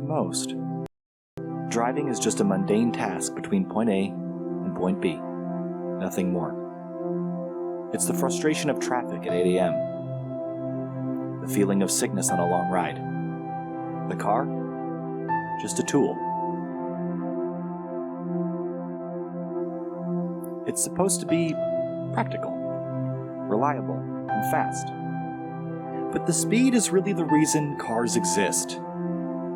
To most, driving is just a mundane task between point A and point B. Nothing more. It's the frustration of traffic at 8 a.m., the feeling of sickness on a long ride. The car? Just a tool. It's supposed to be practical, reliable, and fast. But the speed is really the reason cars exist,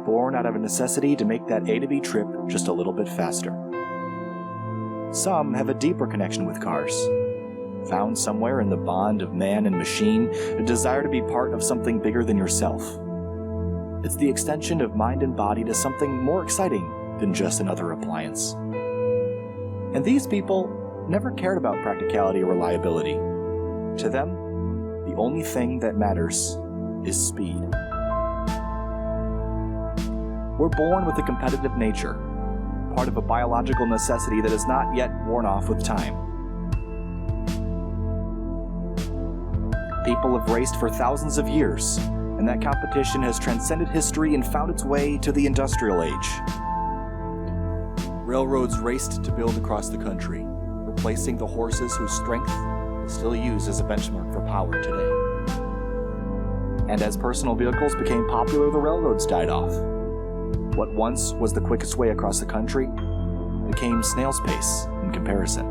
born out of a necessity to make that A to B trip just a little bit faster. Some have a deeper connection with cars, found somewhere in the bond of man and machine, a desire to be part of something bigger than yourself. It's the extension of mind and body to something more exciting than just another appliance. And these people never cared about practicality or reliability. To them, the only thing that matters is speed. We're born with a competitive nature, part of a biological necessity that has not yet worn off with time. People have raced for thousands of years, and that competition has transcended history and found its way to the industrial age. Railroads raced to build across the country, replacing the horses whose strength is still used as a benchmark for power today. And as personal vehicles became popular, the railroads died off. What once was the quickest way across the country became snail's pace in comparison.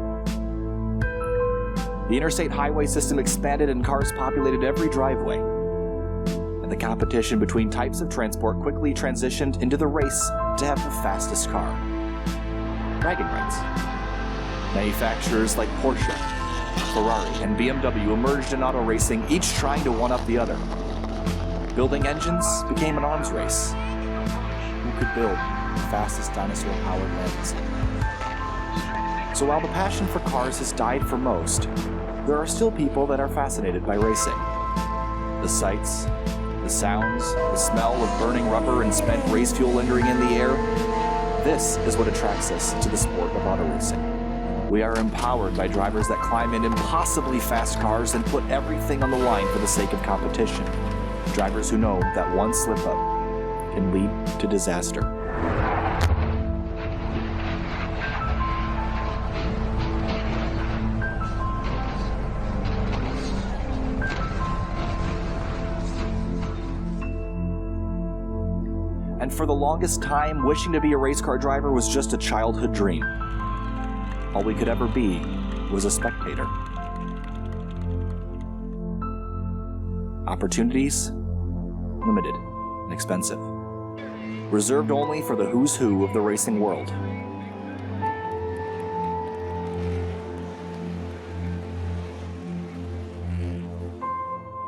The interstate highway system expanded and cars populated every driveway. And the competition between types of transport quickly transitioned into the race to have the fastest car. Bragging rights. Manufacturers like Porsche, Ferrari, and BMW emerged in auto racing, each trying to one-up the other. Building engines became an arms race. Who could build the fastest dinosaur-powered Lancer? So while the passion for cars has died for most, there are still people that are fascinated by racing. The sights, the sounds, the smell of burning rubber and spent race fuel lingering in the air, this is what attracts us to the sport of auto racing. We are empowered by drivers that climb in impossibly fast cars and put everything on the line for the sake of competition. Drivers who know that one slip-up can lead to disaster. And for the longest time, wishing to be a race car driver was just a childhood dream. All we could ever be was a spectator. Opportunities? Limited and expensive. Reserved only for the who's who of the racing world.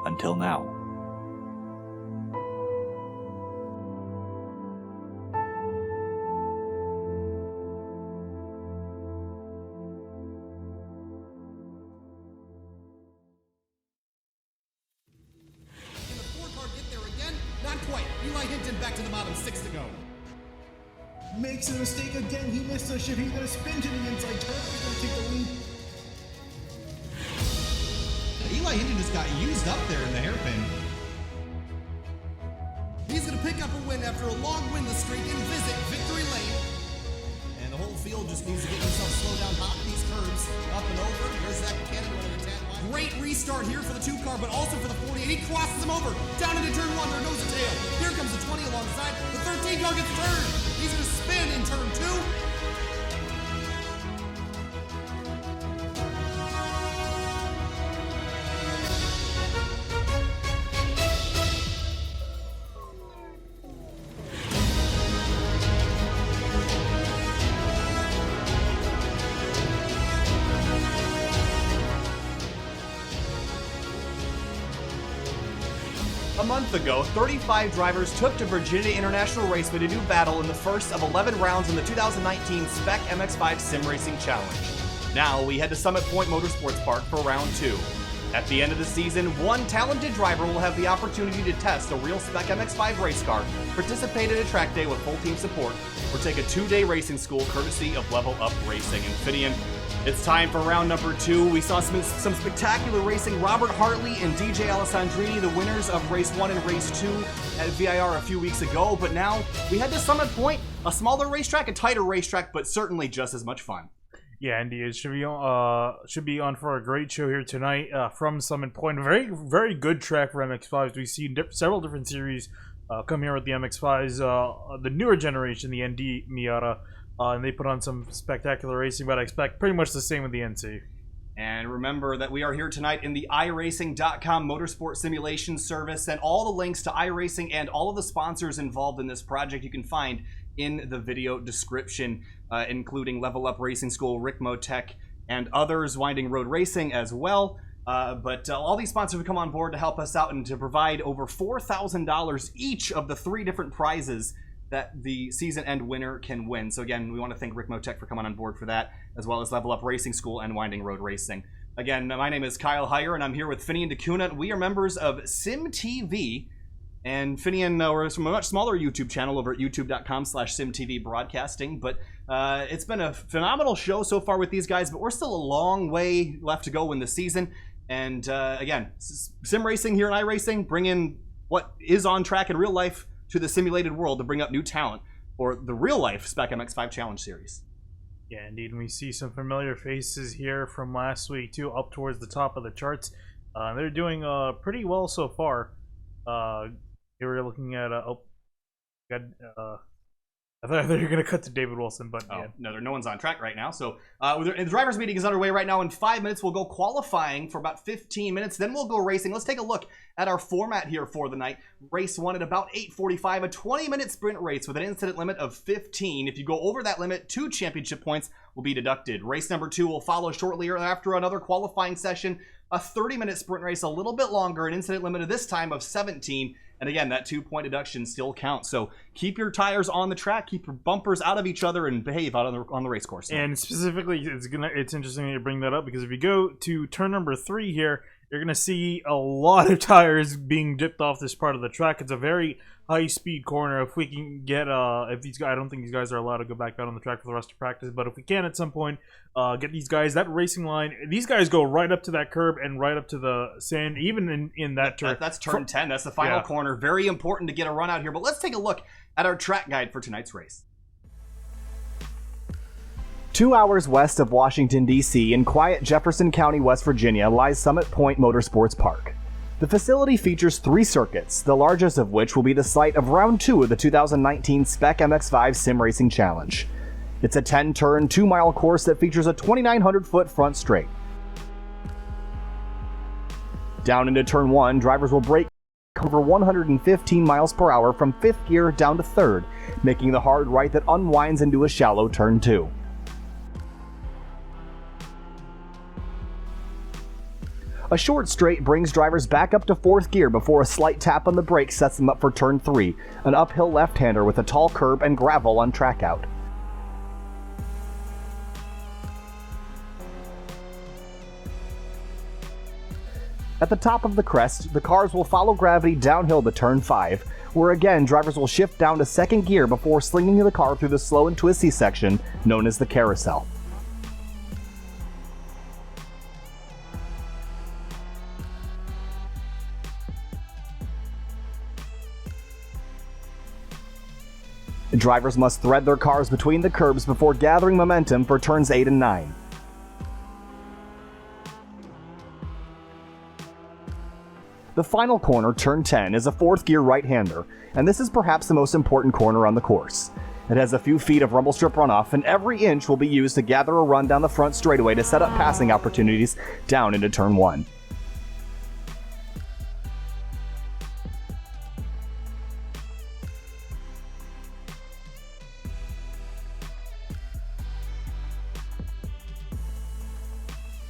Until now. Makes a mistake again. He missed a shift. He's going to spin to the inside turn. He's going to take the lead. Eli Hinton just got used up there in the hairpin. He's going to pick up a win after a long winless streak and visit victory lane. And the whole field just needs to get himself slowed down, hop these curves, up and over. There's that cannon running a tad wide. Great restart here for the 2 car, but also for the 48. He crosses him over, down into turn 1, there nose to tail. Here comes the 20 alongside. The 13 car gets turned. He's going to spin in turn 2. A month ago, 35 drivers took to Virginia International Raceway to do battle in the first of 11 rounds in the 2019 SPEC MX-5 SimRacing Challenge. Now we head to Summit Point Motorsports Park for round 2. At the end of the season, one talented driver will have the opportunity to test a real SPEC MX-5 race car, participate at a track day with full team support, or take a 2-day racing school courtesy of LevelUp Racing. And Finian, It's time for round number 2. We saw some spectacular racing. Robert Hartley and DJ Alessandrini, the winners of race 1 and race 2 at VIR a few weeks ago. But now we head to Summit Point, a smaller racetrack, a tighter racetrack, but certainly just as much fun. Yeah, indeed. It should be on for a great show here tonight from Summit Point. Very, very good track for MX-5s. We've seen several different series come here with the MX-5s, the newer generation, the ND Miata. And they put on some spectacular racing, but I expect pretty much the same with the NC. And remember that we are here tonight in the iRacing.com motorsport simulation service, and all the links to iRacing and all of the sponsors involved in this project you can find in the video description, including LevelUp Racing School, WeatherTech, and others, Winding Road Racing as well. But all these sponsors have come on board to help us out and to provide over $4,000 each of the 3 different prizes that the season end winner can win. So again, we want to thank WeatherTech for coming on board for that, as well as LevelUp Racing School and Winding Road Racing. Again, my name is Kyle Heyer, and I'm here with Finian Dcunha. We are members of SYM TV, and Finian, we're from a much smaller YouTube channel over at youtube.com/SYM TV Broadcasting. But it's been a phenomenal show so far with these guys, but we're still a long way left to go in the season. And again, sim racing here in iRacing, bringing what is on track in real life to the simulated world to bring up new talent for the real-life SPEC MX-5 Challenge Series. Yeah, indeed. And we see some familiar faces here from last week, too, up towards the top of the charts. They're doing pretty well so far. Here we're looking at... I thought you were going to cut to David Wilson, but yeah. No one's on track right now. So the drivers' meeting is underway right now. In 5 minutes, we'll go qualifying for about 15 minutes. Then we'll go racing. Let's take a look at our format here for the night. Race 1 at about 8:45, a 20-minute sprint race with an incident limit of 15. If you go over that limit, 2 championship points will be deducted. Race number 2 will follow shortly after another qualifying session, a 30-minute sprint race, a little bit longer, an incident limit of this time of 17. And again, that 2-point deduction still counts. So keep your tires on the track, keep your bumpers out of each other, and behave out on the race course. And specifically, it's interesting to bring that up, because if you go to turn number 3 here, you're going to see a lot of tires being dipped off this part of the track. It's a very high-speed corner. If we can get, if these guys, I don't think these guys are allowed to go back out on the track for the rest of practice, but if we can at some point get these guys, that racing line, these guys go right up to that curb and right up to the sand, even in that turn. That's turn 10. That's the final corner. Very important to get a run out here. But let's take a look at our track guide for tonight's race. 2 hours west of Washington, D.C., in quiet Jefferson County, West Virginia, lies Summit Point Motorsports Park. The facility features 3 circuits, the largest of which will be the site of round 2 of the 2019 SPEC MX-5 SimRacing Challenge. It's a 10-turn, 2-mile course that features a 2,900-foot front straight. Down into turn 1, drivers will brake over 115 miles per hour from 5th gear down to 3rd, making the hard right that unwinds into a shallow turn 2. A short straight brings drivers back up to 4th gear before a slight tap on the brake sets them up for turn 3, an uphill left-hander with a tall curb and gravel on track out. At the top of the crest, the cars will follow gravity downhill to turn 5, where again drivers will shift down to 2nd gear before slinging the car through the slow and twisty section known as the carousel. Drivers must thread their cars between the curbs before gathering momentum for turns 8 and 9. The final corner, turn 10, is a 4th gear right-hander, and this is perhaps the most important corner on the course. It has a few feet of rumble strip runoff, and every inch will be used to gather a run down the front straightaway to set up passing opportunities down into turn 1.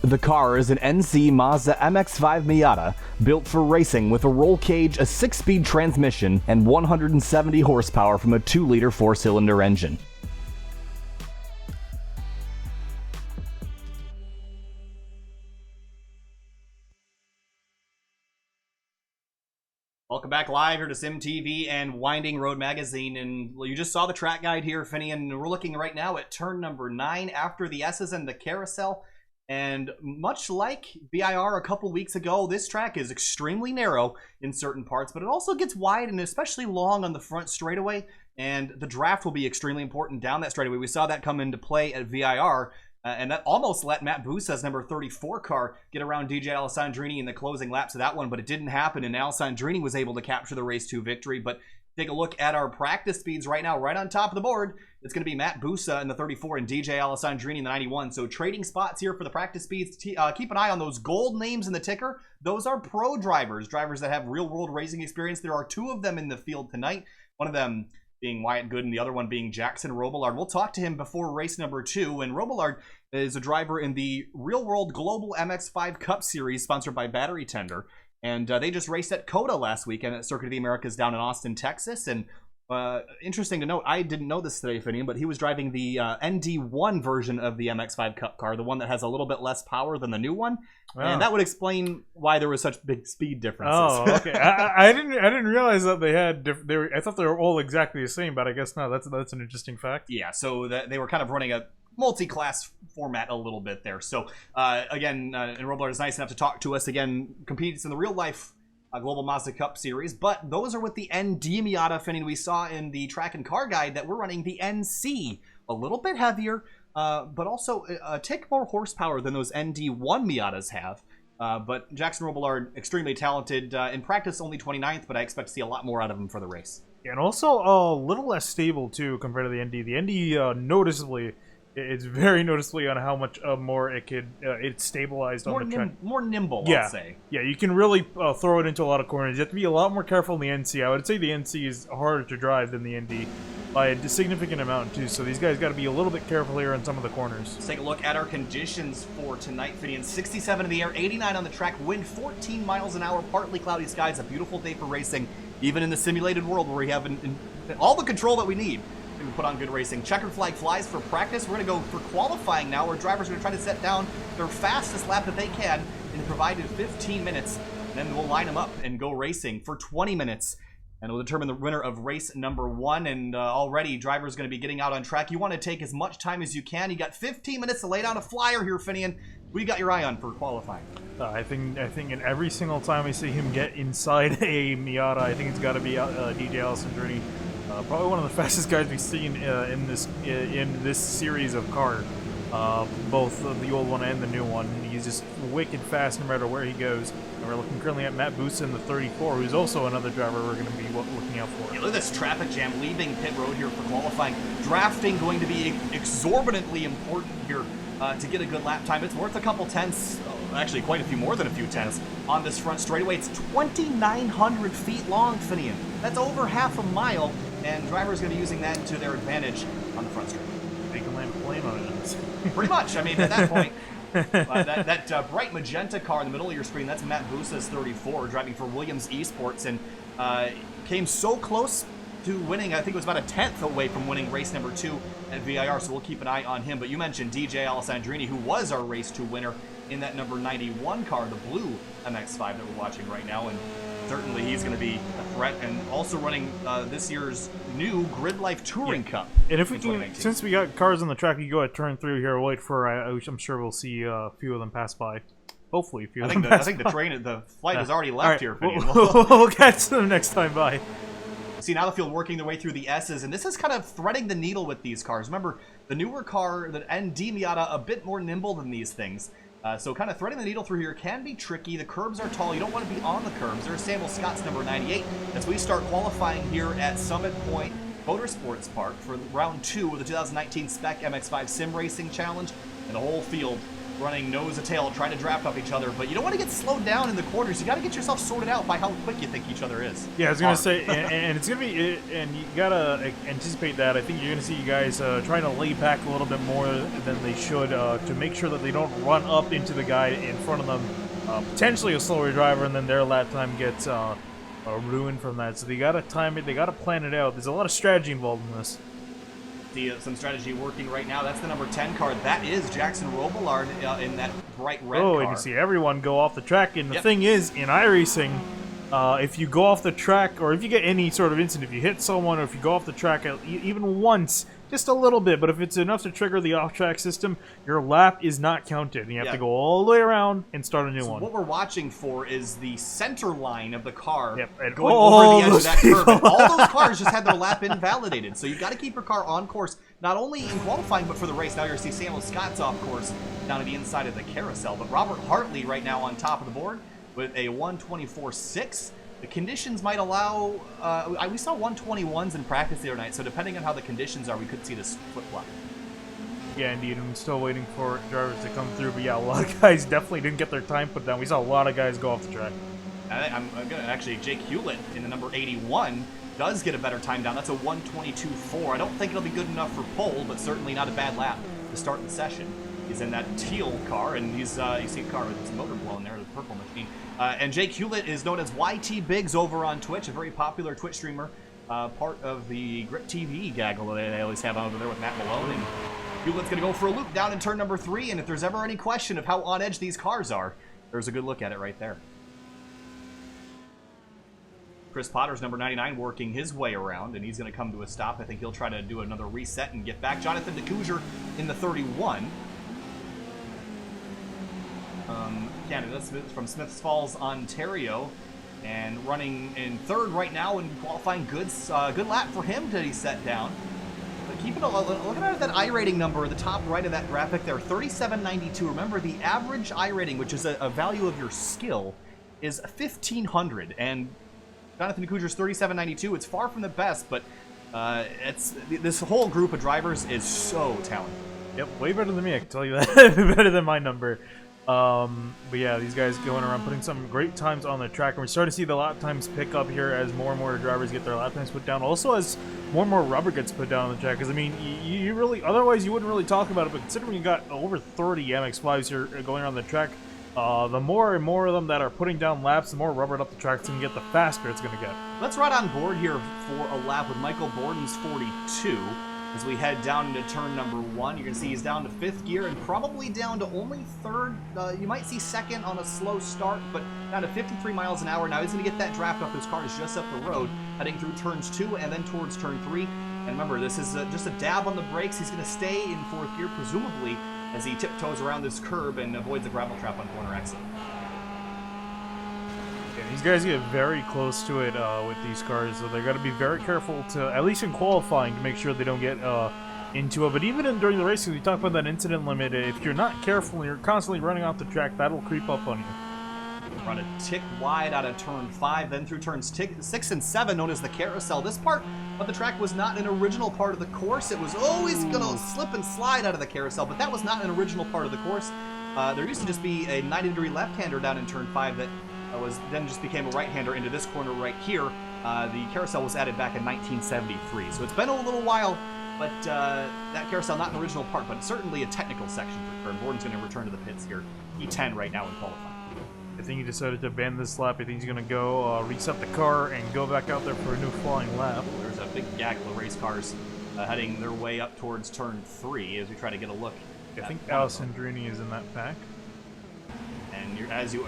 The car is an NC Mazda MX-5 Miata, built for racing with a roll cage, a 6-speed transmission, and 170 horsepower from a 2-liter 4-cylinder engine. Welcome back live here to SYM TV and Winding Road Magazine. And you just saw the track guide here, Finian. We're looking right now at turn number 9 after the S's and the carousel. And much like VIR a couple weeks ago, this track is extremely narrow in certain parts, but it also gets wide and especially long on the front straightaway. And the draft will be extremely important down that straightaway. We saw that come into play at VIR. And that almost let Matt Busa's number 34 car get around DJ Alessandrini in the closing laps of that one, but it didn't happen, and Alessandrini was able to capture the race 2 victory. But take a look at our practice speeds right now, right on top of the board. It's going to be Matt Busa in the 34 and DJ Alessandrini in the 91. So trading spots here for the practice speeds. Keep an eye on those gold names in the ticker. Those are pro drivers, drivers that have real-world racing experience. There are 2 of them in the field tonight. One of them being Wyatt Good and the other one being Jackson Robillard. We'll talk to him before race number 2. And Robillard is a driver in the Real World Global MX-5 Cup Series sponsored by Battery Tender. And they just raced at COTA last weekend at Circuit of the Americas down in Austin, Texas. And interesting to note, I didn't know this today, Finian, but he was driving the ND1 version of the MX-5 Cup car, the one that has a little bit less power than the new one. Oh. And that would explain why there was such big speed differences. Oh, okay. I didn't realize that they had I thought they were all exactly the same, but I guess not. That's an interesting fact. Yeah, so they were kind of running a multi-class format a little bit there. So again, and Robillard is nice enough to talk to us again. Competes in the real life Global Mazda Cup Series, but those are with the ND Miata. Finian, we saw in the track and car guide that we're running the NC, a little bit heavier, but also a tick more horsepower than those ND1 Miatas have. But Jackson Robillard, extremely talented. In practice, only 29th, but I expect to see a lot more out of him for the race. And also a little less stable, too, compared to the ND. The ND noticeably... It's very noticeably on how much more it's stabilized on the track. More nimble, yeah. I'll say. Yeah, you can really throw it into a lot of corners. You have to be a lot more careful in the NC. I would say the NC is harder to drive than the ND by a significant amount, too. So these guys got to be a little bit careful here on some of the corners. Let's take a look at our conditions for tonight, Finian. 67 in the air, 89 on the track, wind 14 miles an hour, partly cloudy skies. A beautiful day for racing, even in the simulated world where we have all the control that we need. We put on good racing. Checkered flag flies for practice. We're going to go for qualifying now, where drivers are going to try to set down their fastest lap that they can in the provided 15 minutes. And then we'll line them up and go racing for 20 minutes. And we'll determine the winner of race number 1. And already, drivers going to be getting out on track. You want to take as much time as you can. You got 15 minutes to lay down a flyer here, Finian. What you got your eye on for qualifying? I think in every single time I see him get inside a Miata, I think it's got to be DJ Alessandrini. Probably one of the fastest guys we've seen in this series of car, both the old one and the new one. He's just wicked fast no matter where he goes. And we're looking currently at Matt Busa in the 34, who's also another driver we're going to be looking out for. Yeah, look at this traffic jam leaving pit road here for qualifying. Drafting going to be exorbitantly important here to get a good lap time. It's worth a couple tenths, actually quite a few more than a few tenths on this front straightaway. It's 2,900 feet long, Finian. That's over half a mile. And drivers going to be using that to their advantage on the front straight. They can land a plane on it. Pretty much. I mean, at that point, that bright magenta car in the middle of your screen, that's Matt Busa's 34, driving for Williams Esports, and came so close to winning. I think it was about a tenth away from winning race number 2 at VIR, so we'll keep an eye on him. But you mentioned DJ Alessandrini, who was our race 2 winner in that number 91 car, the blue MX-5 that we're watching right now, and certainly he's going to be a threat, and also running this year's new Grid Life Touring Cup. And if we can, since we got cars on the track, we go ahead turn through here. Wait for, I'm sure we'll see a few of them pass by. Hopefully, a few of them pass by. I think the flight has already left here. We'll catch them next time by. See, now the field working their way through the S's, and this is kind of threading the needle with these cars. Remember, the newer car, the ND Miata, a bit more nimble than these things. So kind of threading the needle through here can be tricky. The curbs are tall. You don't want to be on the curbs. There's Samuel Scott's number 98 as we start qualifying here at Summit Point Motorsports Park for round 2 of the 2019 SPEC MX-5 SimRacing Challenge. And the whole field running nose to tail, trying to draft off each other. But you don't want to get slowed down in the corners. You got to get yourself sorted out by how quick you think each other is. Yeah, I was going to say, and it's going to be, and you got to anticipate that. I think you're going to see you guys trying to lay back a little bit more than they should to make sure that they don't run up into the guy in front of them, potentially a slower driver, and then their lap time gets ruined from that. So they got to time it, they got to plan it out. There's a lot of strategy involved in this. Some strategy working right now. That's the number 10 car. That is Jackson Robillard in that bright red car. Oh, and you see everyone go off the track. And the thing is, in iRacing, if you go off the track, or if you get any sort of incident, if you hit someone, or if you go off the track even once, just a little bit, but if it's enough to trigger the off-track system, your lap is not counted, and you have to go all the way around and start a new one. What we're watching for is the center line of the car and going over the edge of that curve, and all those cars just had their lap invalidated, so you've got to keep your car on course, not only in qualifying, but for the race. Now you're going to see Samuel Scott's off course down at the inside of the carousel, but Robert Hartley right now on top of the board with a 124.6. The conditions might allow, we saw 121s in practice the other night, so depending on how the conditions are, we could see this flip-flop. Yeah, indeed. I'm still waiting for drivers to come through, but yeah, a lot of guys definitely didn't get their time put down. We saw a lot of guys go off the track. I'm gonna actually, Jake Hewlett in the number 81 does get a better time down. That's a 122.4. I don't think it'll be good enough for pole, but certainly not a bad lap to start the session. He's in that teal car, and he's you see a car with his motor blown there, the purple machine. And Jake Hewlett is known as YT Biggs over on Twitch, a very popular Twitch streamer, part of the Grip TV gaggle that they always have over there with Matt Malone. And Hewlett's going to go for a loop down in turn number 3, and if there's ever any question of how on edge these cars are, there's a good look at it right there. Chris Potter's number 99 working his way around, and he's going to come to a stop. I think he'll try to do another reset and get back. Jonathan Dcunha in the 31. Canada from Smiths Falls, Ontario, and running in third right now and qualifying. Good lap for him that he set down. But keep it looking at that I-rating number at the top right of that graphic there, 3792. Remember, the average I-rating, which is a value of your skill, is 1500, and Jonathan Dcunha's 3792. It's far from the best, but this whole group of drivers is so talented. Yep, way better than me, I can tell you that. Better than my number. But yeah, these guys going around putting some great times on the track, and we're starting to see the lap times pick up here as more and more drivers get their lap times put down. Also, as more and more rubber gets put down on the track, because I mean, you really, otherwise you wouldn't really talk about it, but considering you got over 30 MX-5s here going around the track, the more and more of them that are putting down laps, the more rubbered up the track it's going to get, the faster it's going to get. Let's ride on board here for a lap with Michael Borden's 42. As we head down into turn number 1, you're going to see he's down to 5th gear and probably down to only 3rd. You might see 2nd on a slow start, but down to 53 miles an hour. Now he's going to get that draft off. His car is just up the road, heading through turns 2 and then towards turn 3. And remember, this is just a dab on the brakes. He's going to stay in 4th gear, presumably, as he tiptoes around this curb and avoids the gravel trap on corner exit. Yeah, these guys get very close to it with these cars, so they got to be very careful to, at least in qualifying, to make sure they don't get into it. But even during the racing, we talk about that incident limit. If you're not careful and you're constantly running off the track, that'll creep up on you. Run a tick wide out of turn 5, then through turns 6 and 7, known as the carousel. This part of the track was not an original part of the course. It was always going to slip and slide out of the carousel, but that was not an original part of the course. There used to just be a 90-degree left-hander down in turn 5 that then just became a right-hander into this corner right here. The carousel was added back in 1973, so it's been a little while, but that carousel not an original part, but certainly a technical section for Kern. Borden's going to return to the pits here, E10 right now in qualifying. I think he decided to abandon this lap. I think he's going to go reset the car and go back out there for a new flying lap. There's a big gaggle of race cars heading their way up towards turn 3 as we try to get a look. I think Allison Drini is in that pack. And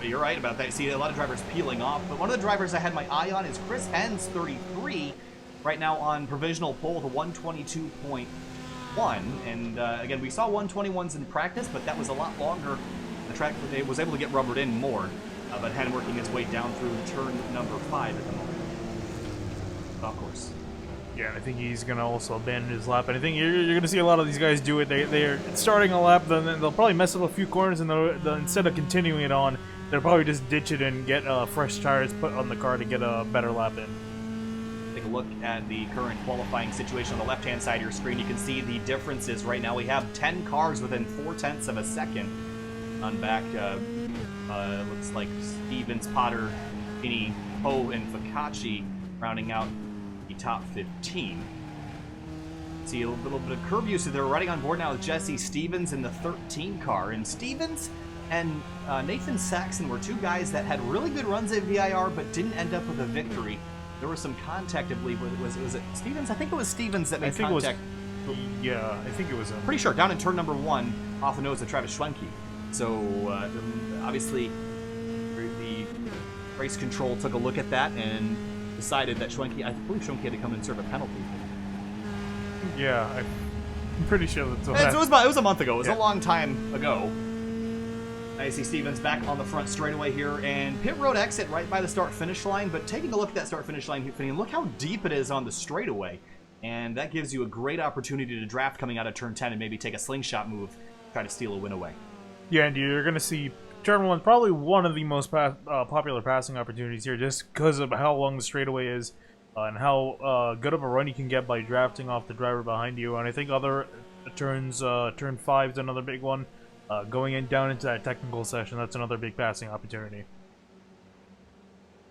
you're right about that. You see a lot of drivers peeling off, but one of the drivers I had my eye on is Chris Hens, 33, right now on provisional pole with a 122.1. And again, we saw 121s in practice, but that was a lot longer. The track was able to get rubbered in more, but Hen working his way down through turn number 5 at the moment. Of course. Yeah, I think he's going to also abandon his lap. And I think you're going to see a lot of these guys do it. They're starting a lap, then they'll probably mess up a few corners, and they'll, instead of continuing it on, they'll probably just ditch it and get fresh tires put on the car to get a better lap in. Take a look at the current qualifying situation on the left-hand side of your screen. You can see the differences right now. We have 10 cars within 0.4 of a second on back. Looks like Stevens, Potter, Finney, Poe, and Focacci rounding out the top 15. See a little bit of curb usage. They're riding on board now with Jesse Stevens in the 13 car. And Stevens and Nathan Saxon were two guys that had really good runs at VIR but didn't end up with a victory. There was some contact, I believe. Was it Stevens? I think it was Stevens that made contact. Yeah, I think it was him. Pretty sure. Down in turn number 1, off the nose of Travis Schwenke. So, obviously, the Race control took a look at that and decided that Schwenke, I believe Schwenke had to come and serve a penalty. Yeah, I'm pretty sure that's what It was a month ago. It was Yeah. a long time ago. I see Stevens back on the front straightaway here, and pit road exit right by the start-finish line, but taking a look at that start-finish line, Finian, look how deep it is on the straightaway, and that gives you a great opportunity to draft coming out of turn 10 and maybe take a slingshot move, try to steal a win away. Yeah, and you're going to see turn 1, probably one of the most popular passing opportunities here, just because of how long the straightaway is, and how good of a run you can get by drafting off the driver behind you, and I think other turns, turn 5 is another big one. Going down into that technical session, that's another big passing opportunity.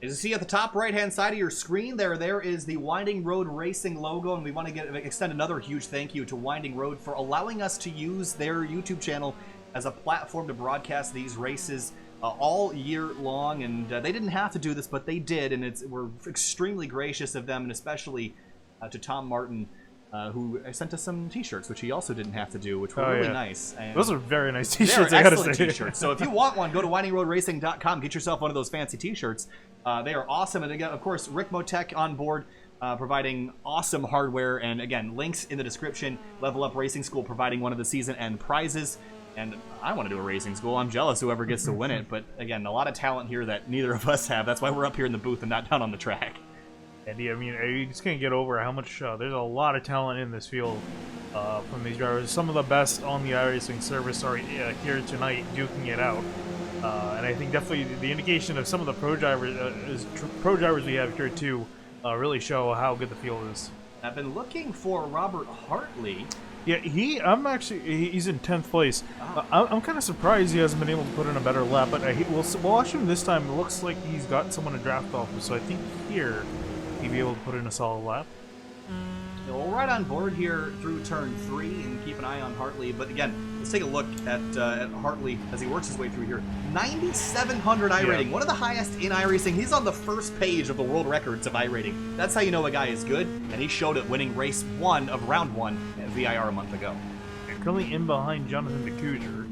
As you see at the top right-hand side of your screen, there is the Winding Road Racing logo, and we want to extend another huge thank you to Winding Road for allowing us to use their YouTube channel as a platform to broadcast these races all year long, and they didn't have to do this, but they did, and we're extremely gracious of them, and especially to Tom Martin, who sent us some t-shirts, which he also didn't have to do, which were really nice. And those are very nice t-shirts, they're I gotta excellent say. t-shirts. So if you want one, go to windingroadracing.com, get yourself one of those fancy t-shirts. They are awesome. And again, of course, Rick Motek on board, providing awesome hardware. And again, links in the description. LevelUp Racing School providing one of the season-end prizes. And I want to do a racing school. I'm jealous whoever gets to win it. But again, a lot of talent here that neither of us have. That's why we're up here in the booth and not down on the track. And yeah, I mean, you just can't get over how much, there's a lot of talent in this field from these drivers. Some of the best on the iRacing service are here tonight duking it out. And I think definitely the indication of some of the pro drivers we have here too really show how good the field is. I've been looking for Robert Hartley. Yeah, he's in 10th place. I'm kind of surprised he hasn't been able to put in a better lap, but we'll watch him this time. It looks like he's got someone to draft off of, so I think here he'd be able to put in a solid lap. Yeah, we'll ride on board here through turn 3 and keep an eye on Hartley. But again, let's take a look at Hartley as he works his way through here. 9,700 iRating, one of the highest in iRacing. He's on the first page of the world records of iRating. That's how you know a guy is good, and he showed it winning race 1 of round 1 at VIR a month ago. And currently in behind Jonathan Dcunha.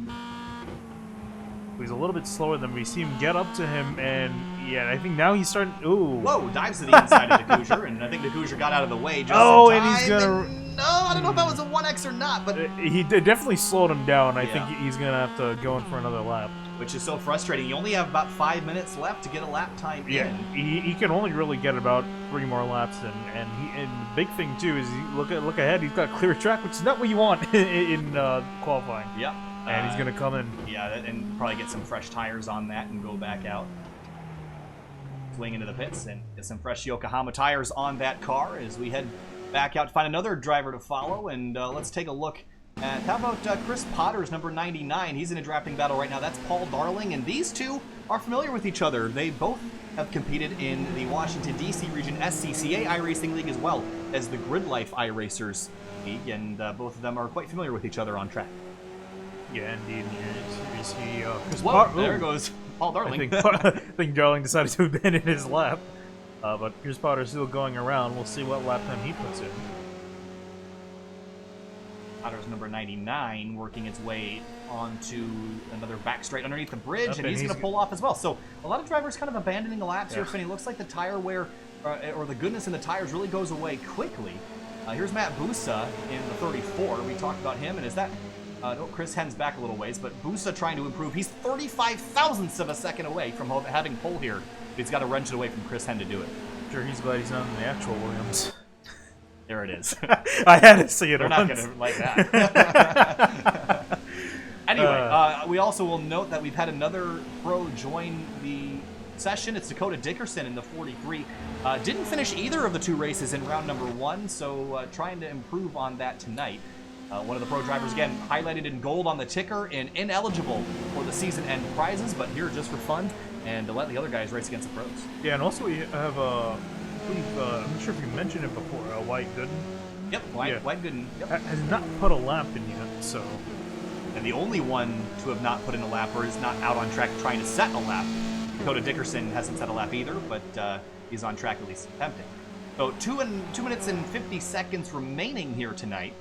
He's a little bit slower than we see him get up to him, and yeah, I think now he's starting. Ooh! Whoa! Dives to the inside of Dcunha, and I think Dcunha got out of the way just in time. And he's gonna. No, I don't know if that was a 1x or not, but he definitely slowed him down. I think he's gonna have to go in for another lap. Which is so frustrating. You only have about 5 minutes left to get a lap time in. He can only really get about 3 more laps, and the big thing too is look ahead. He's got clear track, which is not what you want in qualifying. Yep. And he's gonna come in. Yeah, and probably get some fresh tires on that and go back out. Swing into the pits and get some fresh Yokohama tires on that car as we head back out to find another driver to follow. And let's take a look at, how about Chris Potter's number 99? He's in a drafting battle right now. That's Paul Darling, and these two are familiar with each other. They both have competed in the Washington, D.C. region SCCA iRacing League as well as the Grid Life iRacers League, and both of them are quite familiar with each other on track. Yeah, indeed. You see Chris Potter. There goes Paul Darling. I think Darling decided to abandon his lap, but Chris Potter's still going around. We'll see what lap time he puts in. Potter's number 99 working its way onto another back straight underneath the bridge, and he's going to pull off as well. So a lot of drivers kind of abandoning the laps here, Finney. Looks like the tire wear, or the goodness in the tires really goes away quickly. Here's Matt Busa in the 34. We talked about him, and is that... no, Chris Henn's back a little ways, but Busa trying to improve. He's 35 thousandths of a second away from having pole here. He's got to wrench it away from Chris Henn to do it. I'm sure he's glad he's not in the actual Williams. There it is. I had to see it. They're not going to like that. Anyway, we also will note that we've had another pro join the session. It's Dakota Dickerson in the 43. Didn't finish either of the 2 races in round number 1, so trying to improve on that tonight. One of the pro drivers, again, highlighted in gold on the ticker and ineligible for the season-end prizes, but here just for fun and to let the other guys race against the pros. Yeah, and also we have, I'm not sure if you mentioned it before, White Gooden. Yep, White Gooden. Yep. Has not put a lap in yet, so... And the only one to have not put in a lap or is not out on track trying to set a lap. Dakota Dickerson hasn't set a lap either, but he's on track at least attempting. So 2 minutes and 50 seconds remaining here tonight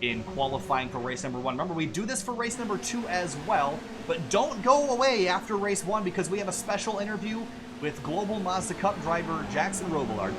in qualifying for race number 1. Remember, we do this for race number 2 as well, but don't go away after race 1 because we have a special interview with Global Mazda Cup driver Jackson Robillard.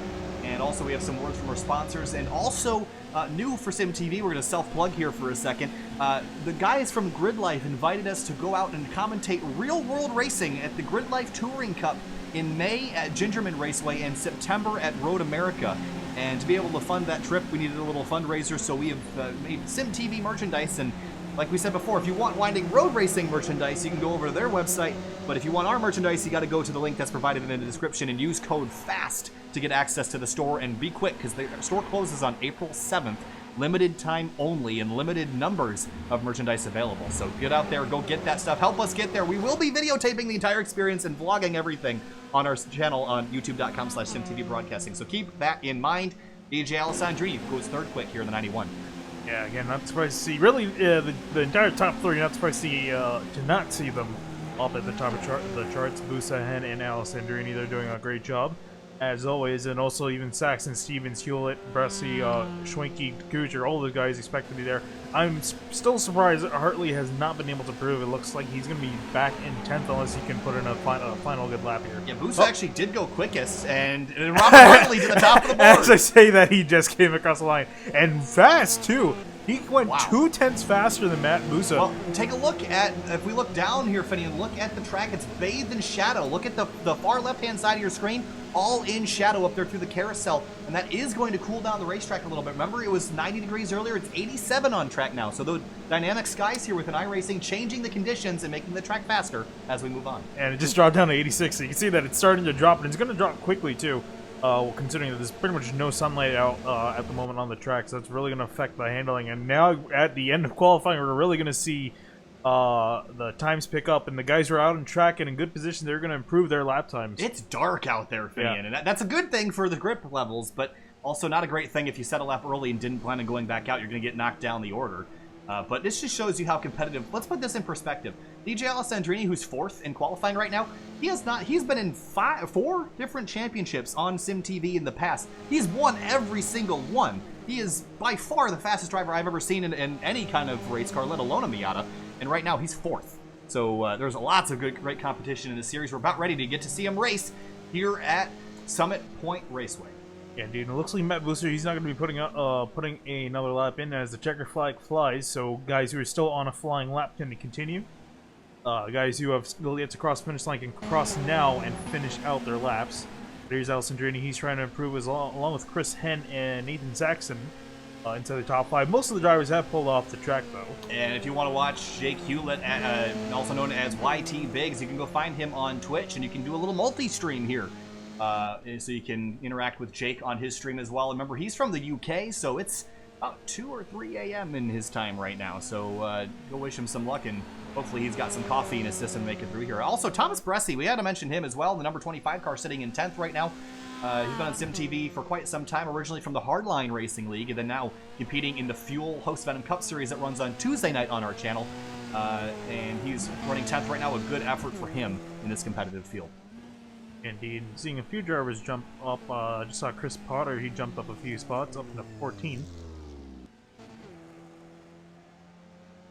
And also we have some words from our sponsors, and also new for SYM TV, we're going to self-plug here for a second. The guys from Grid Life invited us to go out and commentate real-world racing at the Grid Life Touring Cup in May at Gingerman Raceway and September at Road America. And to be able to fund that trip, we needed a little fundraiser, so we have made SYM TV merchandise. And like we said before, if you want Winding Road Racing merchandise, you can go over to their website. But if you want our merchandise, you got to go to the link that's provided in the description and use code FAST to get access to the store. And be quick, because the store closes on April 7th. Limited time only and limited numbers of merchandise available. So get out there, go get that stuff. Help us get there. We will be videotaping the entire experience and vlogging everything on our channel on youtube.com/SimTV Broadcasting. So keep that in mind. DJ Alessandrini goes third quick here in the 91. Yeah, again, not surprised to see. Really, the entire top three, not surprised to not see them up at the top of the charts. Busa, Hen, and Alessandrini, they're doing a great job, as always. And also even Saxon, Stevens, Hewlett, Bressy, Schwenke, Kucher, all those guys expect to be there. I'm still surprised that Hartley has not been able to prove. It looks like he's going to be back in 10th unless he can put in a final good lap here. Yeah, Busa actually did go quickest, and Robert Hartley to the top of the board. As I say that, he just came across the line. And fast, too. He went 2 tenths faster than Matt Busa. Well, take a look at, if we look down here, Finian, look at the track. It's bathed in shadow. Look at the far left-hand side of your screen, all in shadow up there through the carousel. And that is going to cool down the racetrack a little bit. Remember, it was 90 degrees earlier. It's 87 on track now. So the dynamic skies here with an iRacing changing the conditions and making the track faster as we move on. And it just dropped down to 86. So you can see that it's starting to drop, and it's going to drop quickly, too. Considering that there's pretty much no sunlight out at the moment on the track, so that's really going to affect the handling. And now at the end of qualifying, we're really going to see the times pick up, and the guys who are out on track and in good position, they're going to improve their lap times. It's dark out there, Finian, and that's a good thing for the grip levels, but also not a great thing if you set a lap early and didn't plan on going back out. You're going to get knocked down the order. But this just shows you how competitive. Let's put this in perspective. DJ Alessandrini, who's 4th in qualifying right now, he's been in 4 different championships on SYM TV in the past. He's won every single one. He is by far the fastest driver I've ever seen in any kind of race car, let alone a Miata. And right now he's 4th. So there's lots of great competition in this series. We're about ready to get to see him race here at Summit Point Raceway. Yeah, dude, it looks like Matt Busa, he's not going to be putting another lap in as the checker flag flies, so guys who are still on a flying lap can continue. Guys who have still yet to cross the finish line can cross now and finish out their laps. There's Alessandrini, he's trying to improve along with Chris Hen and Nathan Saxon into the top 5. Most of the drivers have pulled off the track, though. And if you want to watch Jake Hewlett, also known as YT Biggs, you can go find him on Twitch, and you can do a little multi-stream here. So you can interact with Jake on his stream as well. Remember, he's from the UK, so it's about 2 or 3 a.m. in his time right now. So go wish him some luck, and hopefully he's got some coffee in his system to make it through here. Also, Thomas Bressy, we had to mention him as well. The number 25 car sitting in 10th right now. He's been on SYM TV for quite some time, originally from the Hardline Racing League, and then now competing in the Fuel Host Venom Cup Series that runs on Tuesday night on our channel. And he's running 10th right now, a good effort for him in this competitive field. Indeed. Seeing a few drivers jump up, I just saw Chris Potter, he jumped up a few spots, up into 14th.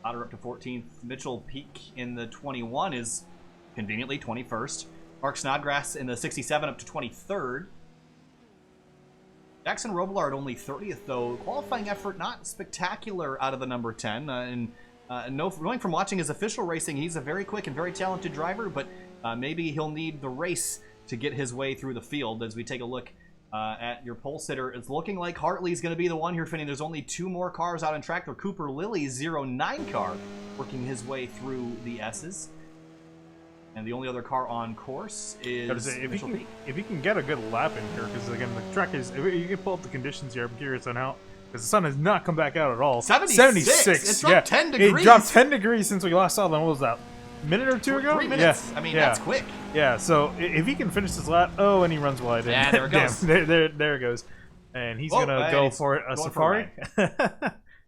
Potter up to 14th. Mitchell Peak in the 21 is conveniently 21st. Mark Snodgrass in the 67 up to 23rd. Jackson Robillard only 30th, though. Qualifying effort not spectacular out of the number 10. Knowing from watching his official racing, he's a very quick and very talented driver, but maybe he'll need the race to get his way through the field. As we take a look at your pole sitter, it's looking like Hartley's going to be the one here, Finney. There's only 2 more cars out on track. They're Cooper Lilly's 09 car working his way through the S's. And the only other car on course is Mitchell Peak. If he can get a good lap in here, because again, the track is, if you can pull up the conditions here, I'm curious on how, because the sun has not come back out at all. 76. It's dropped 10 degrees. It dropped 10 degrees since we last saw them. What was that? A minute or 2 ago? 3 minutes. Yeah. I mean, that's quick. Yeah, so if he can finish this lap, and he runs wide. Yeah, there it goes. there it goes. And he's going to go for a safari.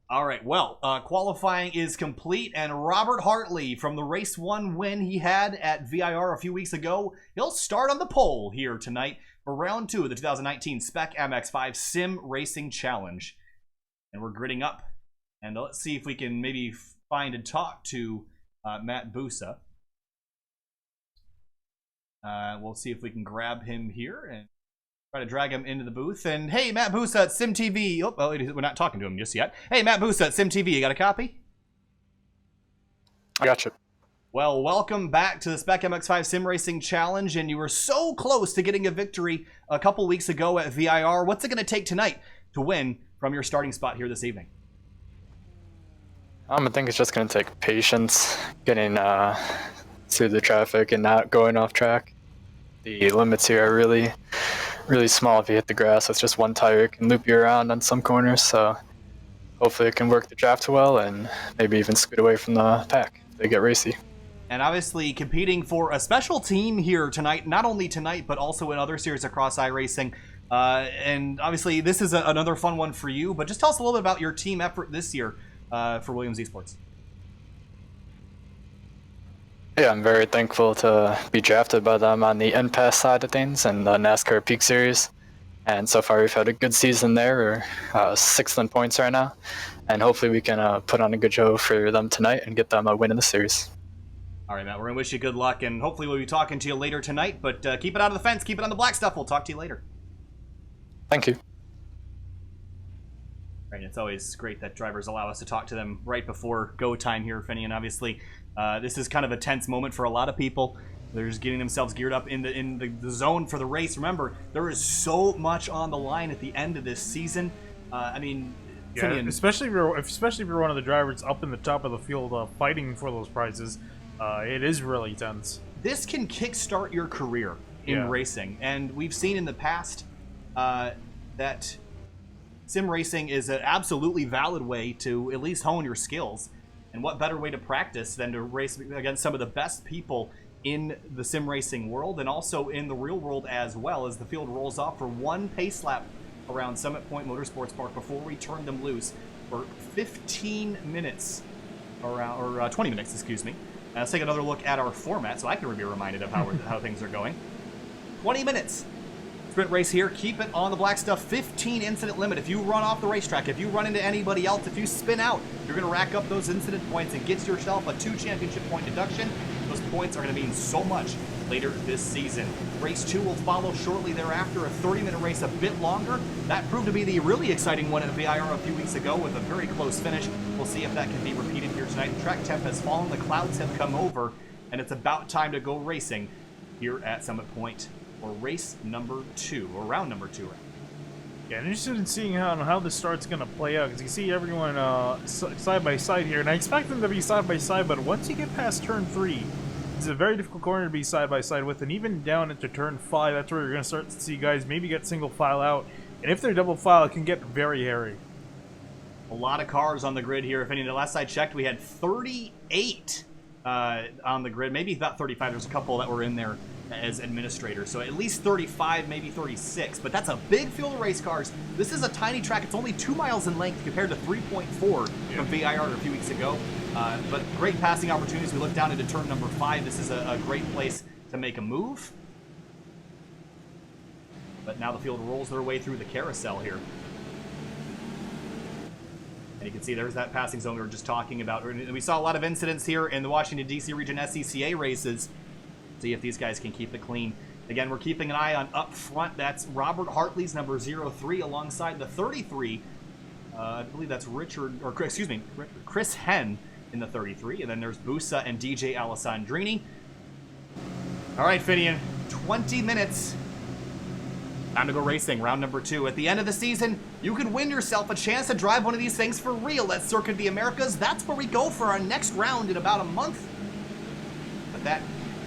All right, well, qualifying is complete, and Robert Hartley, from the Race 1 win he had at VIR a few weeks ago, he'll start on the pole here tonight for Round 2 of the 2019 SPEC MX-5 Sim Racing Challenge. And we're gridding up, and let's see if we can maybe find and talk to Matt Busa. We'll see if we can grab him here and try to drag him into the booth. And hey, Matt Busa at SYM TV. Oh, well, we're not talking to him just yet. Hey, Matt Busa at SYM TV. You got a copy? I got you. Well, welcome back to the SPEC MX-5 SimRacing Challenge, and you were so close to getting a victory a couple weeks ago at VIR. What's it going to take tonight to win from your starting spot here this evening? I think it's just going to take patience, getting through the traffic and not going off track. The limits here are really small. If you hit the grass with just one tire, it can loop you around on some corners, so hopefully it can work the draft well and maybe even scoot away from the pack if they get racy. And obviously competing for a special team here tonight, not only tonight, but also in other series across iRacing. And obviously this is another fun one for you, but just tell us a little bit about your team effort this year for Williams Esports. Yeah, I'm very thankful to be drafted by them on the NPAS side of things and the NASCAR Peak Series. And so far we've had a good season there. We're 6th in points right now. And hopefully we can put on a good show for them tonight and get them a win in the series. All right, Matt, we're going to wish you good luck, and hopefully we'll be talking to you later tonight, but keep it out of the fence, keep it on the black stuff. We'll talk to you later. Thank you. Right, it's always great that drivers allow us to talk to them right before go time here, Finian. Obviously, this is kind of a tense moment for a lot of people. They're just getting themselves geared up in the zone for the race. Remember, there is so much on the line at the end of this season. I mean, yeah, Finian, especially if you're one of the drivers up in the top of the field fighting for those prizes. It is really tense. this can kickstart your career in racing, and we've seen in the past that sim racing is an absolutely valid way to at least hone your skills. And what better way to practice than to race against some of the best people in the sim racing world and also in the real world as well, as the field rolls off for one pace lap around Summit Point Motorsports Park before we turn them loose for 15 minutes, or 20 minutes, excuse me. Let's take another look at our format so I can be reminded of how things are going. 20 minutes. Sprint race here. Keep it on the black stuff. 15 incident limit. If you run off the racetrack, if you run into anybody else, if you spin out, you're going to rack up those incident points and get yourself a 2 championship point deduction. Those points are going to mean so much later this season. Race 2 will follow shortly thereafter, a 30-minute race, a bit longer. That proved to be the really exciting one at VIR a few weeks ago with a very close finish. We'll see if that can be repeated here tonight. The track temp has fallen, the clouds have come over, and it's about time to go racing here at Summit Point for race number 2, or round number 2. Yeah, I'm interested in seeing how the start's going to play out, because you see everyone side by side here, and I expect them to be side by side, but once you get past turn 3, it's a very difficult corner to be side by side with, and even down into turn 5, that's where you're going to start to see guys maybe get single file out, and if they're double file, it can get very hairy. A lot of cars on the grid here. If any, the last I checked, we had 38 on the grid, maybe about 35. There's a couple that were in there as administrators, so at least 35, maybe 36, but that's a big field of race cars. This is a tiny track. It's only 2 miles in length compared to 3.4 from VIR a few weeks ago, but great passing opportunities. We look down into turn number 5. This is a great place to make a move, but now the field rolls their way through the carousel here. And you can see there's that passing zone we were just talking about. We saw a lot of incidents here in the Washington, D.C. region SCCA races. See if these guys can keep it clean. Again, we're keeping an eye on up front. That's Robert Hartley's number 03 alongside the 33. I believe that's Chris Henn in the 33. And then there's Busa and DJ Alessandrini. All right, Finian, 20 minutes. Time to go racing, round number 2. At the end of the season, you could win yourself a chance to drive one of these things for real at Circuit of the Americas. That's where we go for our next round in about a month. But that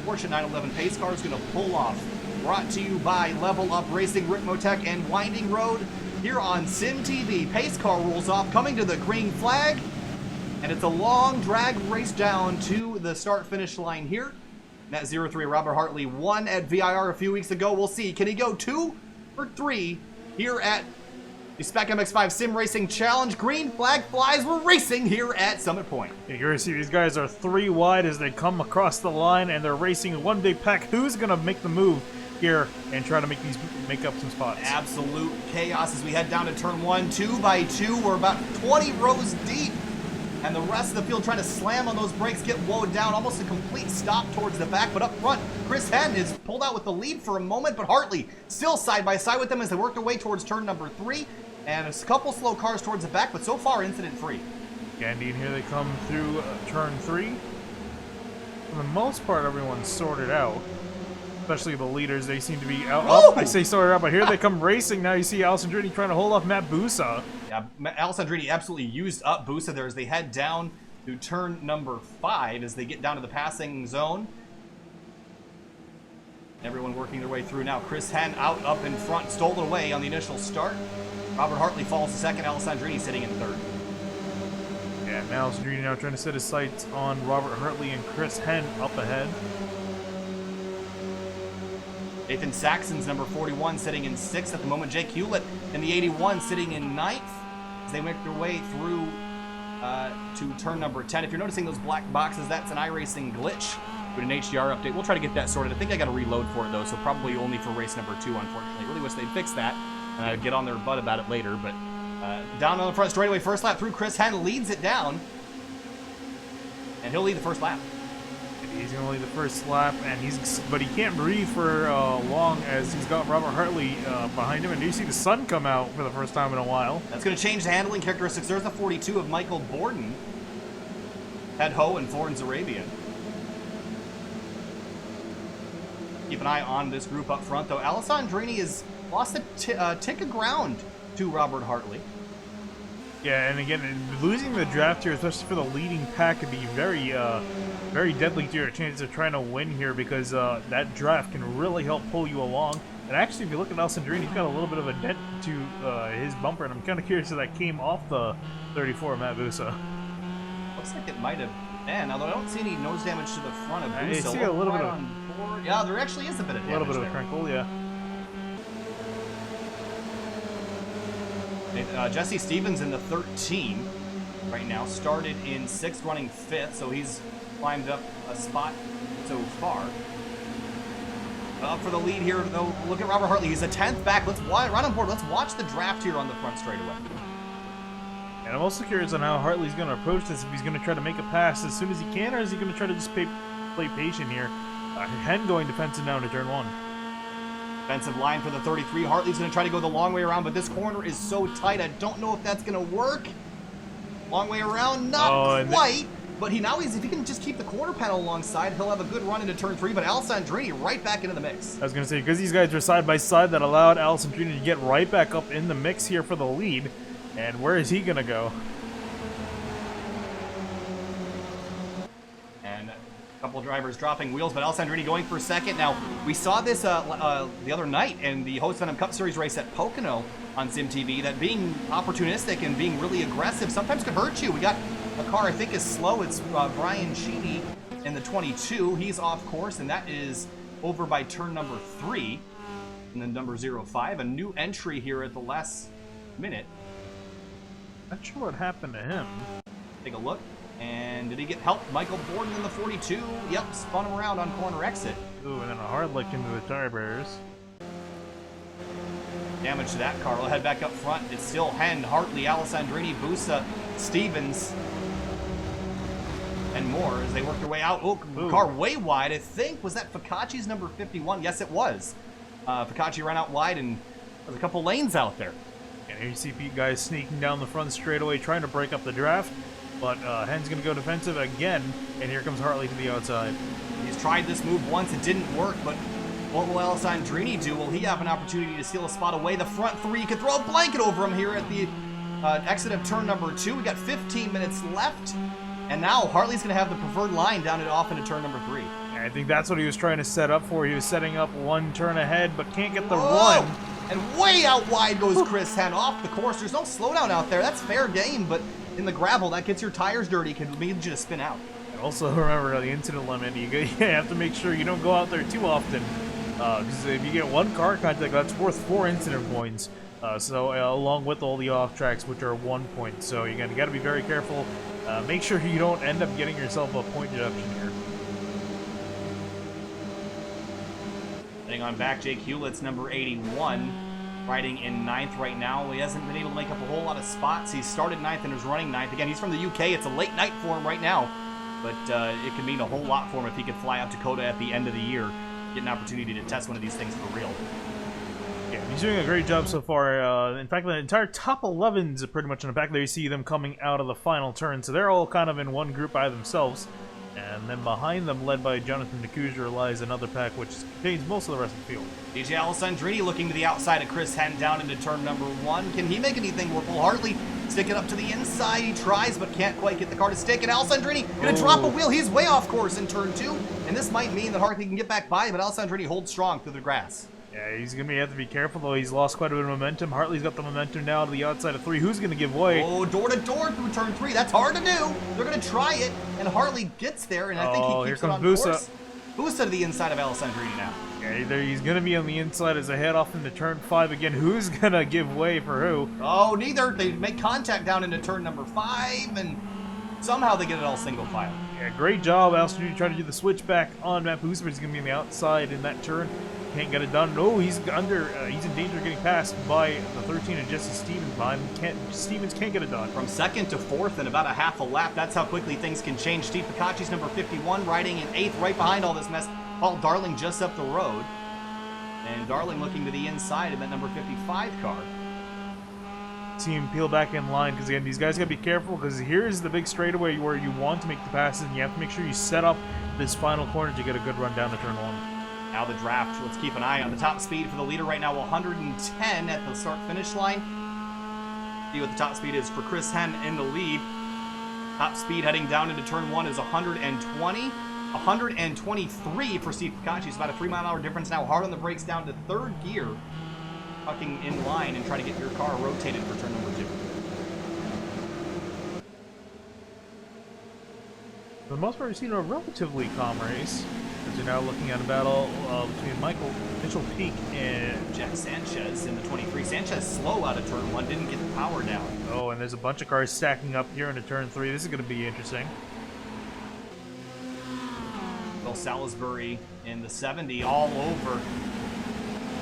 Porsche 911 pace car is going to pull off. Brought to you by LevelUp Racing, Rickmotech, and Winding Road here on SYM TV. Pace car rolls off, coming to the green flag, and it's a long drag race down to the start-finish line here. That 03 Robert Hartley won at VIR a few weeks ago. We'll see. Can he go 2 or 3 here at the SPEC MX-5 Sim Racing Challenge? Green flag flies. We're racing here at Summit Point. You're going to see these guys are 3 wide as they come across the line, and they're racing one big pack. Who's going to make the move here and try to make up some spots? Absolute chaos as we head down to turn 1, 2 by 2. We're about 20 rows deep. And the rest of the field trying to slam on those brakes, get woed down, almost a complete stop towards the back. But up front, Chris Henn is pulled out with the lead for a moment, but Hartley still side by side with them as they work their way towards turn number 3. And a couple slow cars towards the back, but so far incident-free. Yeah, indeed, here they come through turn 3. For the most part, everyone's sorted out. Especially the leaders, they seem to be out. Oh, I say sorted out, but here they come racing. Now you see Alessandrini trying to hold off Matt Busa. Yeah, Alessandrini absolutely used up Busa there as they head down to turn number 5 as they get down to the passing zone. Everyone working their way through now. Chris Henn out up in front, stole it away on the initial start. Robert Hartley falls to second, Alessandrini sitting in third. Yeah, now Alessandrini now trying to set his sights on Robert Hartley and Chris Henn up ahead. Nathan Saxon's number 41 sitting in 6th at the moment. Jake Hewlett in the 81 sitting in 9th as they make their way through to turn number 10. If you're noticing those black boxes, that's an iRacing glitch with an HDR update. We'll try to get that sorted. I think I got to reload for it though, so probably only for race number 2, unfortunately. Really wish they'd fix that and I'd get on their butt about it later. But down on the front straightaway, first lap through, Chris Henn leads it down, and he'll lead the first lap. He's going to lead the first lap, and but he can't breathe for long as he's got Robert Hartley behind him. And you see the sun come out for the first time in a while. That's going to change the handling characteristics. There's the 42 of Michael Borden, Ted Ho, and Florence Arabia. Keep an eye on this group up front, though. Alessandrini has lost a tick of ground to Robert Hartley. Yeah, and again, losing the draft here, especially for the leading pack, could be very, very deadly to your chances of trying to win here because that draft can really help pull you along. And actually, if you look at Alessandrini, he's got a little bit of a dent to his bumper, and I'm kind of curious if that came off the 34 of Matt Busa. Looks like it might have been, although I don't see any nose damage to the front of Busa. I see a little bit of... Yeah, there actually is a bit of damage. A little bit of a crinkle, yeah. Jesse Stevens in the 13 right now, started in 6th, running 5th, so he's climbed up a spot so far. Up for the lead here, though, look at Robert Hartley. He's a 10th back. Let's run on board. Let's watch the draft here on the front straightaway. And I'm also curious on how Hartley's going to approach this, if he's going to try to make a pass as soon as he can, or is he going to try to just play patient here? Henn going defensive down to turn 1. Defensive line for the 33. Hartley's going to try to go the long way around, but this corner is so tight. I don't know if that's going to work. Long way around, not quite. But if he can just keep the corner panel alongside, he'll have a good run into turn 3. But Alessandrini right back into the mix. I was going to say, because these guys are side by side, that allowed Alessandrini to get right back up in the mix here for the lead. And where is he going to go? And a couple drivers dropping wheels, but Alessandrini going for second. Now, we saw this the other night in the Host Venom Cup Series race at Pocono on SYM TV, that being opportunistic and being really aggressive sometimes could hurt you. We got a car I think is slow. It's Brian Sheedy in the 22. He's off course, and that is over by turn number 3. And then number 05, a new entry here at the last minute. Not sure what happened to him. Take a look. And did he get help? Michael Borden in the 42. Yep, spun him around on corner exit. Ooh, and then a hard lick into the tire bearers. Damage to that car. We'll head back up front. It's still Henn, Hartley, Alessandrini, Busa, Stevens, and more as they work their way out. Oh, car way wide. I think, was that Ficacci's number 51? Yes, it was. Ficacci ran out wide, and there's a couple lanes out there. And here you see Pete guys sneaking down the front straightaway, trying to break up the draft. But Henn's going to go defensive again, and here comes Hartley to the outside. He's tried this move once. It didn't work, but what will Alessandrini do? Will he have an opportunity to steal a spot away? The front 3 could throw a blanket over him here at the exit of turn number 2. We got 15 minutes left, and now Hartley's going to have the preferred line down and off into turn number 3. And I think that's what he was trying to set up for. He was setting up one turn ahead, but can't get the run. And way out wide goes Chris Henn off the course. There's no slowdown out there. That's fair game, but in the gravel, that gets your tires dirty, can lead you to spin out. And also remember the incident limit. You have to make sure you don't go out there too often. Because if you get one car contact, that's worth 4 incident points. Along with all the off tracks, which are 1 point. So you got to be very careful. Make sure you don't end up getting yourself a point deduction here. Heading on back, Jake Hewlett's number 81. riding in 9th right now. He hasn't been able to make up a whole lot of spots. He started 9th and is running 9th. Again, he's from the UK. It's a late night for him right now, but it could mean a whole lot for him if he could fly out to Dakota at the end of the year, get an opportunity to test one of these things for real. Yeah, he's doing a great job so far. In fact, the entire top 11s are pretty much in the back there. You see them coming out of the final turn, so they're all kind of in one group by themselves. And then behind them, led by Jarrett Maki, lies another pack which contains most of the rest of the field. DJ Alessandrini looking to the outside of Chris Henn down into turn number 1. Can he make anything work? Will Hartley stick it up to the inside? He tries, but can't quite get the car to stick. And Alessandrini gonna drop a wheel. He's way off course in turn 2. And this might mean that Hartley can get back by, but Alessandrini holds strong through the grass. Yeah, he's going to have to be careful, though. He's lost quite a bit of momentum. Hartley's got the momentum now to the outside of 3. Who's going to give way? Oh, door-to-door through turn 3. That's hard to do. They're going to try it, and Hartley gets there, and I think he keeps it on course. Busa to the inside of Alessandrini now. Yeah, he's going to be on the inside as they head off into turn 5 again. Who's going to give way for who? Oh, neither. They make contact down into turn number 5, and somehow they get it all single file. Yeah, great job, Alessandrini trying to do the switch back on Matt Busa, but he's going to be on the outside in that turn. Can't get it done. No, he's under. He's in danger of getting passed by the 13 of Jesse Stevens behind him. Stevens can't get it done. From 2nd to 4th in about a half a lap. That's how quickly things can change. Steve Picacci's number 51 riding in 8th right behind all this mess. Paul Darling just up the road. And Darling looking to the inside in that number 55 car. See him peel back in line because, again, these guys got to be careful because here's the big straightaway where you want to make the passes and you have to make sure you set up this final corner to get a good run down to turn 1. Now the draft, let's keep an eye on the top speed for the leader right now, 110 at the start-finish line. See what the top speed is for Chris Henn in the lead. Top speed heading down into turn 1 is 120. 123 for Steve Picacci. It's about a 3-mile-an-hour difference now. Hard on the brakes down to 3rd gear. Tucking in line and trying to get your car rotated for turn number 2. For the most part, we've seen a relatively calm race. As you're now looking at a battle between Mitchell Peak and Jack Sanchez in the 23. Sanchez slow out of turn 1, didn't get the power down. Oh, and there's a bunch of cars stacking up here into turn 3. This is going to be interesting. Bill Salisbury in the 70 all over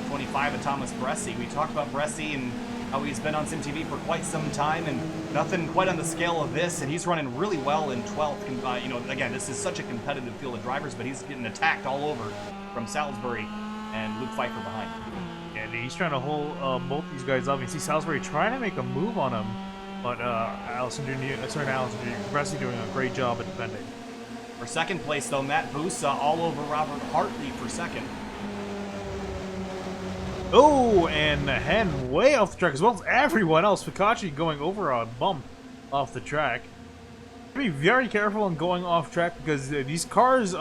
25 of Thomas Bresci. We talked about Bresci and how he's been on SYM TV for quite some time, and nothing quite on the scale of this, and he's running really well in 12th. You know, again, this is such a competitive field of drivers, but he's getting attacked all over from Salisbury and Luke Pfeiffer behind. And he's trying to hold both these guys up. You see Salisbury trying to make a move on him, but Bresci doing a great job at defending. For 2nd place, though, Matt Busa all over Robert Hartley for 2nd. Oh, and Henn way off the track, as well as everyone else. Picacci going over a bump off the track. Be very careful in going off track because these cars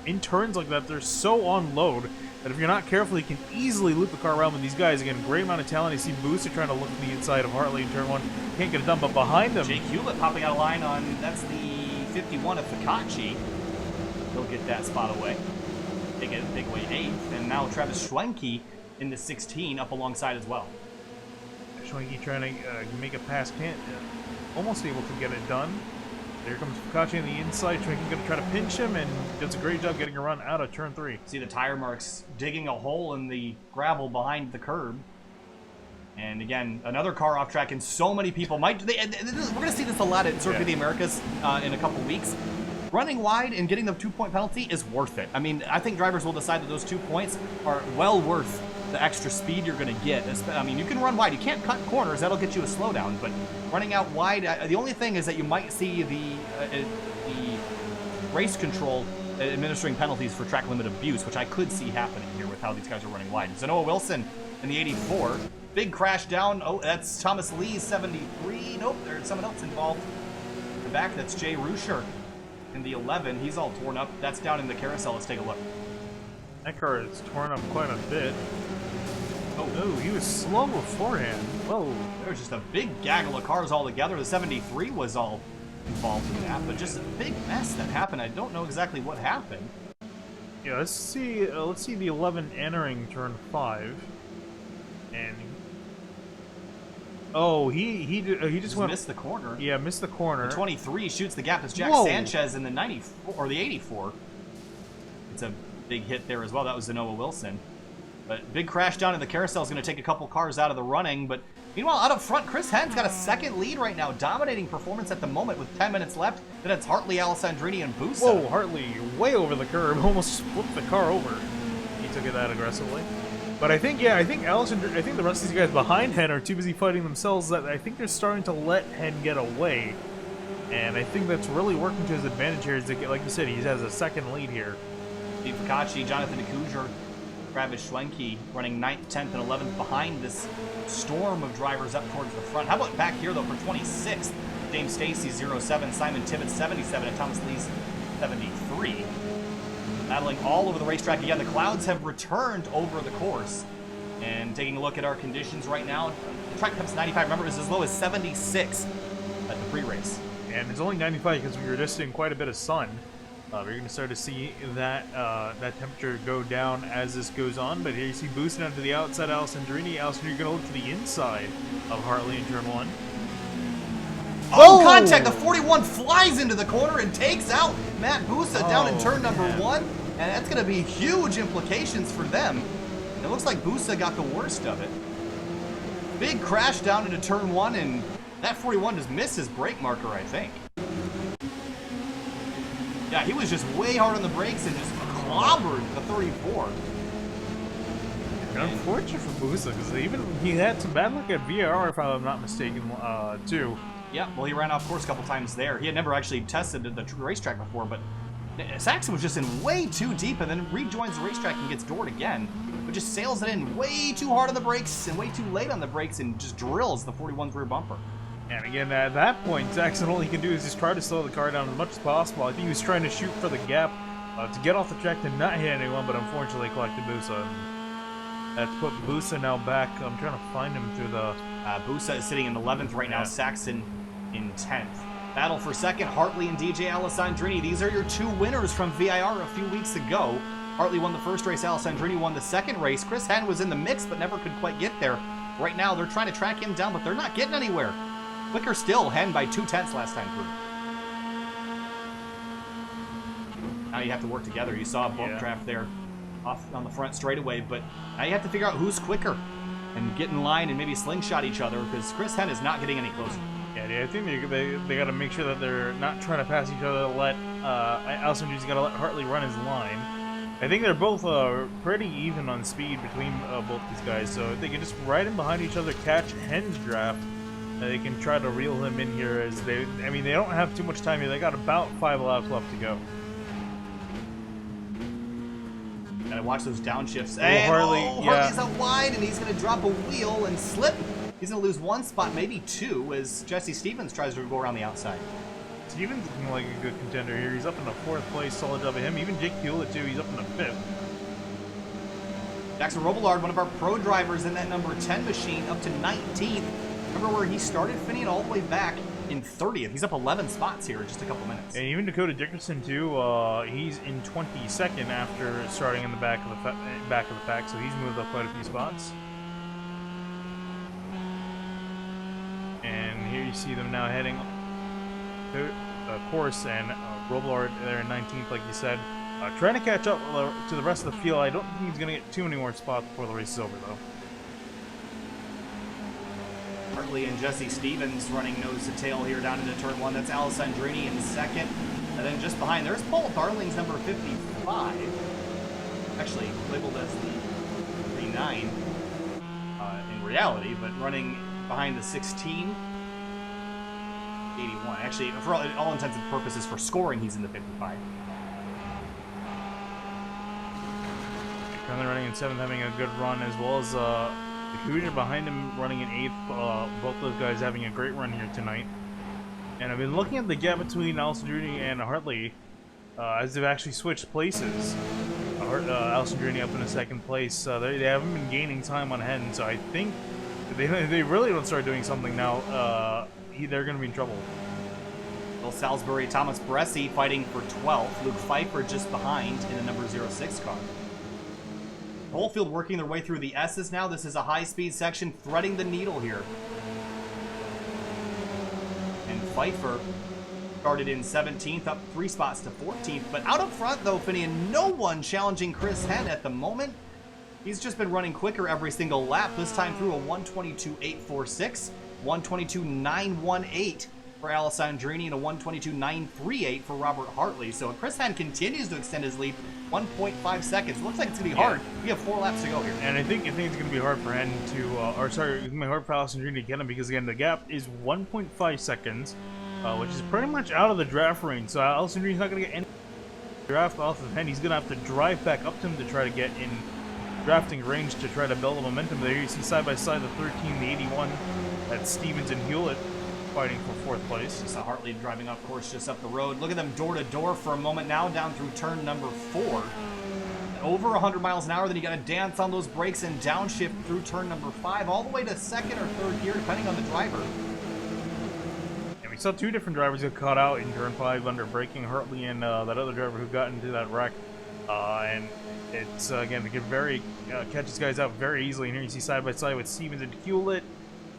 in turns like that, they're so on load that if you're not careful, you can easily loop the car around with these guys. Again, great amount of talent. You see Booster trying to look at the inside of Hartley in turn 1. Can't get it done, but behind them, Jake Hewlett popping out of line on, that's the 51 of Picacci. He'll get that spot away. They get a big way 8th, and now Travis Schwenke in the 16 up alongside as well. Schwenke trying to make a pass, can't almost able to get it done. There comes Picacci on the inside. Schwenke going to try to pinch him and does a great job getting a run out of turn 3. See the tire marks digging a hole in the gravel behind the curb. And again, another car off track, and so many people might. We're going to see this a lot at Circuit of the Americas in a couple weeks. Running wide and getting the 2-point penalty is worth it. I mean, I think drivers will decide that those 2 points are well worth the extra speed you're going to get. I mean, you can run wide. You can't cut corners. That'll get you a slowdown. But running out wide, the only thing is that you might see the race control administering penalties for track limit abuse, which I could see happening here with how these guys are running wide. Zanoa Wilson in the 84. Big crash down. Oh, that's Thomas Lee, 73. Nope, there's someone else involved. In the back, that's Jay Ruscher in the 11. He's all torn up. That's down in the carousel. Let's take a look. That car is torn up quite a bit. Oh, no, he was slow beforehand. Whoa. There was just a big gaggle of cars all together. The 73 was all involved in that, but just a big mess that happened. I don't know exactly what happened. Yeah, let's see the 11 entering turn 5. And oh, he just missed the corner. Yeah, missed the corner. The 23 shoots the gap. It's Jack Sanchez in the 94 or the 84. It's a big hit there as well. That was Zanoa Wilson. But big crash down in the carousel is going to take a couple cars out of the running. But meanwhile, out up front, Chris Hen's got a second lead right now. Dominating performance at the moment with 10 minutes left. Then it's Hartley, Alessandrini, and Busa. Whoa, Hartley way over the curb, almost flipped the car over. He took it that aggressively. But I think the rest of these guys behind Hen are too busy fighting themselves that I think they're starting to let Hen get away. And I think that's really working to his advantage here. Is that, like you said, he has a second lead here. Steve Fakachi, Jonathan Dcunha, Travis Schwenke running 9th, 10th, and 11th behind this storm of drivers up towards the front. How about back here, though, for 26th? James Stacy, 07, Simon Tibbetts, 77, and Thomas Lee's 73. Battling all over the racetrack again. The clouds have returned over the course. And taking a look at our conditions right now, the track temps 95. Remember, it was as low as 76 at the pre-race. And it's only 95 because we were just in quite a bit of sun. We're going to start to see that that temperature go down as this goes on. But here you see boosting onto the outside, Alessandrini. Alessandrini going to look to the inside of Hartley in turn 1. Oh, contact! The 41 flies into the corner and takes out Matt Busa down in turn number 1. And that's going to be huge implications for them. It looks like Busa got the worst of it. Big crash down into turn 1, and that 41 just missed his brake marker, I think. Yeah, he was just way hard on the brakes and just clobbered the 34. And unfortunate for Busa, because he had some bad luck at VAR, if I'm not mistaken, too. Yeah, well, he ran off course a couple times there. He had never actually tested the racetrack before, but Saxon was just in way too deep and then rejoins the racetrack and gets doored again. But just sails it in way too hard on the brakes and way too late on the brakes and just drills the 41's rear bumper. And again, at that point, Saxon, all he can do is just try to slow the car down as much as possible. I think he was trying to shoot for the gap to get off the track to not hit anyone, but unfortunately collected Busa. And that's put Busa now back. I'm trying to find him through the... Busa is sitting in 11th right now, Saxon in 10th. Battle for second, Hartley and DJ Alessandrini. These are your two winners from VIR a few weeks ago. Hartley won the first race, Alessandrini won the second race. Chris Hen was in the mix, but never could quite get there. Right now, they're trying to track him down, but they're not getting anywhere. Quicker still, Hen by 2/10 last time through. Now you have to work together. You saw a bump draft there off on the front straightaway, but now you have to figure out who's quicker and get in line and maybe slingshot each other because Chris Hen is not getting any closer. Yeah, I think they got to make sure that they're not trying to pass each other. Let Alessandrini's got to let Hartley run his line. I think they're both pretty even on speed between both these guys, so if they can just ride in behind each other, catch Hen's draft. They can try to reel him in here as they don't have too much time here. They got about 5 laps left to go. Gotta watch those downshifts. Hartley's out wide and he's gonna drop a wheel and slip. He's gonna lose 1 spot, maybe 2, as Jesse Stevens tries to go around the outside. Stevens looking like a good contender here. He's up in the 4th place, solid job of him. Even Jake Hewlett too, he's up in the 5th. Jackson Robillard, one of our pro drivers in that number 10 machine, up to 19th. Remember where he started, Finian, all the way back in 30th. He's up 11 spots here in just a couple minutes. And even Dakota Dickerson too. He's in 22nd after starting in the back of the pack, so he's moved up quite a few spots. And here you see them now heading to the course, and Robillard there in 19th, like you said, trying to catch up to the rest of the field. I don't think he's going to get too many more spots before the race is over, though. Hartley and Jesse Stevens running nose to tail here down into turn 1. That's Alessandrini in 2nd. And then just behind, there's Paul Darling's number 55. Actually labeled as the 39 in reality, but running behind the 16. 81. Actually, for all intents and purposes, for scoring, he's in the 55. Currently running in 7th, having a good run, as well as Dcunha behind him running in 8th. Both those guys having a great run here tonight. And I've been looking at the gap between Alessandrini and Hartley as they've actually switched places. Alessandrini up in the 2nd place. They haven't been gaining time on Hen, so I think if they really don't start doing something now, they're going to be in trouble. Bill Salisbury, Thomas Bresci fighting for 12th. Luke Pfeiffer just behind in the number 06 car. The whole field working their way through the S's now. This is a high-speed section threading the needle here. And Pfeiffer started in 17th, up 3 spots to 14th. But out up front, though, Finian, no one challenging Chris Hen at the moment. He's just been running quicker every single lap, this time through a 122.846, 122.918 for Alessandrini, and a 122.938 for Robert Hartley. So Chris Henn continues to extend his lead 1.5 seconds. Looks like it's going to be hard. We have 4 laps to go here. And I think it's going to be hard for Henn to, it's going to be hard for Alessandrini to get him, because again, the gap is 1.5 seconds, which is pretty much out of the draft range. So Alessandrini's not going to get any draft off of Henn. He's going to have to drive back up to him to try to get in drafting range to try to build a momentum. There you see side by side the 13, the 81. That's Stevens and Hewlett fighting for 4th place. Just Hartley driving off course just up the road. Look at them door to door for a moment now, down through turn number 4. Over 100 miles an hour, then you got to dance on those brakes and downshift through turn number 5, all the way to 2nd or 3rd gear, depending on the driver. And we saw 2 different drivers get caught out in turn 5 under braking, Hartley and that other driver who got into that wreck. And it's, again, it catches guys out very easily. And here you see side by side with Stevens and Hewlett.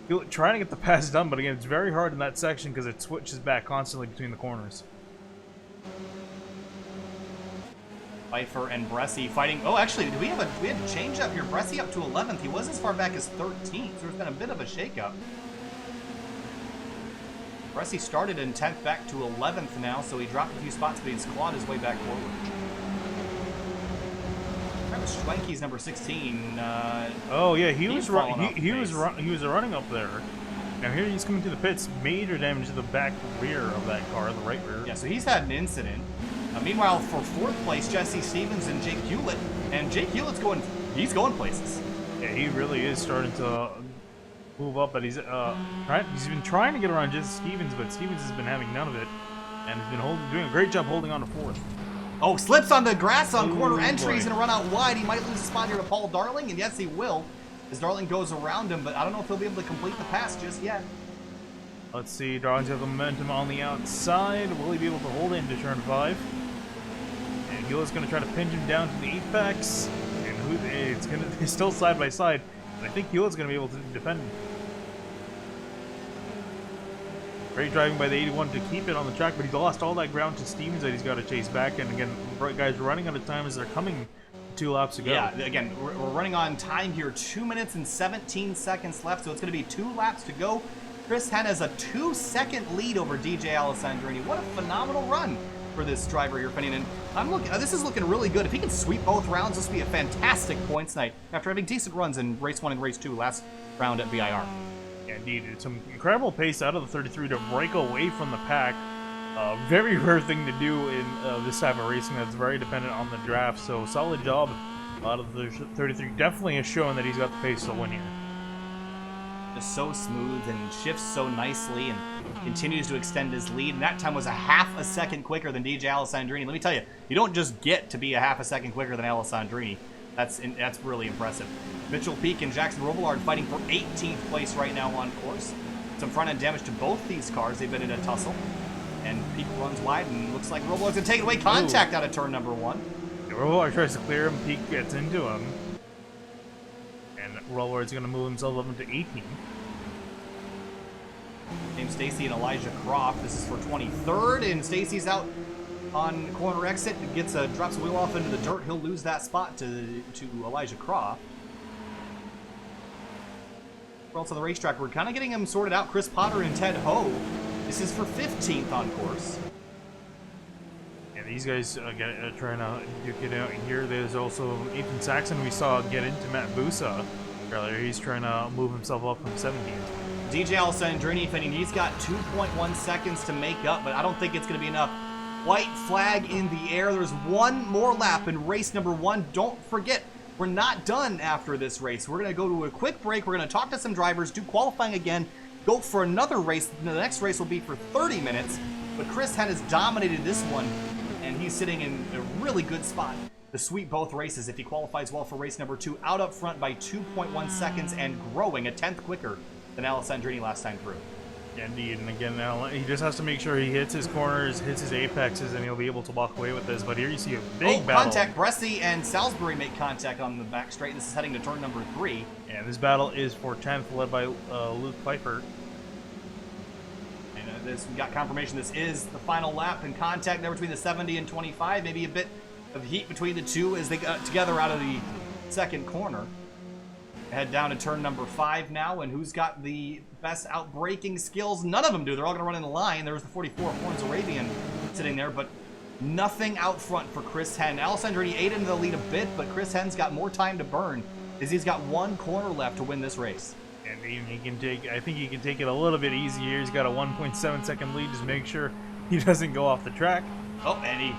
Hewlett trying to get the pass done, but again, it's very hard in that section because it switches back constantly between the corners. Pfeiffer and Bresci fighting. Oh, actually, we had a change up here. Bresci up to 11th. He was as far back as 13th, so there's been a bit of a shakeup. Bresci started in 10th, back to 11th now, so he dropped a few spots, but he's clawed his way back forward. Travis Schwenke's number 16. Oh yeah, he was running up there. Now here he's coming to the pits. Major damage to the back rear of that car, the right rear. Yeah, so he's had an incident. Meanwhile, for 4th place, Jesse Stevens and Jake Hewlett. And Jake Hewlett's going places. Yeah, he really is starting to move up, but he's been trying to get around Jesse Stevens, but Stevens has been having none of it, and has been doing a great job holding on to 4th. Oh, slips on the grass on corner entry. He's going to run out wide. He might lose a spot here to Paul Darling, and yes, he will, as Darling goes around him, but I don't know if he'll be able to complete the pass just yet. Let's see, Darling's got the momentum on the outside. Will he be able to hold it into turn 5? And Hewlett's going to try to pinch him down to the apex, and it's still side by side, and I think Hewlett's going to be able to defend him. Great driving by the 81 to keep it on the track, but he's lost all that ground to Stevens that he's got to chase back. And again, guys running out of time as they're coming 2 laps to go. Yeah, again, we're running on time here. 2 minutes and 17 seconds left, so it's going to be 2 laps to go. Chris Henn has a 2-second lead over DJ Alessandrini. What a phenomenal run for this driver here, Finian. And this is looking really good. If he can sweep both rounds, this will be a fantastic points night after having decent runs in race 1 and race 2 last round at VIR. Yeah, indeed. It's some incredible pace out of the 33 to break away from the pack. Very rare thing to do in this type of racing that's very dependent on the draft. So solid job out of the 33. Definitely has shown that he's got the pace to win here. Just so smooth and shifts so nicely and continues to extend his lead. And that time was a half a second quicker than DJ Alessandrini. Let me tell you, you don't just get to be a half a second quicker than Alessandrini. That's really impressive. Mitchell Peak and Jackson Robillard fighting for 18th place right now on course. Some front-end damage to both these cars. They've been in a tussle. And Peak runs wide, and looks like Robillard's going to take away contact out of turn number 1. Yeah, Robillard tries to clear him. Peak gets into him. And Robillard's going to move himself up into 18th. James Stacy and Elijah Croft. This is for 23rd, and Stacy's out on corner exit, drops a wheel off into the dirt. He'll lose that spot to Elijah Croft. We're also on the racetrack. We're kind of getting him sorted out. Chris Potter and Ted Ho. This is for 15th on course. Yeah, these guys trying to duke it out here. There's also Ethan Saxon we saw get into Matt Busa earlier. He's trying to move himself up from 17th. DJ Alessandrini, he's got 2.1 seconds to make up, but I don't think it's going to be enough. White flag in the air. There's one more lap in race number 1. Don't forget, we're not done after this race. We're going to go to a quick break. We're going to talk to some drivers, do qualifying again, go for another race. The next race will be for 30 minutes, but Chris Henn has dominated this one, and he's sitting in a really good spot to sweep both races if he qualifies well for race number 2, out up front by 2.1 seconds and growing, a 10th quicker than Alessandrini last time through. Yeah, indeed, and again, now he just has to make sure he hits his corners, hits his apexes, and he'll be able to walk away with this. But here you see a big battle. Contact. Bresci and Salisbury make contact on the back straight. This is heading to turn number 3. And this battle is for 10th, led by Luke Pfeiffer. And we got confirmation this is the final lap, and contact there between the 70 and 25. Maybe a bit of heat between the two as they got together out of the second corner. Head down to turn number 5 now, and who's got the best outbraking skills? None of them do. They're all going to run in the line. There's the 44 Horns Arabian sitting there, but nothing out front for Chris Henn. Alessandrini ate into the lead a bit, but Chris Henn's got more time to burn as he's got one corner left to win this race. And he can take, I think he can take it a little bit easier. He's got a 1.7 second lead. Just make sure he doesn't go off the track. Oh, and he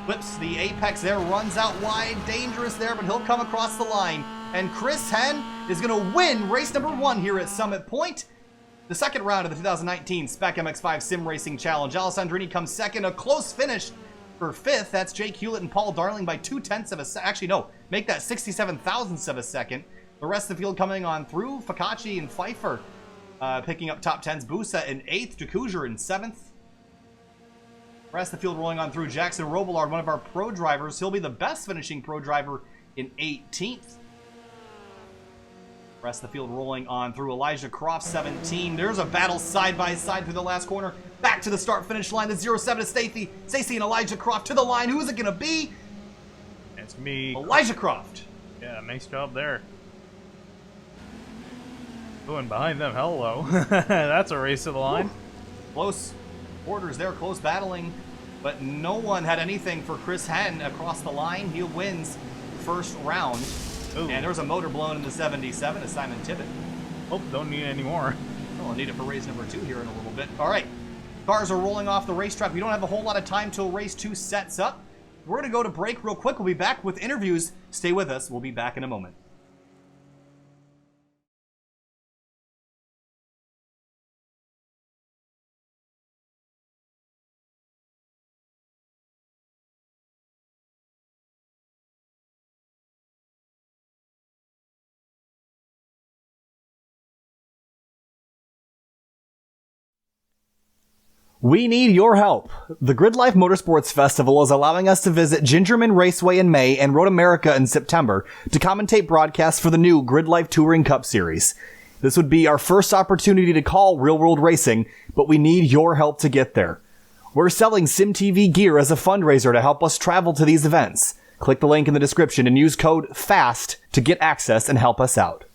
flips the apex there, runs out wide, dangerous there, but he'll come across the line. And Chris Henn is going to win race number 1 here at Summit Point. The second round of the 2019 SPEC MX-5 Sim Racing Challenge. Alessandrini comes second, a close finish for 5th. That's Jake Hewlett and Paul Darling by 0.2 of a second. Actually, no, make that 67 thousandths of a second. The rest of the field coming on through. Fakachi and Pfeiffer picking up top 10s. Busa in 8th, Dcunha in 7th. Rest of the field rolling on through. Jackson Robillard, one of our pro drivers. He'll be the best finishing pro driver in 18th. Rest of the field rolling on through. Elijah Croft, 17. There's a battle side by side through the last corner. Back to the start-finish line. The 07 is Stacey. Stacey and Elijah Croft to the line. Who is it going to be? It's me. Elijah Croft. Yeah, nice job there. Oh, and behind them, hello. That's a race to the line. Ooh. Close quarters there, close battling, but no one had anything for Chris Henn across the line. He wins first round. Ooh. And there's a motor blown in the 77 to Simon Tibbett. Oh, don't need any more. We'll need it for race number 2 here in a little bit. All right, cars are rolling off the racetrack. We don't have a whole lot of time till race 2 sets up. We're going to go to break real quick. We'll be back with interviews. Stay with us. We'll be back in a moment. We need your help. The Grid Life Motorsports Festival is allowing us to visit Gingerman Raceway in May and Road America in September to commentate broadcasts for the new Grid Life Touring Cup Series. This would be our first opportunity to call real-world racing, but we need your help to get there. We're selling SYM TV gear as a fundraiser to help us travel to these events. Click the link in the description and use code FAST to get access and help us out.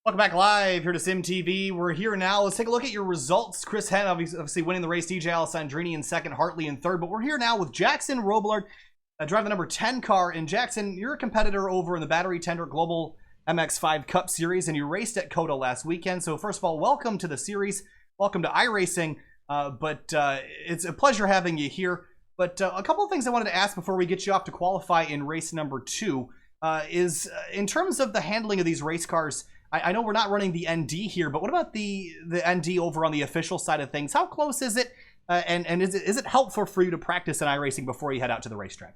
Welcome back live here to SYM TV. We're here now. Let's take a look at your results. Chris Henn obviously winning the race. DJ Alessandrini in second, Hartley in third. But we're here now with Jackson Robillard, driving the number 10 car. And Jackson, you're a competitor over in the Battery Tender Global MX-5 Cup Series, and you raced at COTA last weekend. So first of all, welcome to the series. Welcome to iRacing. It's a pleasure having you here. But a couple of things I wanted to ask before we get you off to qualify in race number 2 is in terms of the handling of these race cars. I know we're not running the ND here, but what about the ND over on the official side of things? How close is it? And is it helpful for you to practice in iRacing before you head out to the racetrack?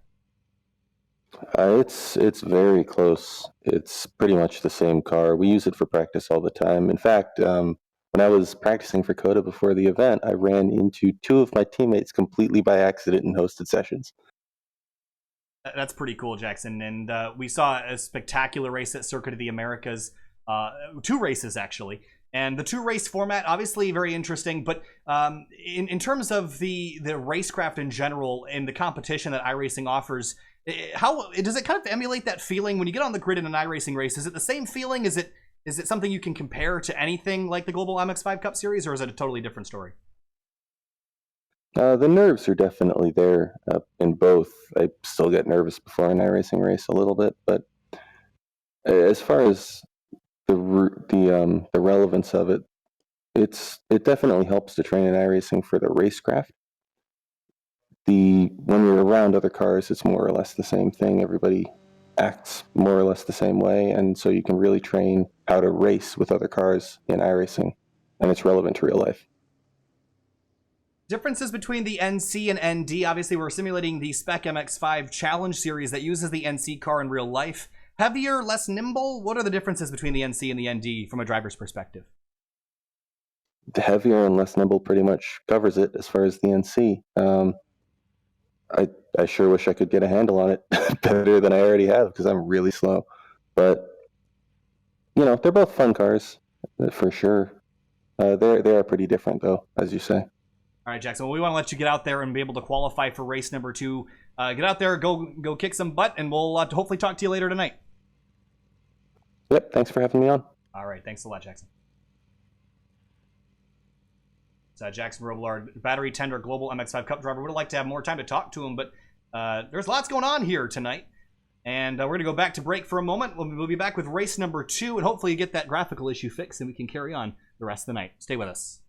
It's very close. It's pretty much the same car. We use it for practice all the time. In fact, when I was practicing for COTA before the event, I ran into 2 of my teammates completely by accident in hosted sessions. That's pretty cool, Jackson. And we saw a spectacular race at Circuit of the Americas. 2 races, actually. And the 2-race format, obviously very interesting. But in terms of the racecraft in general and the competition that iRacing offers, how does it kind of emulate that feeling when you get on the grid in an iRacing race? Is it the same feeling? Is it something you can compare to anything like the Global MX-5 Cup Series, or is it a totally different story? The nerves are definitely there in both. I still get nervous before an iRacing race a little bit, but as far as the relevance of it, it definitely helps to train in iRacing for the racecraft. When you're around other cars, it's more or less the same thing. Everybody acts more or less the same way, and so you can really train how to race with other cars in iRacing, and it's relevant to real life. Differences between the NC and ND. Obviously, we're simulating the SPEC MX-5 Challenge Series that uses the NC car in real life. Heavier, less nimble? What are the differences between the NC and the ND from a driver's perspective? The heavier and less nimble pretty much covers it as far as the NC. I sure wish I could get a handle on it better than I already have because I'm really slow. But, they're both fun cars for sure. They are pretty different, though, as you say. All right, Jackson. Well, we want to let you get out there and be able to qualify for race number 2. Get out there, go kick some butt, and we'll hopefully talk to you later tonight. Yep, thanks for having me on. All right, thanks a lot, Jackson. It's Jackson Robillard, battery tender, global MX-5 Cup driver. Would have liked to have more time to talk to him, but there's lots going on here tonight. And we're going to go back to break for a moment. We'll be back with race number 2, and hopefully get that graphical issue fixed, and we can carry on the rest of the night. Stay with us.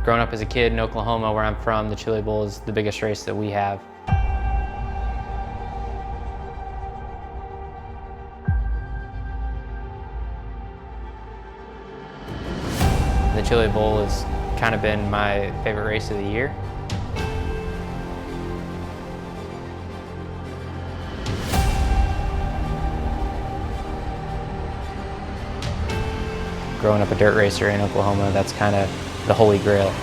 Growing up as a kid in Oklahoma, where I'm from, the Chili Bowl is the biggest race that we have. The Chili Bowl has kind of been my favorite race of the year. Growing up a dirt racer in Oklahoma, that's kind of the holy grail.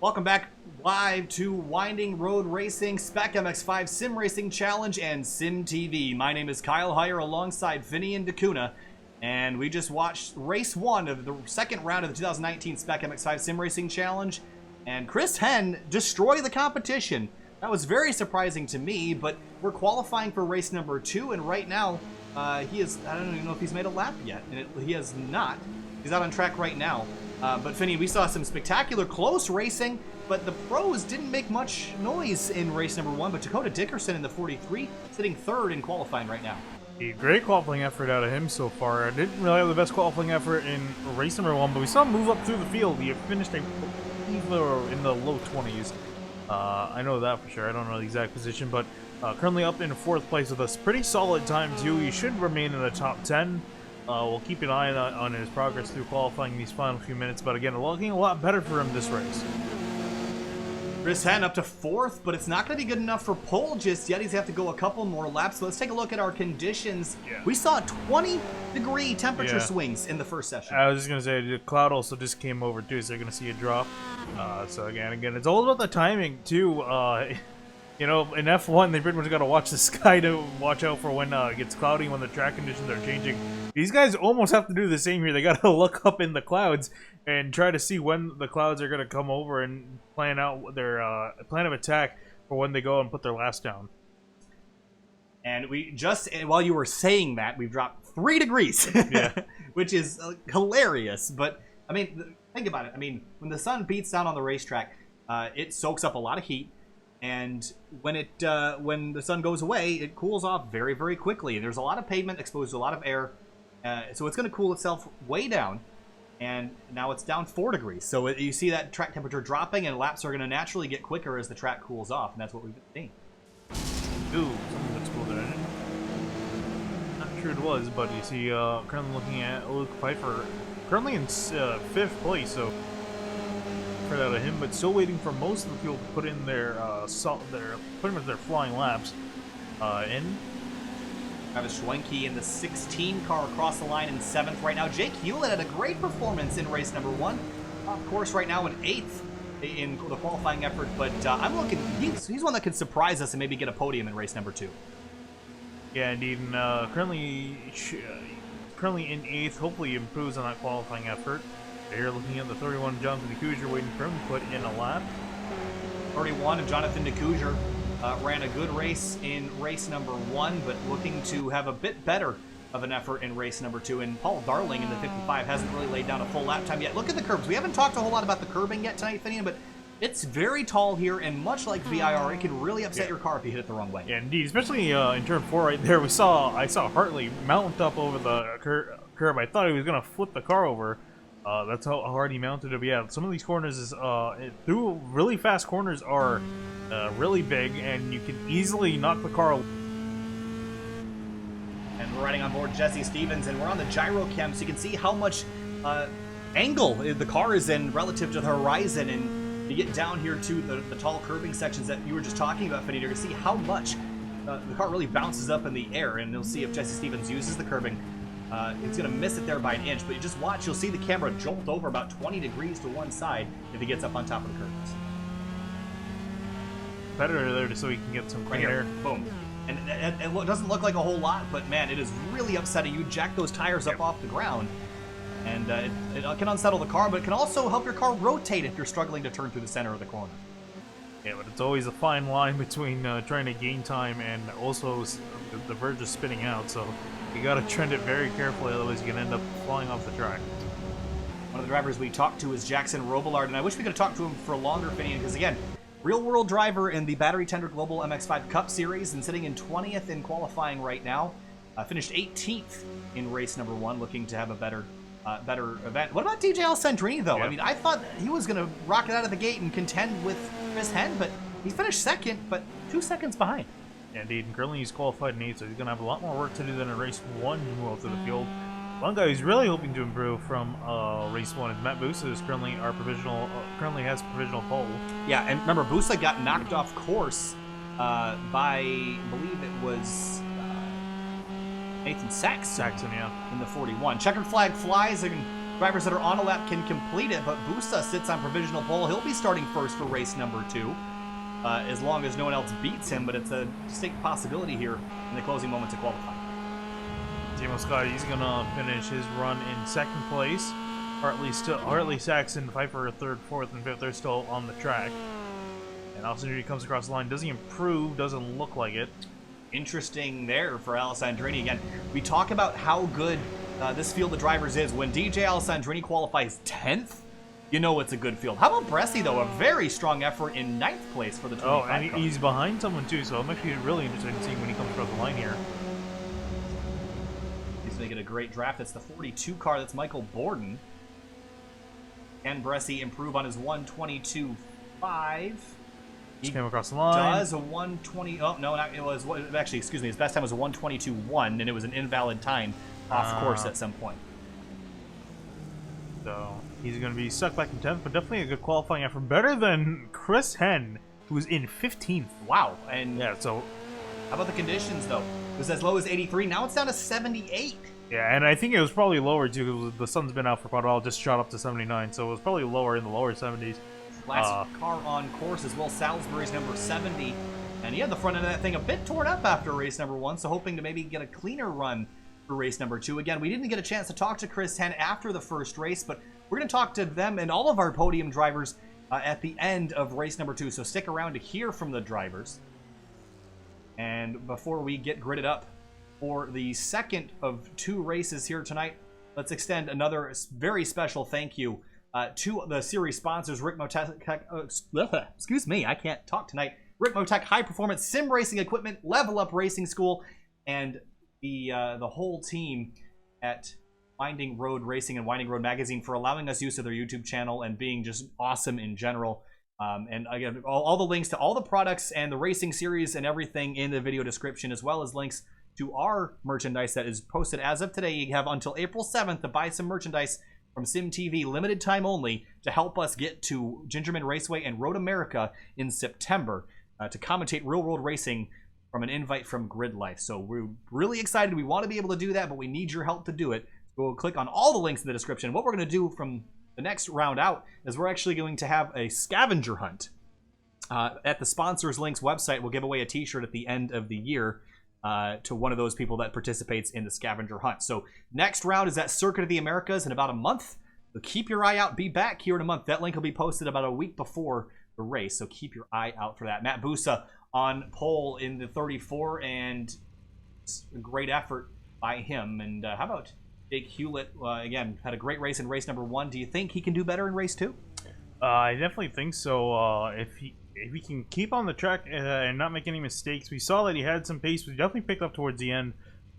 Welcome back live to Winding Road Racing, SPEC MX-5 SimRacing Challenge, and SYM TV. My name is Kyle Heyer alongside Finian Dcunha, and we just watched race 1 of the second round of the 2019 SPEC MX-5 SimRacing Challenge, and Chris Henn destroyed the competition. That was very surprising to me, but we're qualifying for race number 2, and right now, he is, I don't even know if he's made a lap yet, and he has not. He's out on track right now. But Finian, we saw some spectacular close racing, but the pros didn't make much noise in race number 1, but Dakota Dickerson in the 43 sitting 3rd in qualifying right now. A great qualifying effort out of him so far. I didn't really have the best qualifying effort in race number 1, but we saw him move up through the field. He finished in the low 20s. I know that for sure. I don't know the exact position, but currently up in 4th place with a pretty solid time too. He should remain in the top 10. We'll keep an eye on his progress through qualifying these final few minutes, but again, looking a lot better for him this race. Chris Henn up to 4th, but it's not going to be good enough for pole just yet. He's going to have to go a couple more laps. So let's take a look at our conditions. Yeah. We saw 20-degree temperature swings in the first session. I was just going to say, the cloud also just came over too, so you're going to see a drop. So again, it's all about the timing too. You know, in F1, they pretty much got to watch the sky to watch out for when it gets cloudy, when the track conditions are changing. These guys almost have to do the same here. They got to look up in the clouds and try to see when the clouds are going to come over and plan out their plan of attack for when they go and put their laps down. And we just, while you were saying that, we've dropped 3 degrees, yeah. Which is hilarious. But, I mean, think about it. I mean, when the sun beats down on the racetrack, it soaks up a lot of heat. And when the sun goes away, it cools off very, very quickly. There's a lot of pavement exposed to a lot of air, so it's going to cool itself way down. And now it's down 4 degrees. So you see that track temperature dropping, and laps are going to naturally get quicker as the track cools off, and that's what we've been seeing. Ooh, something that's cool there. Not sure it was, but you see, currently looking at Luke Pfeiffer, currently in 5th place, so out of him, but still waiting for most of the field to put in their pretty much their flying laps in. Travis Schwenke in the 16 car across the line in 7th right now. Jake Hewlett had a great performance in race number 1. Of course, right now in 8th in the qualifying effort, but I'm looking, he's one that can surprise us and maybe get a podium in race number 2. Yeah, indeed, and currently in 8th, hopefully improves on that qualifying effort. Here looking at the 31, Jonathan Dcunha, waiting for him to put in a lap. 31 of Jonathan Dcunha ran a good race in race number 1, but looking to have a bit better of an effort in race number 2. And Paul Darling in the 55 hasn't really laid down a full lap time yet. Look at the curbs. We haven't talked a whole lot about the curbing yet tonight, Finian, but it's very tall here, and much like VIR, it can really upset your car if you hit it the wrong way. Yeah, indeed, especially in turn 4 right there. I saw Hartley mount up over the curb. I thought he was going to flip the car over. That's how hard he mounted it. But yeah, some of these corners is through really fast corners are really big, and you can easily knock the car. And we're riding on board Jesse Stevens, and we're on the gyro cam, so you can see how much angle the car is in relative to the horizon. And you get down here to the tall curving sections that you were just talking about, Finian, you're going to see how much the car really bounces up in the air. And you'll see if Jesse Stevens uses the curbing. It's going to miss it there by an inch, but you just watch, you'll see the camera jolt over about 20 degrees to one side if he gets up on top of the curves. Better there just so he can get some clean air. Boom. And it doesn't look like a whole lot, but man, it is really upsetting. You jack those tires up off the ground, and it can unsettle the car, but it can also help your car rotate if you're struggling to turn through the center of the corner. Yeah, but it's always a fine line between trying to gain time and also the verge of spinning out, so you gotta trend it very carefully, otherwise you're gonna end up flying off the track. One of the drivers we talked to is Jackson Robillard, and I wish we could have talked to him for longer, Finian, because again, real-world driver in the Battery Tender Global MX-5 Cup Series and sitting in 20th in qualifying right now. Finished 18th in race number 1, looking to have a better event. What about DJ Alessandrini, though? Yeah. I mean, I thought he was going to rock it out of the gate and contend with Chris Henn, but he finished second, but 2 seconds behind. Yeah, indeed, and currently he's qualified in 8th, so he's going to have a lot more work to do than in race 1 well through the field. One guy who's really hoping to improve from race 1 is Matt Busa, who's currently our provisional, currently has provisional pole. Yeah, and remember, Busa got knocked off course by, I believe it was Nathan Saxon, yeah. in the 41. Checkered flag flies, and drivers that are on a lap can complete it, but Busa sits on provisional pole. He'll be starting first for race number 2, as long as no one else beats him, but it's a distinct possibility here in the closing moments of qualifying. Timo Scott, he's going to finish his run in 2nd place. Hartley Saxon, Pfeiffer 3rd, 4th, and 5th. They're still on the track. And Alessandrini comes across the line. Does he improve? Doesn't look like it. Interesting there for Alessandrini. Again, we talk about how good this field of drivers is. When DJ Alessandrini qualifies 10th, you know it's a good field. How about Bresci, though? A very strong effort in 9th place for the 25 Oh, and car. he's behind someone, too, so I'm actually really interested in seeing when he comes across the line here. He's going to get a great draft. It's the 42 car. That's Michael Borden. Can Bresci improve on his 122.5? Just came across the line. Does a 120. Oh, no, it was. Actually, excuse me. His best time was a 122.1, and it was an invalid time off course at some point. So he's going to be stuck back in 10th, but definitely a good qualifying effort. Better than Chris Henn, who was in 15th. Wow. And yeah, so how about the conditions, though? It was as low as 83. Now it's down to 78. yeah, and I think it was probably lower, too, because the sun's been out for quite a while. Just shot up to 79, so it was probably lower in the lower 70s. Last car on course is Will Salisbury's number 70. And he had the front end of that thing a bit torn up after race number 1, so hoping to maybe get a cleaner run for race number 2. Again, we didn't get a chance to talk to Chris Henn after the first race, but we're going to talk to them and all of our podium drivers at the end of race number 2. So stick around to hear from the drivers. And before we get gridded up for the second of 2 races here tonight, let's extend another very special thank you to the series sponsors, Rick Motech, excuse me, I can't talk tonight. Rick Motech High Performance Sim Racing Equipment, LevelUp Racing School, and the whole team at Winding Road Racing and Winding Road Magazine for allowing us use of their YouTube channel and being just awesome in general. And again, all the links to all the products and the racing series and everything in the video description, as well as links to our merchandise that is posted as of today. You have until April 7th to buy some merchandise from SYM TV, limited time only, to help us get to Gingerman Raceway and Road America in September to commentate real-world racing from an invite from Grid Life. So we're really excited. We want to be able to do that, but we need your help to do it. We'll click on all the links in the description. What we're going to do from the next round out is we're actually going to have a scavenger hunt. At the sponsors links website, we'll give away a t-shirt at the end of the year to one of those people that participates in the scavenger hunt. So next round is at Circuit of the Americas in about a month. So keep your eye out. Be back here in a month. That link will be posted about a week before the race, so keep your eye out for that. Matt Busa on pole in the 34, and a great effort by him. And how about Jake Hewlett? Again, had a great race in race number 1. Do you think he can do better in race 2? I definitely think so. If he can keep on the track and not make any mistakes. We saw that he had some pace. We definitely picked up towards the end,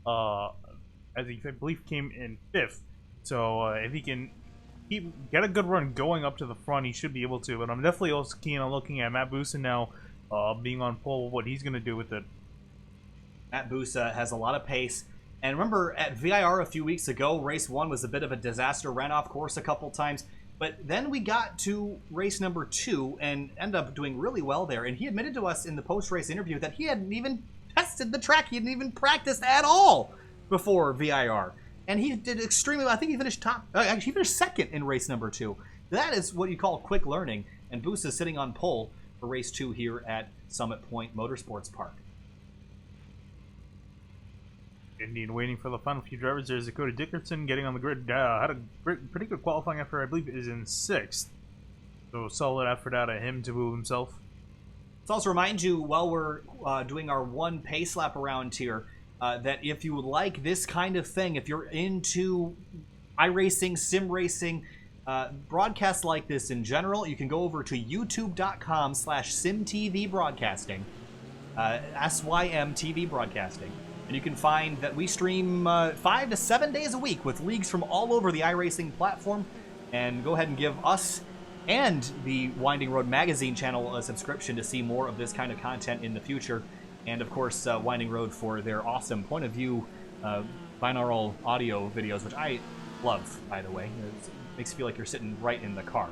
as he, I believe, came in 5th. So if he can get a good run going up to the front, he should be able to. But I'm definitely also keen on looking at Matt Busa now, being on pole, what he's going to do with it. Matt Busa has a lot of pace. And remember, at VIR a few weeks ago, race 1 was a bit of a disaster, ran off course a couple times. But then we got to race number 2 and ended up doing really well there. And he admitted to us in the post-race interview that he hadn't even tested the track. He hadn't even practiced at all before VIR. And he did extremely well. I think he finished actually he finished second in race number 2. That is what you call quick learning. And Busa sitting on pole for race 2 here at Summit Point Motorsports Park. Indian waiting for the final few drivers. There's Dakota Dickerson getting on the grid. Had a pretty good qualifying effort. I believe is in 6th. So solid effort out of him to move himself. Let's also remind you, while we're doing our 1 pace lap around here, that if you would like this kind of thing, if you're into iRacing, sim racing, broadcasts like this in general, you can go over to youtube.com/SYM TV Broadcasting, SYM TV Broadcasting. And you can find that we stream 5 to 7 days a week with leagues from all over the iRacing platform. And go ahead and give us and the Winding Road Magazine channel a subscription to see more of this kind of content in the future. And of course, Winding Road for their awesome point of view binaural audio videos, which I love, by the way. It makes you feel like you're sitting right in the car.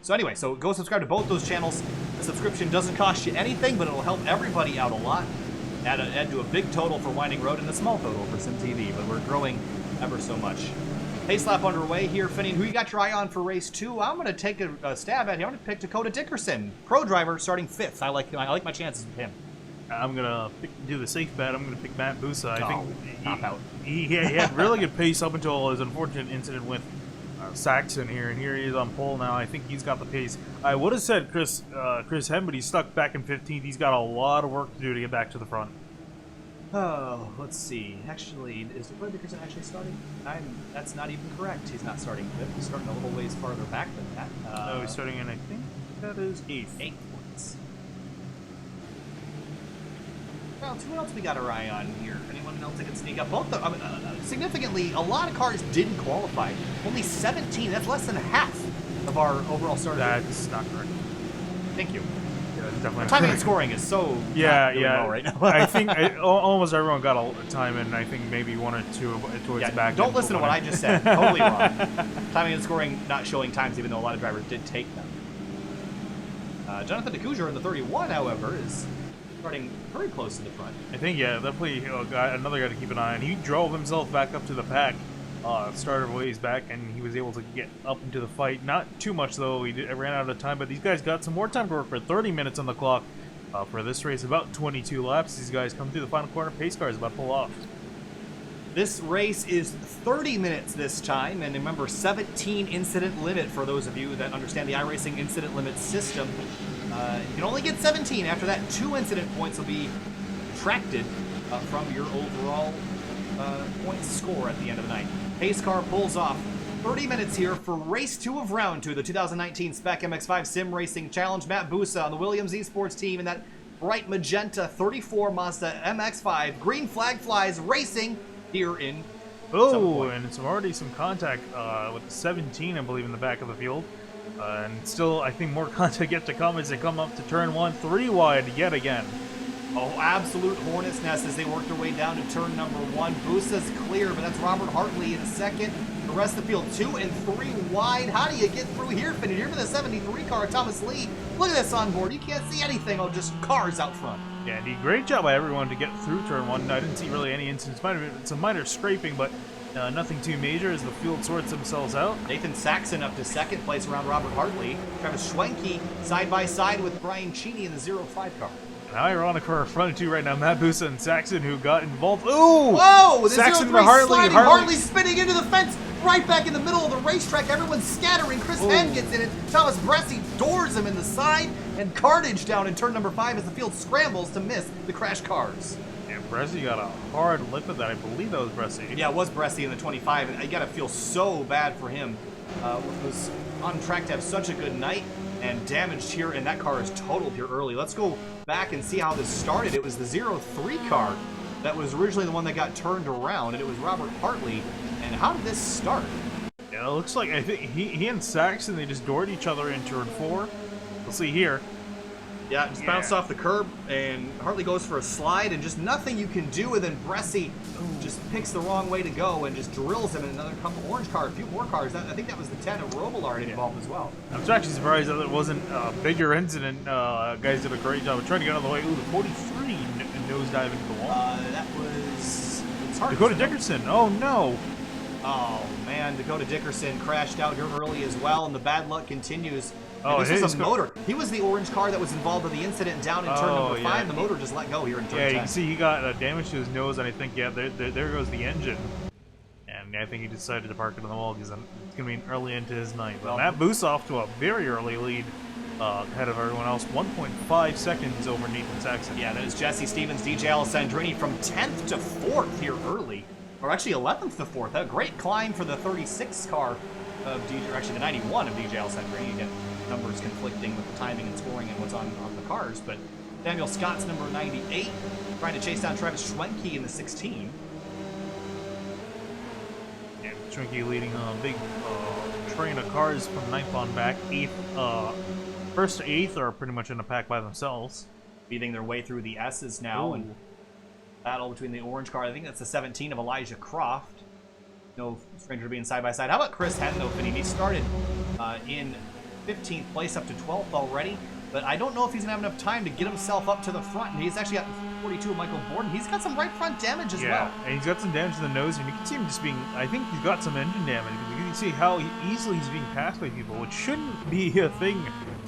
So anyway, so go subscribe to both those channels. The subscription doesn't cost you anything, but it'll help everybody out a lot. Add to a big total for Winding Road and a small total for Sim TV, but we're growing ever so much. Pace lap underway here. Finian, who you got your eye on for race 2? I'm going to take a stab at him. I'm going to pick Dakota Dickerson, pro driver, starting 5th. I like my chances with him. I'm going to do the safe bet. I'm going to pick Matt Busa. I think top out. He had really good pace up until his unfortunate incident with Saxon here, and here he is on pole now. I think he's got the pace. I would have said Chris Hem, but he's stuck back in 15th. He's got a lot of work to do to get back to the front. Oh, let's see. Actually, is Dakota Dickerson actually starting? That's not even correct. He's not starting 5th. He's starting a little ways farther back than that. No, he's starting in, I think that is 8th. 8th points. Well, who else we got our eye on here? Anyone else that can sneak up? Both significantly, a lot of cars didn't qualify. Only 17. That's less than half of our overall starters. That's not correct. Thank you. Yeah, that's definitely timing and scoring is so well right now. I think almost everyone got a time, and I think maybe 1 or 2 towards the back. Don't listen to what I just said. Totally wrong. Timing and scoring not showing times, even though a lot of drivers did take them. Jonathan Dcunha in the 31, however, is starting very close to the front. I think, yeah, definitely another guy to keep an eye on. He drove himself back up to the pack, started ways back, and he was able to get up into the fight. Not too much, though. He ran out of time, but these guys got some more time to work for 30 minutes on the clock for this race. About 22 laps. These guys come through the final corner. Pace car is about to pull off. This race is 30 minutes this time, and remember, 17 incident limit for those of you that understand the iRacing incident limit system. You can only get 17. After that, 2 incident points will be subtracted from your overall point score at the end of the night. Pace car pulls off. 30 minutes here for race 2 of round 2, the 2019 SPEC MX-5 SimRacing Challenge. Matt Busa on the Williams Esports team in that bright magenta 34 Mazda MX-5. Green flag flies racing here in and it's already some contact with the 17, I believe, in the back of the field. And still, I think more contact yet to come as they come up to turn 1, 3 wide yet again. Oh, absolute hornet's nest as they work their way down to turn number 1. Busa's clear, but that's Robert Hartley in second. The rest of the field 2 and 3 wide. How do you get through here, Finian? Here for the 73 car, Thomas Lee. Look at this on board. You can't see anything. Oh, just cars out front. Yeah, indeed. Great job by everyone to get through turn 1. I didn't see really any incidents. Might have been some minor scraping, but nothing too major as the field sorts themselves out. Nathan Saxon up to second place around Robert Hartley. Travis Schwenke side by side with Brian Cheney in the 05 car. And ironic for our front 2 right now, Matt Busa and Saxon, who got involved. Ooh! Whoa! The Saxon 03 sliding. Hartley Hartley spinning into the fence right back in the middle of the racetrack. Everyone's scattering. Chris Henn gets in it. Thomas Bresci doors him in the side. And carnage down in turn number 5 as the field scrambles to miss the crash cars. Yeah, Bresci got a hard lip of that. I believe that was Bresci. Yeah, it was Bresci in the 25. And you got to feel so bad for him. Was on track to have such a good night and damaged here, and that car is totaled here early. Let's go back and see how this started. It was the 03 car that was originally the one that got turned around, and it was Robert Hartley. And how did this start? Yeah, Yeah, it looks like I think he and Saxon, they just doored each other in turn 4. We'll see here. Yeah, just bounced off the curb, and Hartley goes for a slide, and just nothing you can do, and then Bresci just picks the wrong way to go and just drills him in another couple orange cars, a few more cars. I think that was the 10 of Robillard involved as well. I'm actually surprised that it wasn't a bigger incident. Guys did a great job of trying to get out of the way. Ooh, the 43 nosedive into the wall. That was Dakota Dickerson. Oh, no. Oh, man, Dakota Dickerson crashed out here early as well, and the bad luck continues. Oh, this was a motor. He was the orange car that was involved in the incident down in turn number 5. The motor just let go here in turn 10. Yeah, you can see he got damage to his nose, and I think, yeah, there goes the engine. And I think he decided to park it on the wall because it's going to be early into his night. But Matt Boost off to a very early lead ahead of everyone else. 1.5 seconds over Nathan Saxon. Yeah, that is Jesse Stevens, DJ Alessandrini from 10th to 4th here early. Or actually 11th to 4th. A great climb for the 36 car of DJ, or actually the 91 of DJ Alessandrini. Again, numbers conflicting with the timing and scoring and what's on the cars. But Samuel Scott's number 98, trying to chase down Travis Schwenke in the 16. And Schwenke leading a big train of cars from 9th on back. 8th, first to 8th are pretty much in a pack by themselves. Beating their way through the S's now. Ooh. And battle between the orange car. I think that's the 17 of Elijah Croft. No stranger being side by side. How about Chris Henn, though, Finney? He started in 15th place up to 12th already, but I don't know if he's gonna have enough time to get himself up to the front. And he's actually got 42 of Michael Borden. He's got some right front damage as well. And he's got some damage to the nose, and you can see him just being, I think he's got some engine damage. You can see how easily he's being passed by people, which shouldn't be a thing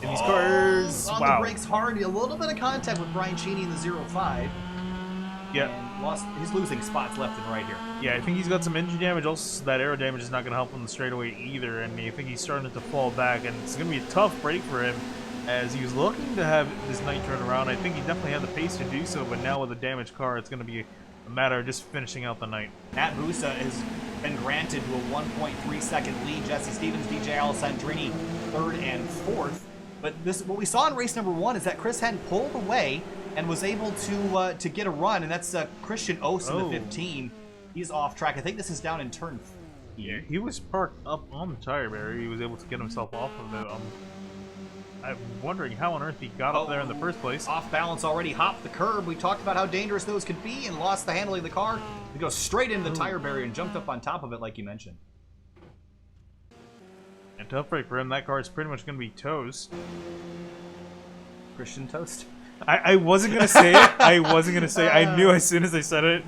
in these cars. On the brakes hard, a little bit of contact with Brian Cheney in the 05. Yeah. He's losing spots left and right here. Yeah, I think he's got some engine damage. Also, that aero damage is not going to help him the straightaway either, and I think he's starting to fall back, and it's going to be a tough break for him as he was looking to have this night turn around. I think he definitely had the pace to do so, but now with a damaged car, it's going to be a matter of just finishing out the night. Matt Busa has been granted to a 1.3 second lead. Jesse Stevens, DJ Alessandrini, 3rd and 4th. But what we saw in race number 1 is that Chris Henn pulled away and was able to get a run, and that's Christian Oss in the 15. He's off track. I think this is down in turn 4. Yeah, he was parked up on the tire barrier. He was able to get himself off of it. I'm wondering how on earth he got up there in the first place. Off balance already, hopped the curb. We talked about how dangerous those could be and lost the handling of the car. He goes straight into the tire barrier and jumped up on top of it like you mentioned. And tough break for him. That car is pretty much going to be toast. Christian toast? I wasn't going to say it. I wasn't going to say it. I knew as soon as I said it.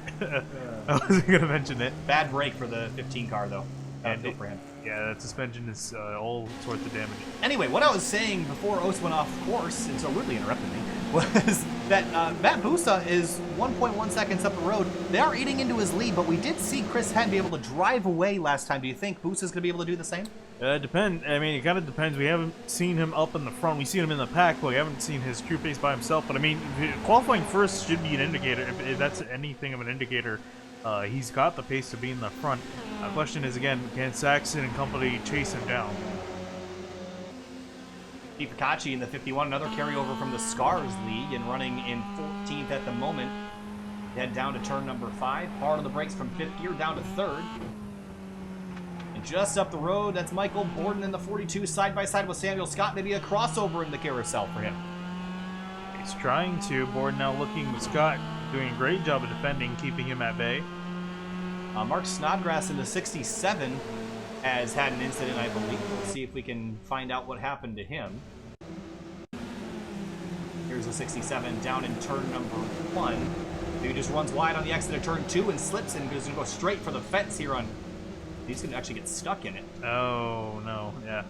I wasn't going to mention it. Bad break for the 15 car, though. Bad for him. Yeah, that suspension is all sorts of damage. Anyway, what I was saying before Oss went off course, and so rudely interrupted me, was that Matt Busa is 1.1 seconds up the road. They are eating into his lead, but we did see Chris Henn be able to drive away last time. Do you think Busa's going to be able to do the same? Depends. I mean, it kind of depends. We haven't seen him up in the front. We've seen him in the pack, but we haven't seen his true pace by himself. But I mean, qualifying first should be an indicator. If that's anything of an indicator, he's got the pace to be in the front. The question is, again, can Saxon and company chase him down? Steve Picacci in the 51, another carryover from the Scars League, and running in 14th at the moment. Head down to turn number 5. Hard on the brakes from 5th gear down to 3rd. And just up the road, that's Michael Borden in the 42, side by side with Samuel Scott. Maybe a crossover in the carousel for him. He's trying to. Borden now looking with Scott, doing a great job of defending, keeping him at bay. Mark Snodgrass in the 67 has had an incident, I believe. Let's see if we can find out what happened to him. Here's the 67 down in turn number 1. He just runs wide on the exit of turn 2 and slips and is going to go straight for the fence here on... He's going to actually get stuck in it. Oh, no. Yeah.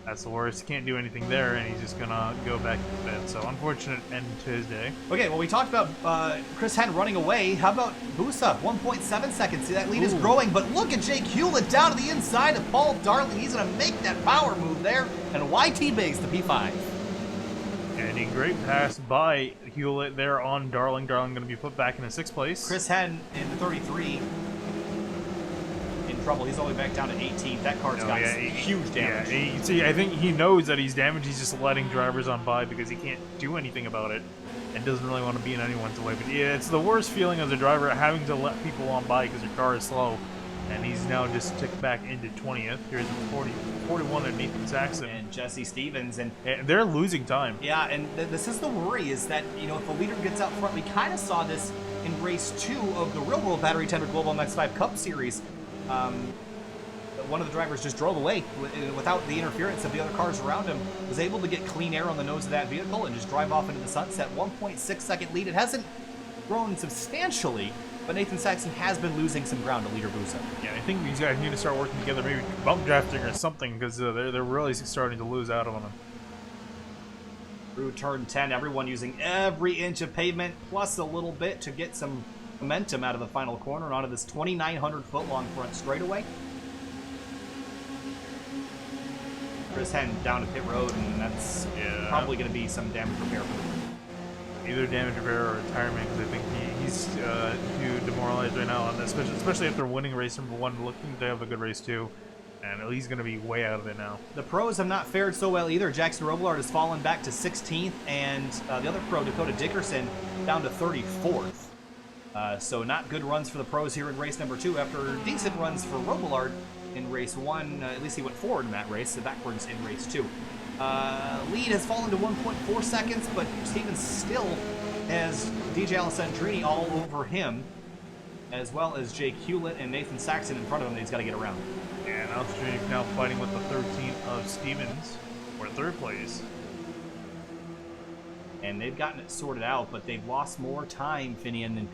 That's the worst. He can't do anything there, and he's just going to go back to the bed. So, unfortunate end to his day. Okay, well, we talked about Chris Henn running away. How about Busa? 1.7 seconds. See, that lead is growing, but look at Jake Hewlett down to the inside of Paul Darling. He's going to make that power move there, and YT bags the P5. And a great pass by Hewlett there on Darling. Darling going to be put back in the 6th place. Chris Henn in the 33. Trouble. He's all the way back down to 18th. That car's got huge damage. Yeah, see, I think he knows that he's damaged. He's just letting drivers on by because he can't do anything about it and doesn't really want to be in anyone's way. But yeah, it's the worst feeling as a driver having to let people on by because your car is slow. and he's now just ticked back into 20th. Here's 41 at Nathan Saxon. And Jesse Stevens. And they're losing time. Yeah, and this is the worry, is that, you know, if the leader gets out front, we kind of saw this in race 2 of the real-world Battery Tender Global MX-5 Cup Series. One of the drivers just drove away without the interference of the other cars around him, was able to get clean air on the nose of that vehicle and just drive off into the sunset. 1.6 second lead. It hasn't grown substantially, but Nathan Saxon has been losing some ground to leader Busa. Yeah, I think these guys need to start working together, maybe bump drafting or something, because they're really starting to lose out on them. Through turn 10, everyone using every inch of pavement, plus a little bit to get some momentum out of the final corner and onto this 2,900-foot long front straightaway. Chris Henn down to pit road, and that's probably going to be some damage repair for the group. Either damage repair or retirement, because I think he's too demoralized right now, and especially after winning race number 1, looking to have a good race 2, and he's going to be way out of it now. The pros have not fared so well either. Jackson Robillard has fallen back to 16th, and the other pro, Dakota Dickerson, down to 34th. So not good runs for the pros here in race number 2 after decent runs for Robillard in race 1. At least he went forward in that race, so backwards in race 2. Lead has fallen to 1.4 seconds, but Stevens still has DJ Alessandrini all over him, as well as Jake Hewlett and Nathan Saxon in front of him that he's got to get around. And Alessandrini now fighting with the 13th of Stevens for 3rd place. And they've gotten it sorted out, but they've lost more time, Finian, and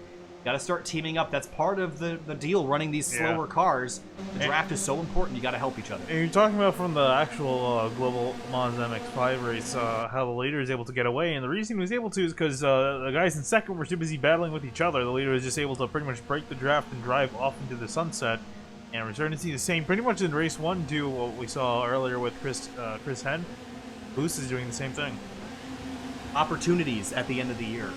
got to start teaming up. That's part of the deal, running these slower cars. The draft is so important. You got to help each other. And you're talking about from the actual Global Mons MX-5 race, how the leader is able to get away, and the reason he was able to is because the guys in second were too busy battling with each other. The leader was just able to pretty much break the draft and drive off into the sunset. And we're starting to see the same pretty much in race 1 too, what we saw earlier with Chris Henn. Boost is doing the same thing. Opportunities at the end of the year.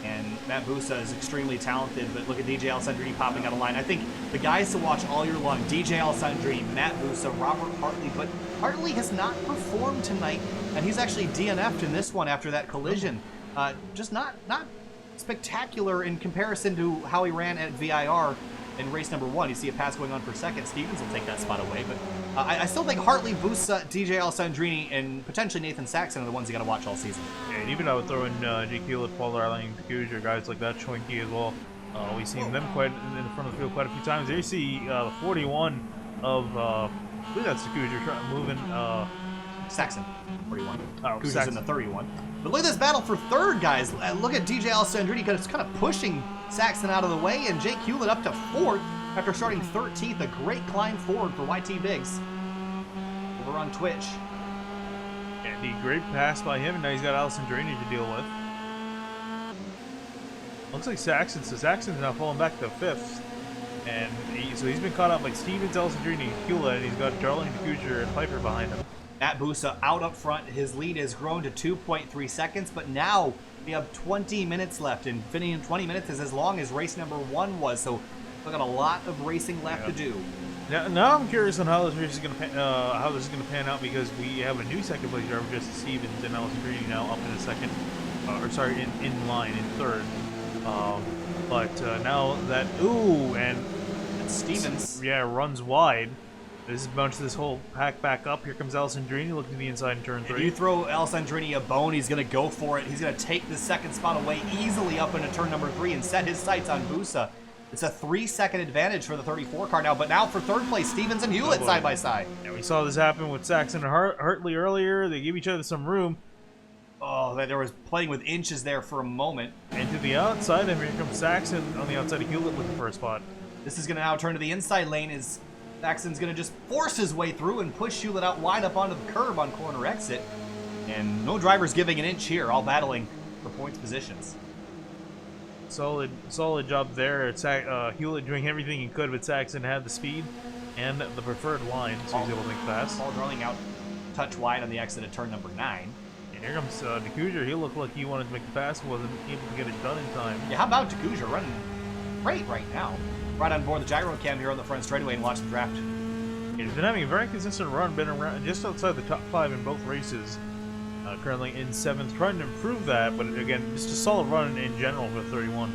And Matt Busa is extremely talented, but look at DJ Alessandrini popping out of line. I think the guys to watch all year long, DJ Alessandrini, Matt Busa, Robert Hartley, but Hartley has not performed tonight, and he's actually DNF'd in this one after that collision. Just not spectacular in comparison to how he ran at VIR in race number 1. You see a pass going on for second. Stevens will take that spot away, but I still think Hartley, Busa, DJ Alessandrini, and potentially Nathan Saxon are the ones you got to watch all season. Yeah, and even I would throw in Jake Hewlett, Paul Darling, Dcunha, guys like that, Choinky as well. We've seen them quite in front of the field quite a few times. There you see the 41 of, I believe that's Dcunha moving. Saxon, 41. Dcunha's in the 31. But look at this battle for 3rd, guys. Look at DJ Alessandrini kind of pushing Saxon out of the way, and Jake Hewlett up to 4th after starting 13th. A great climb forward for YT Biggs over on Twitch. And the great pass by him, and now he's got Alessandrini to deal with. Looks like Saxon, so Saxon's now falling back to 5th. And so he's been caught up like Stevens, Alessandrini, and Hewlett, and he's got Darling, Dcunha, and Piper behind him. Matt Busa out up front. His lead has grown to 2.3 seconds, but now we have 20 minutes left, and Finian 20 minutes is as long as race number 1 was, so we've got a lot of racing left to do. Now I'm curious on how this race is going to pan out, because we have a new second place driver, Jesse Stevens, and Alessandrini now up in the second, in line in 3rd. But now that and Stevens, runs wide. This is bunch this whole pack back up. Here comes Alessandrini looking to the inside in turn 3. If you throw Alessandrini a bone, he's going to go for it. He's going to take the 2nd spot away easily up into turn number 3 and set his sights on Busa. It's a 3-second advantage for the 34 car now, but now for 3rd place, Stevens and Hewlett side by side. Yeah, we saw this happen with Saxon and Hartley earlier. They gave each other some room. Oh, there was playing with inches there for a moment. And to the outside, and here comes Saxon on the outside of Hewlett looking for a spot. This is going to now turn to the inside lane as Saxon's going to just force his way through and push Hewlett out wide up onto the curb on corner exit. And no drivers giving an inch here, all battling for points positions. Solid job there. Hewlett doing everything he could, but Saxon had the speed and the preferred line, so he was able to make the pass. Paul Darling out touch wide on the exit at turn number 9. And here comes Dcunha. He looked like he wanted to make the pass, wasn't able to get it done in time. Yeah, how about Dcunha running great right now? Right on board the gyro cam here on the front straightaway and watch the draft. He's been having a very consistent run, been around just outside the top 5 in both races. Currently in 7th, trying to improve that, but again, just a solid run in general for 31.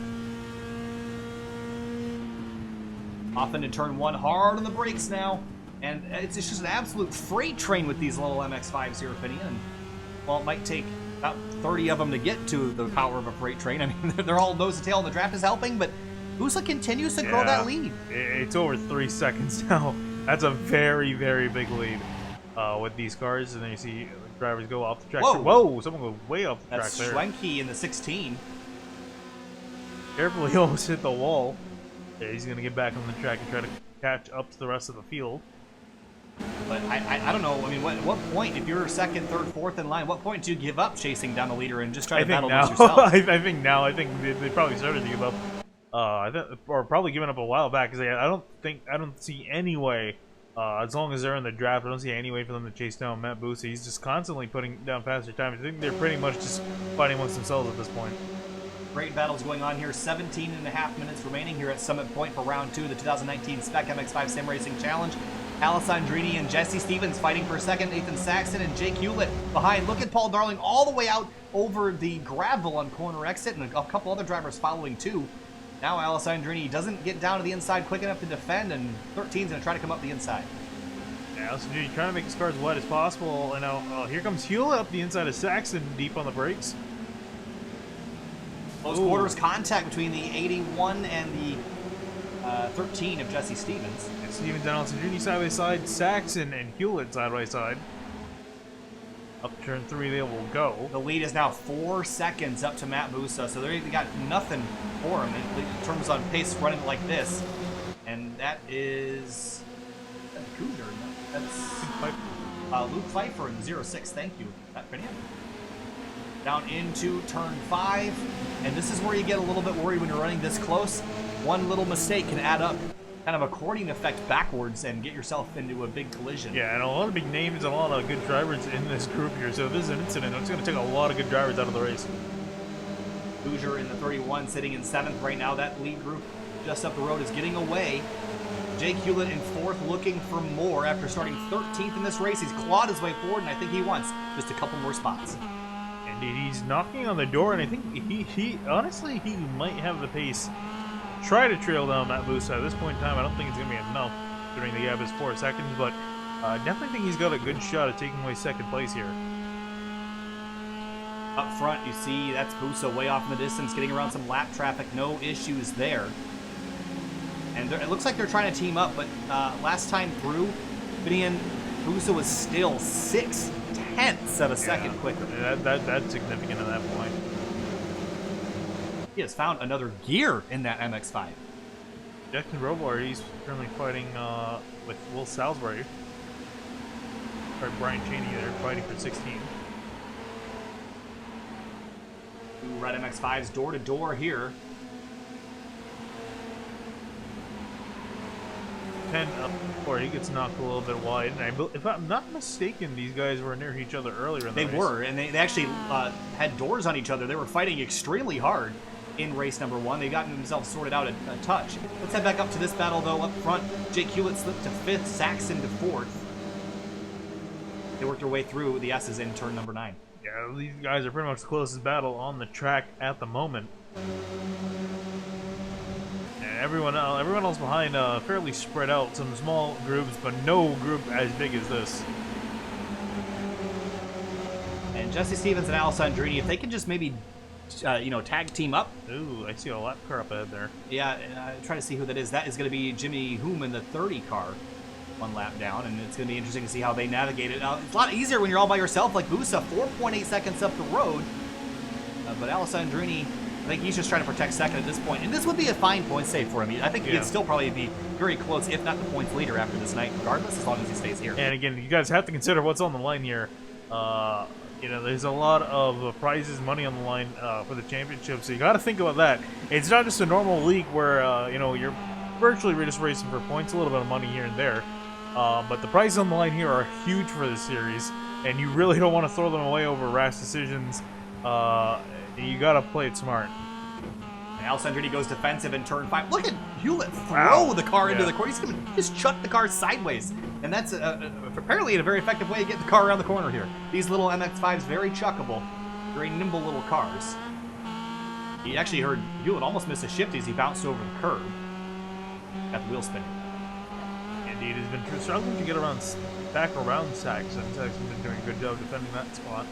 Off into turn 1, hard on the brakes now. And it's just an absolute freight train with these little MX-5s here, Finian. And, well, it might take about 30 of them to get to the power of a freight train. I mean, they're all nose to tail, and the draft is helping, but Busa continues to grow that lead. It's over 3 seconds now. That's a very, very big lead with these cars. And then you see the drivers go off the track. Whoa, someone goes way off the track there. That's Schwenke in the 16. Carefully, he almost hit the wall. Yeah, he's going to get back on the track and try to catch up to the rest of the field. But I don't know. I mean, what point, if you're second, third, fourth in line, what point do you give up chasing down the leader and just try to battle this yourself? I think now. I think they probably started to give up. Or probably given up a while back, because I don't see any way. As long as they're in the draft, I don't see any way for them to chase down Matt Busa. He's just constantly putting down faster times. I think they're pretty much just fighting amongst themselves at this point. Great battles going on here. 17.5 minutes remaining here at Summit Point for round 2 of the 2019 SPEC MX-5 SimRacing Challenge. Alessandrini and Jesse Stevens fighting for second. Nathan Saxon and Jake Hewlett behind. Look at Paul Darling all the way out over the gravel on corner exit, and a couple other drivers following too. Now Alessandrini doesn't get down to the inside quick enough to defend, and 13's going to try to come up the inside. Yeah, Alessandrini trying to make his car as wide as possible. And now here comes Hewlett up the inside of Saxon, deep on the brakes. Close quarters contact between the 81 and the 13 of Jesse Stevens. And Stevens and Alessandrini side by side, Saxon and Hewlett side by side. Up to turn 3 they will go. The lead is now 4 seconds up to Matt Busa, so they got nothing for him in terms on pace running like this. And that is Cougar. That's Luke Pfeiffer in 06. Thank you. That Finian. Down into turn 5, and this is where you get a little bit worried when you're running this close. One little mistake can add up, kind of accordion effect backwards, and get yourself into a big collision. Yeah, and a lot of big names and a lot of good drivers in this group here, so if this is an incident, it's going to take a lot of good drivers out of the race. Hoosier in the 31 sitting in 7th right now. That lead group just up the road is getting away. Jake Hewlett in 4th, looking for more after starting 13th in this race. He's clawed his way forward, and I think he wants just a couple more spots. He's knocking on the door, and I think he honestly, he might have the pace. Try to trail down Matt Busa. At this point in time, I don't think it's going to be enough during the gap is 4 seconds, but definitely think he's got a good shot at taking away second place here. Up front, you see that's Busa way off in the distance, getting around some lap traffic. No issues there. And it looks like they're trying to team up, but last time through, Finian Busa was still 6/10 of a second quicker. That's significant at that point. He has found another gear in that MX-5. Jackson Robar, he's currently fighting with Will Salisbury. Or Brian Cheney, they're fighting for 16. 2 red MX-5s door to door here. 10 up before he gets knocked a little bit wide. And if I'm not mistaken, these guys were near each other earlier in the race. They were, and they actually had doors on each other. They were fighting extremely hard in race number 1. They got themselves sorted out a touch. Let's head back up to this battle, though. Up front, Jake Hewlett slipped to 5th, Saxon to 4th. They worked their way through the S's in turn number 9. Yeah, these guys are pretty much the closest battle on the track at the moment. Everyone else behind fairly spread out, some small groups, but no group as big as this. And Jesse Stevens and Alessandrini, if they can just maybe, tag team up. Ooh, I see a lap car up ahead there. Yeah, try to see who that is. That is going to be Jimmy Hume in the 30 car, 1 lap down, and it's going to be interesting to see how they navigate it. It's a lot easier when you're all by yourself, like Busa, 4.8 seconds up the road. But Alessandrini, I think he's just trying to protect second at this point. And this would be a fine point save for him. I think he'd still probably be very close, if not the points leader after this night, regardless, as long as he stays here. And again, you guys have to consider what's on the line here. There's a lot of prizes, money on the line for the championship, so you got to think about that. It's not just a normal league where, you're virtually just racing for points, a little bit of money here and there. But the prizes on the line here are huge for this series, and you really don't want to throw them away over rash decisions. You gotta play it smart. And Alessandrini goes defensive in turn 5. Look at Hewlett throw the car into the corner. He's gonna just chuck the car sideways. And that's apparently a very effective way to get the car around the corner here. These little MX-5s, very chuckable, very nimble little cars. He actually heard Hewlett almost miss a shift as he bounced over the curb. Got the wheel spinning. Indeed, he's been struggling to get back around Saxon. Saxon's been doing a good job defending that spot.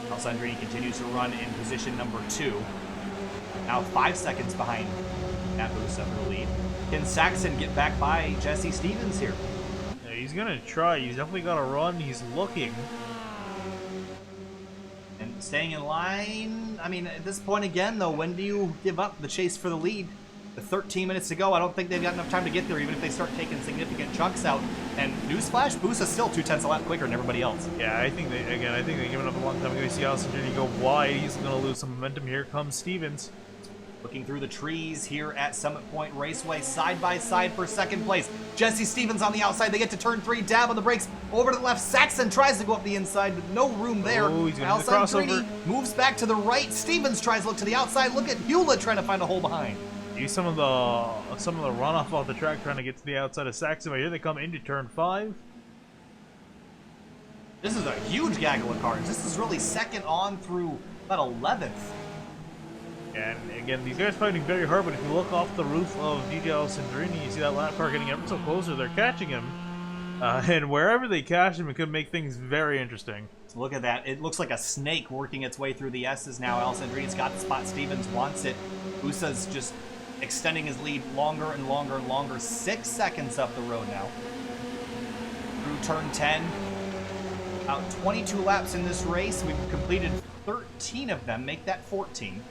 Alessandrini continues to run in position number 2. Now 5 seconds behind Matt Busa for the lead. Can Saxon get back by Jesse Stevens here? Yeah, he's gonna try. He's definitely got to run. He's looking. And staying in line. I mean, at this point again, though, when do you give up the chase for the lead? With 13 minutes to go, I don't think they've got enough time to get there, even if they start taking significant chunks out. And newsflash, Busa's still 2/10 a lap quicker than everybody else. Yeah, I think they've given up a long time ago. You see Alessandrini go wide. He's going to lose some momentum. Here comes Stevens. Looking through the trees here at Summit Point Raceway, side by side for second place. Jesse Stevens on the outside. They get to turn 3, dab on the brakes. Over to the left. Saxon tries to go up the inside, but no room there. Oh, he's going to the crossover. Moves back to the right. Stevens tries to look to the outside. Look at Hewlett trying to find a hole behind. Use some of the runoff off the track trying to get to the outside of Saxon, but here they come into turn 5. This is a huge gaggle of cars. This is really second on through about 11th. And again, these guys fighting very hard, but if you look off the roof of DJ Alessandrini, you see that lap car getting ever so closer. They're catching him. And wherever they catch him, it could make things very interesting. So look at that. It looks like a snake working its way through the S's now. Alessandrini's got the spot. Stevens wants it. Busa's just extending his lead longer and longer and longer. 6 seconds up the road now. Through turn 10. About 22 laps in this race. We've completed 13 of them. Make that 14.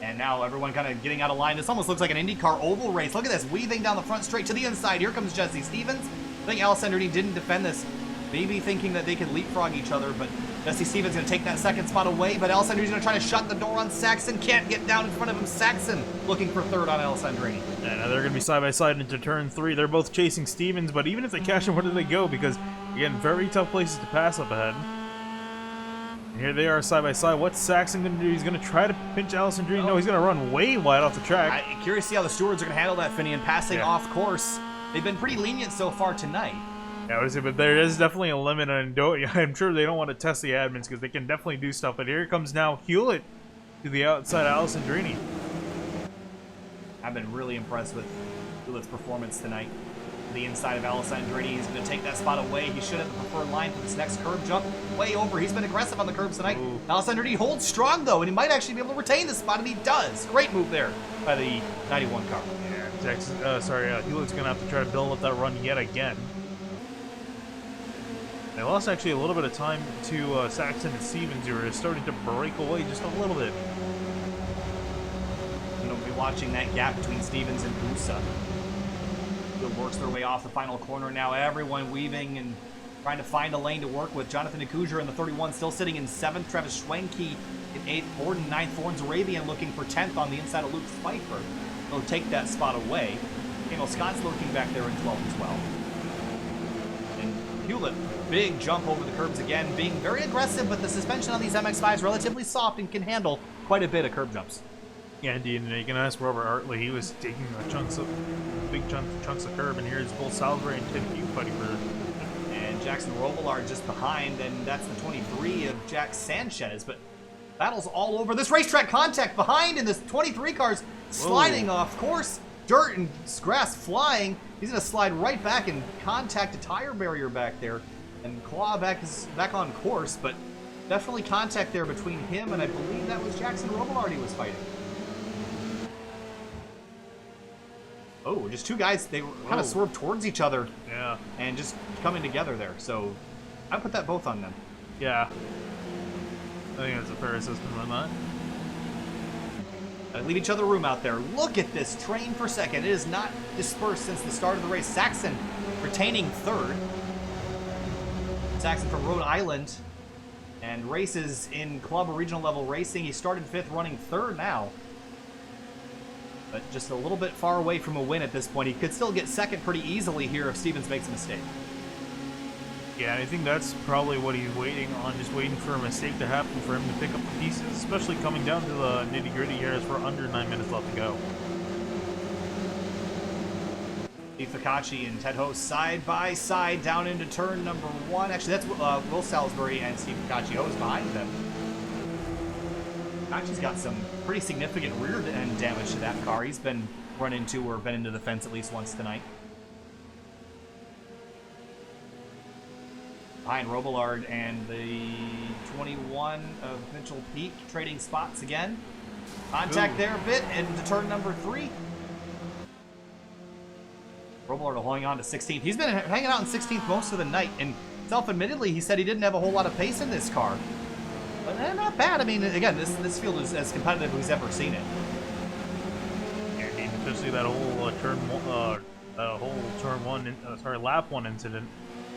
And now everyone kind of getting out of line. This almost looks like an IndyCar oval race. Look at this, weaving down the front straight to the inside. Here comes Jesse Stevens. I think Alessandrini didn't defend this, maybe thinking that they could leapfrog each other, but Jesse Stevens going to take that second spot away, but Alessandrini's going to try to shut the door on Saxon. Can't get down in front of him. Saxon looking for third on Alessandrini. And now they're going to be side by side into turn 3. They're both chasing Stevens, but even if they catch him, where do they go? Because, again, very tough places to pass up ahead. And here they are side by side. What's Saxon going to do? He's going to try to pinch Alessandrini. No, he's going to run way wide off the track. I'm curious to see how the stewards are going to handle that, Finian, passing off course. They've been pretty lenient so far tonight. Yeah, I would say, but there is definitely a limit, and I'm sure they don't want to test the admins because they can definitely do stuff. But here comes now Hewlett to the outside of Alessandrini. I've been really impressed with Hewlett's performance tonight. The inside of Alessandrini. He's going to take that spot away. He should have the preferred line for this next curb jump. Way over. He's been aggressive on the curbs tonight. Ooh. Alessandrini holds strong, though, and he might actually be able to retain the spot, and he does. Great move there by the 91 car. Yeah, Hewlett's going to have to try to build up that run yet again. They lost actually a little bit of time to Saxon and Stevens, who are starting to break away just a little bit. And we'll be watching that gap between Stevens and Busa. Works their way off the final corner now. Everyone weaving and trying to find a lane to work with. Jonathan Dcunha in the 31 still sitting in 7th. Travis Schwenke in 8th. Gordon 9th. Thorns Arabian looking for 10th on the inside of Luke Pfeiffer. He'll take that spot away. Daniel Scott's lurking back there in 12th as well. And Hewlett, big jump over the curbs again, being very aggressive, but the suspension on these MX-5 is relatively soft and can handle quite a bit of curb jumps. Yeah, indeed, and you can ask Robert Hartley. He was taking big chunks of curb, and here's both Salvary and Tim Hugh fighting for. And Jackson Robillard just behind, and that's the 23 of Jack Sanchez. But battles all over this racetrack. Contact behind, and this 23 car's sliding off course. Dirt and grass flying. He's going to slide right back and contact a tire barrier back there, and claw back on course. But definitely contact there between him and I believe that was Jackson Robillard he was fighting. Oh, just two guys, they kind of swerved towards each other. Yeah. And just coming together there. So I put that both on them. Yeah. I think that's a fair assessment on that. Leave each other room out there. Look at this train per second. It is not dispersed since the start of the race. Saxon retaining 3rd. Saxon from Rhode Island. And races in club or regional level racing. He started 5th, running 3rd now. But just a little bit far away from a win at this point. He could still get 2nd pretty easily here if Stevens makes a mistake. Yeah, I think that's probably what he's waiting on, just waiting for a mistake to happen for him to pick up the pieces, especially coming down to the nitty-gritty here as we're under 9 minutes left to go. Steve Fikachi and Ted Ho side by side down into turn number 1. Actually, that's Will Salisbury and Steve Fikachi Ho's behind them. Actually's got some pretty significant rear end damage to that car. He's been run into or been into the fence at least once tonight. Behind Robillard and the 21 of Mitchell Peak trading spots again. Contact there a bit into turn number 3. Robillard holding on to 16th. He's been hanging out in 16th most of the night, and self-admittedly, he said he didn't have a whole lot of pace in this car. But not bad. I mean, again, this field is as competitive as we've ever seen it. Yeah, especially that whole lap 1 incident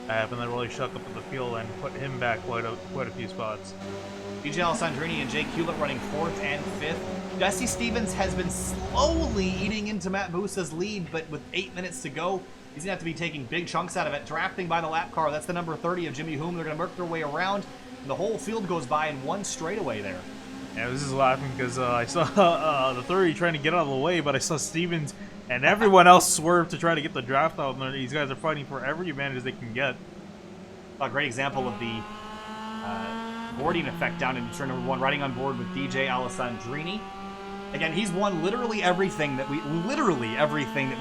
happened that really shook up the field and put him back quite a few spots. DJ Alessandrini and Jake Hewlett running 4th and 5th. Jesse Stevens has been slowly eating into Matt Busa's lead, but with 8 minutes to go, he's going to have to be taking big chunks out of it. Drafting by the lap car, that's the number 30 of Jimmy Hume. They're going to work their way around, and the whole field goes by in one straightaway there. Yeah, I was just laughing because I saw the 30 trying to get out of the way, but I saw Stevens and everyone else swerve to try to get the draft out, and these guys are fighting for every advantage they can get. A great example of the boarding effect down in turn number 1, riding on board with DJ Alessandrini. Again, he's won literally everything that we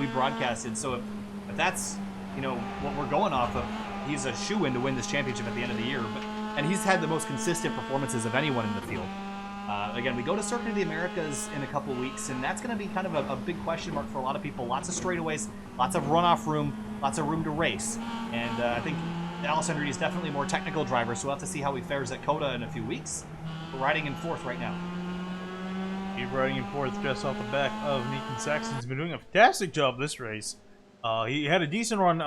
broadcasted. So if that's, you know, what we're going off of, he's a shoe-in to win this championship at the end of the year. And he's had the most consistent performances of anyone in the field. Again, we go to Circuit of the Americas in a couple weeks, and that's going to be kind of a big question mark for a lot of people. Lots of straightaways, lots of runoff room, lots of room to race. And I think Alessandrini is definitely a more technical driver, so we'll have to see how he fares at COTA in a few weeks. We're riding in 4th right now. He's riding in 4th just off the back of Nathan Saxon. He's been doing a fantastic job this race. He had a decent run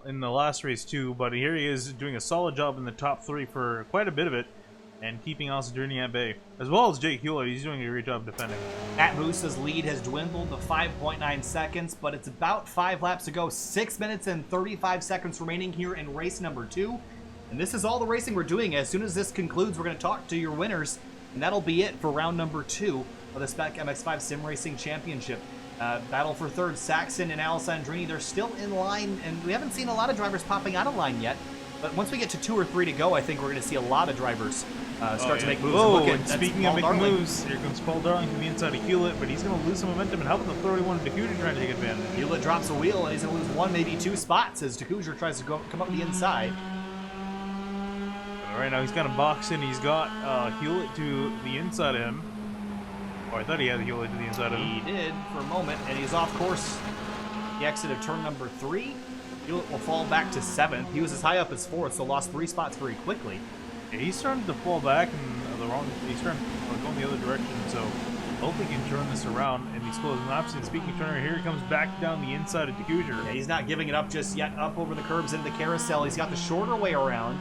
in the last race too, but here he is doing a solid job in the top 3 for quite a bit of it, and keeping Alessandrini at bay, as well as Jake Hewlett. He's doing a great job defending. Matt Busa's lead has dwindled to 5.9 seconds, but it's about 5 laps to go. 6 minutes and 35 seconds remaining here in race number 2. And this is all the racing we're doing. As soon as this concludes, we're going to talk to your winners, and that'll be it for round number 2 of the SPEC MX-5 SimRacing Championship. Battle for 3rd, Saxon and Alessandrini. They're still in line, and we haven't seen a lot of drivers popping out of line yet. But once we get to 2 or 3 to go, I think we're going to see a lot of drivers start to make moves. Oh, and and speaking of making moves, here comes Paul Darling from the inside of Hewlett, but he's going to lose some momentum and helping the 31 Dcunha trying to take advantage. Hewlett drops a wheel, and he's going to lose 1, maybe 2 spots as Dcunha tries to come up the inside. Right now he's kind of boxing. He's got Hewlett to the inside of him. Oh, I thought he had Hewlett to the inside of him. He did for a moment, and he's off course. The exit of turn number 3. Hewlett will fall back to 7th. He was as high up as 4th, so lost 3 spots very quickly. Yeah, he's starting to fall back in he's starting to go in the other direction, so hopefully he can turn this around in these closing laps. And speaking of turner, here he comes back down the inside of Dcunha. Yeah, he's not giving it up just yet. Up over the curbs into the carousel. He's got the shorter way around.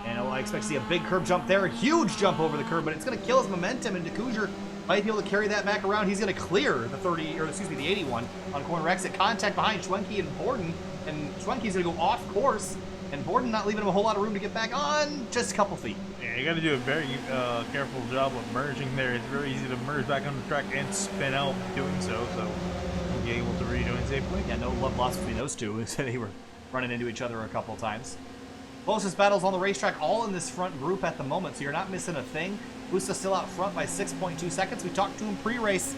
And I expect to see a big curb jump there. A huge jump over the curb, but it's going to kill his momentum, and Dcunha might be able to carry that back around. He's going to clear the the 81 on corner exit. Contact behind Schwenke and Borden, and Schwenke's going to go off course, and Borden not leaving him a whole lot of room to get back on, just a couple feet. Yeah, you got to do a very careful job of merging there. It's very easy to merge back on the track and spin out doing so we'll be able to rejoin safely. Yeah, no love lost between those two. They were running into each other a couple times. Closest battles on the racetrack, all in this front group at the moment, so you're not missing a thing. Busa still out front by 6.2 seconds. We talked to him pre-race.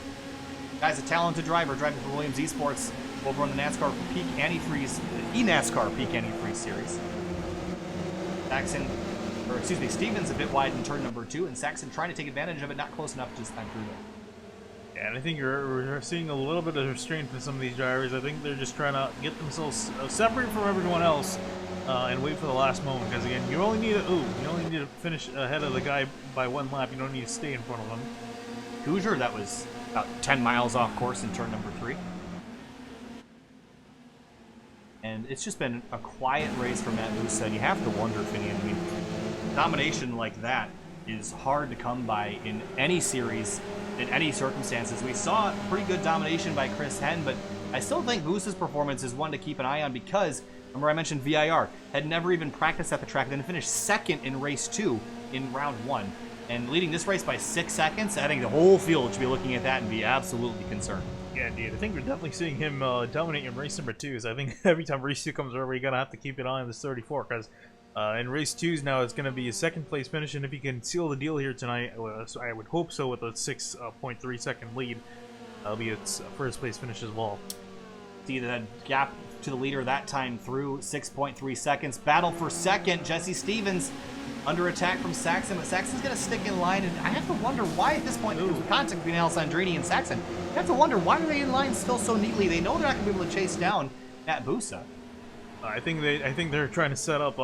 Guy's a talented driver, driving for Williams Esports over on the NASCAR Peak Antifreeze, eNASCAR Peak Antifreeze Series. Stevens a bit wide in turn number 2, and Saxon trying to take advantage of it, not close enough this time through there. Yeah, and I think we're seeing a little bit of restraint from some of these drivers. I think they're just trying to get themselves separate from everyone else. And wait for the last moment, because again, you only need to finish ahead of the guy by 1 lap. You don't need to stay in front of him. Hoosier, that was about 10 miles off course in turn number 3. And it's just been a quiet race for Matt Busa, and you have to wonder, Finian, I mean, domination like that is hard to come by in any series, in any circumstances. We saw pretty good domination by Chris Henn, but I still think Busa's performance is one to keep an eye on, because remember I mentioned VIR had never even practiced at the track, then finished 2nd in race 2 in round 1, and leading this race by 6 seconds. I think the whole field should be looking at that and be absolutely concerned. Yeah, indeed. I think we're definitely seeing him dominate in race number 2. So I think every time race 2 comes over, you're gonna have to keep an eye on this 34, because In race 2's now, it's going to be a second place finish, and if he can seal the deal here tonight, so I would hope so with a 6.3 second lead, that'll be its first place finish as well. See that gap to the leader that time through 6.3 seconds. Battle for second, Jesse Stevens under attack from Saxon, but Saxon's going to stick in line, and I have to wonder why at this point, there's contact between Alessandrini and Saxon. I have to wonder, why are they in line still so neatly? They know they're not going to be able to chase down Matt Busa. I think they're trying to set up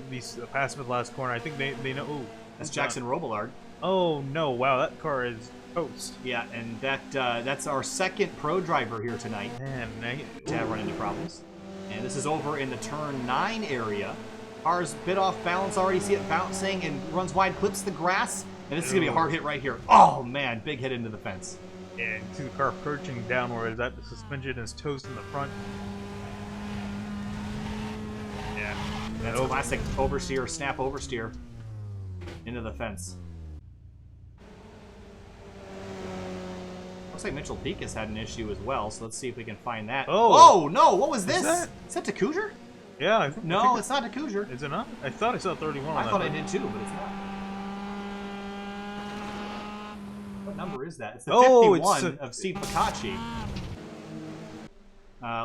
these pass for the last corner. I think they know. Ooh, that's Jackson Robillard. Oh no! Wow, that car is toast. Yeah, and that's our second pro driver here tonight. Man, to run into problems. And this is over in the turn 9 area. Car's a bit off balance already. See it bouncing and runs wide, clips the grass. And this is gonna be a hard hit right here. Oh man, big hit into the fence. And see the car perching downwards. That the suspension is toast in the front. Yeah, that's classic oversteer, snap oversteer into the fence. Looks like Mitchell Peak has had an issue as well, so let's see if we can find that. Oh no, what was this? Is that Dcunha? Yeah, I think it's not Dcunha. Is it not? I thought I saw 31 on that. I thought I did too, but it's not. What number is that? It's the 51 of Steve Focacci.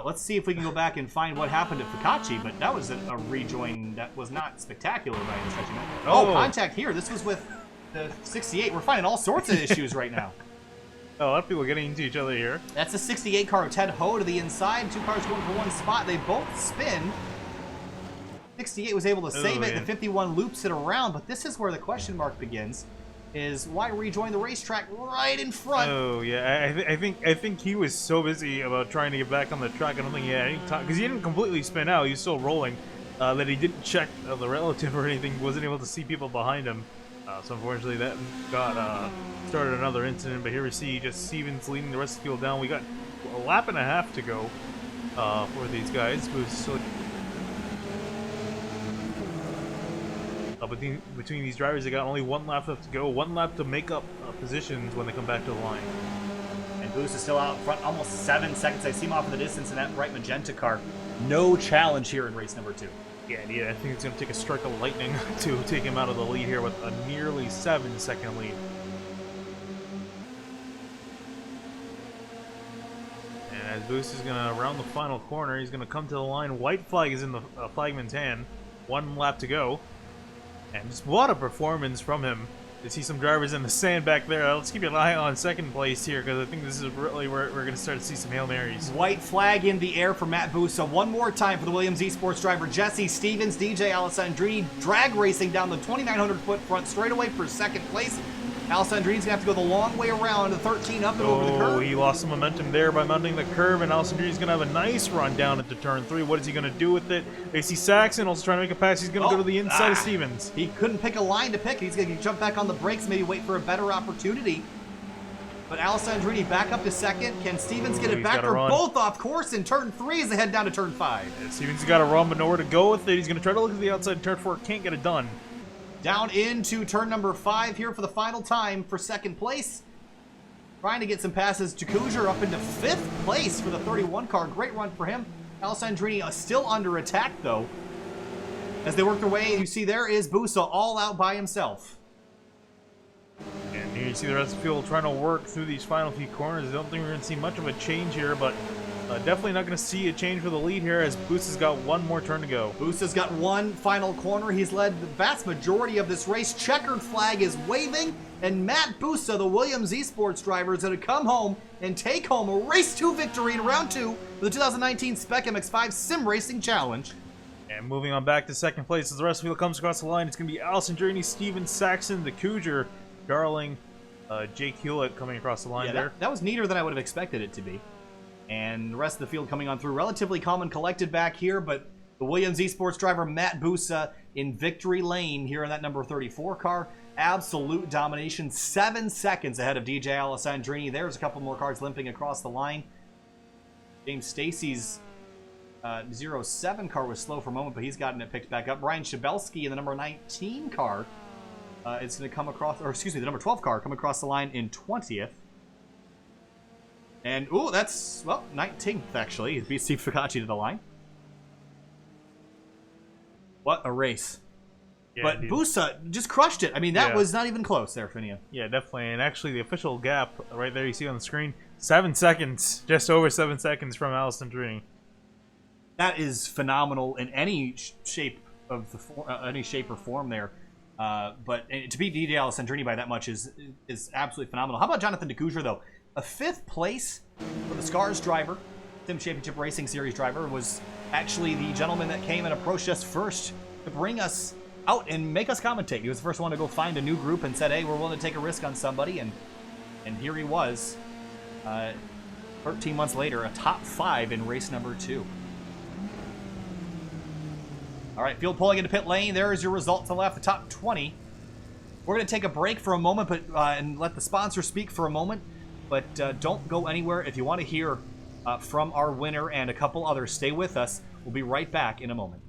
Let's see if we can go back and find what happened to Focacci, but that was a rejoin that was not spectacular by any stretch of it. Oh, contact here. This was with the 68. We're finding all sorts of issues right now. A lot of people getting into each other here. That's a 68 car of Ted Ho to the inside. 2 cars going for one spot. They both spin. 68 was able to save it. The 51 loops it around, but this is where the question mark begins. Is why rejoin the racetrack right in front? Oh yeah, I think he was so busy about trying to get back on the track. I don't think he had any time because he didn't completely spin out. He was still rolling. That he didn't check the relative or anything. Wasn't able to see people behind him. So unfortunately, that got started another incident. But here we see just Stevens leading the rest of the field down. We got a lap and a half to go for these guys. Between these drivers, they got only 1 lap left to go. 1 lap to make up positions when they come back to the line. And Boost is still out front, almost 7 seconds. I see him off in the distance in that bright magenta car. No challenge here in race number 2. Yeah, I think it's going to take a strike of lightning to take him out of the lead here with a nearly 7-second lead. And as Boost is going to round the final corner, he's going to come to the line. White flag is in the flagman's hand. 1 lap to go. And just what a performance from him. You see some drivers in the sand back there. Let's keep an eye on second place here because I think this is really where we're going to start to see some Hail Marys. White flag in the air for Matt Busa. One more time for the Williams Esports driver Jesse Stevens. DJ Alessandrini drag racing down the 2,900-foot front straightaway for second place. Alessandrini's going to have to go the long way around the 13 up and over the curve. He lost some momentum there by mounting the curve, and Alessandrini's going to have a nice run down into turn 3. What is he going to do with it? They see Saxon also trying to make a pass. He's going to go to the inside of Stevens. He couldn't pick a line to pick. He's going to jump back on the brakes, maybe wait for a better opportunity. But Alessandrini back up to second. Can Stevens get it back? They're both off course in turn 3 as they head down to turn 5. Yeah, Stevens has got to run, but nowhere to go with it. He's going to try to look at the outside in turn 4. Can't get it done. Down into turn number 5 here for the final time for second place. Trying to get some passes. Dcunha up into 5th place for the 31 car. Great run for him. Alessandrini still under attack, though. As they work their way, you see there is Busa all out by himself. And here you see the rest of the field trying to work through these final few corners. I don't think we're going to see much of a change here, but definitely not going to see a change for the lead here as Busa's got 1 more turn to go. Busa's got 1 final corner. He's led the vast majority of this race. Checkered flag is waving, and Matt Busa, the Williams Esports driver, is going to come home and take home a race 2 victory in round 2 for the 2019 SPEC MX-5 SimRacing Challenge. And moving on back to second place as the rest of the field comes across the line, it's going to be Alessandrini, Stevens, Saxon, Dcunha, Darling, Jake Hewlett coming across the line there. That was neater than I would have expected it to be. And the rest of the field coming on through relatively calm and collected back here, but the Williams Esports driver Matt Busa in victory lane here in that number 34 car. Absolute domination, 7 seconds ahead of DJ Alessandrini. There's a couple more cars limping across the line. James Stacy's 07 car was slow for a moment, but he's gotten it picked back up. Brian Shabelski in the number 19 car is going to come across, or excuse me, the number 12 car come across the line in 20th. And, ooh, that's, well, 19th, actually. He beat Steve Focacci to the line. What a race. Yeah, but dude. Busa just crushed it. I mean, that was not even close there, Finian. Yeah, definitely. And actually, the official gap right there you see on the screen, 7 seconds, just over 7 seconds from Alessandrini. That is phenomenal in any shape of any shape or form there. But to beat DJ Alessandrini by that much is absolutely phenomenal. How about Jonathan Dcunha, though? A 5th place for the Scars driver, Sim Championship Racing Series driver, was actually the gentleman that came and approached us first to bring us out and make us commentate. He was the first one to go find a new group and said, hey, we're willing to take a risk on somebody. And here he was, 13 months later, a top 5 in race number 2. All right, field pulling into pit lane. There is your result to the left, the top 20. We're going to take a break for a moment and let the sponsor speak for a moment. But don't go anywhere. If you want to hear from our winner and a couple others, stay with us. We'll be right back in a moment.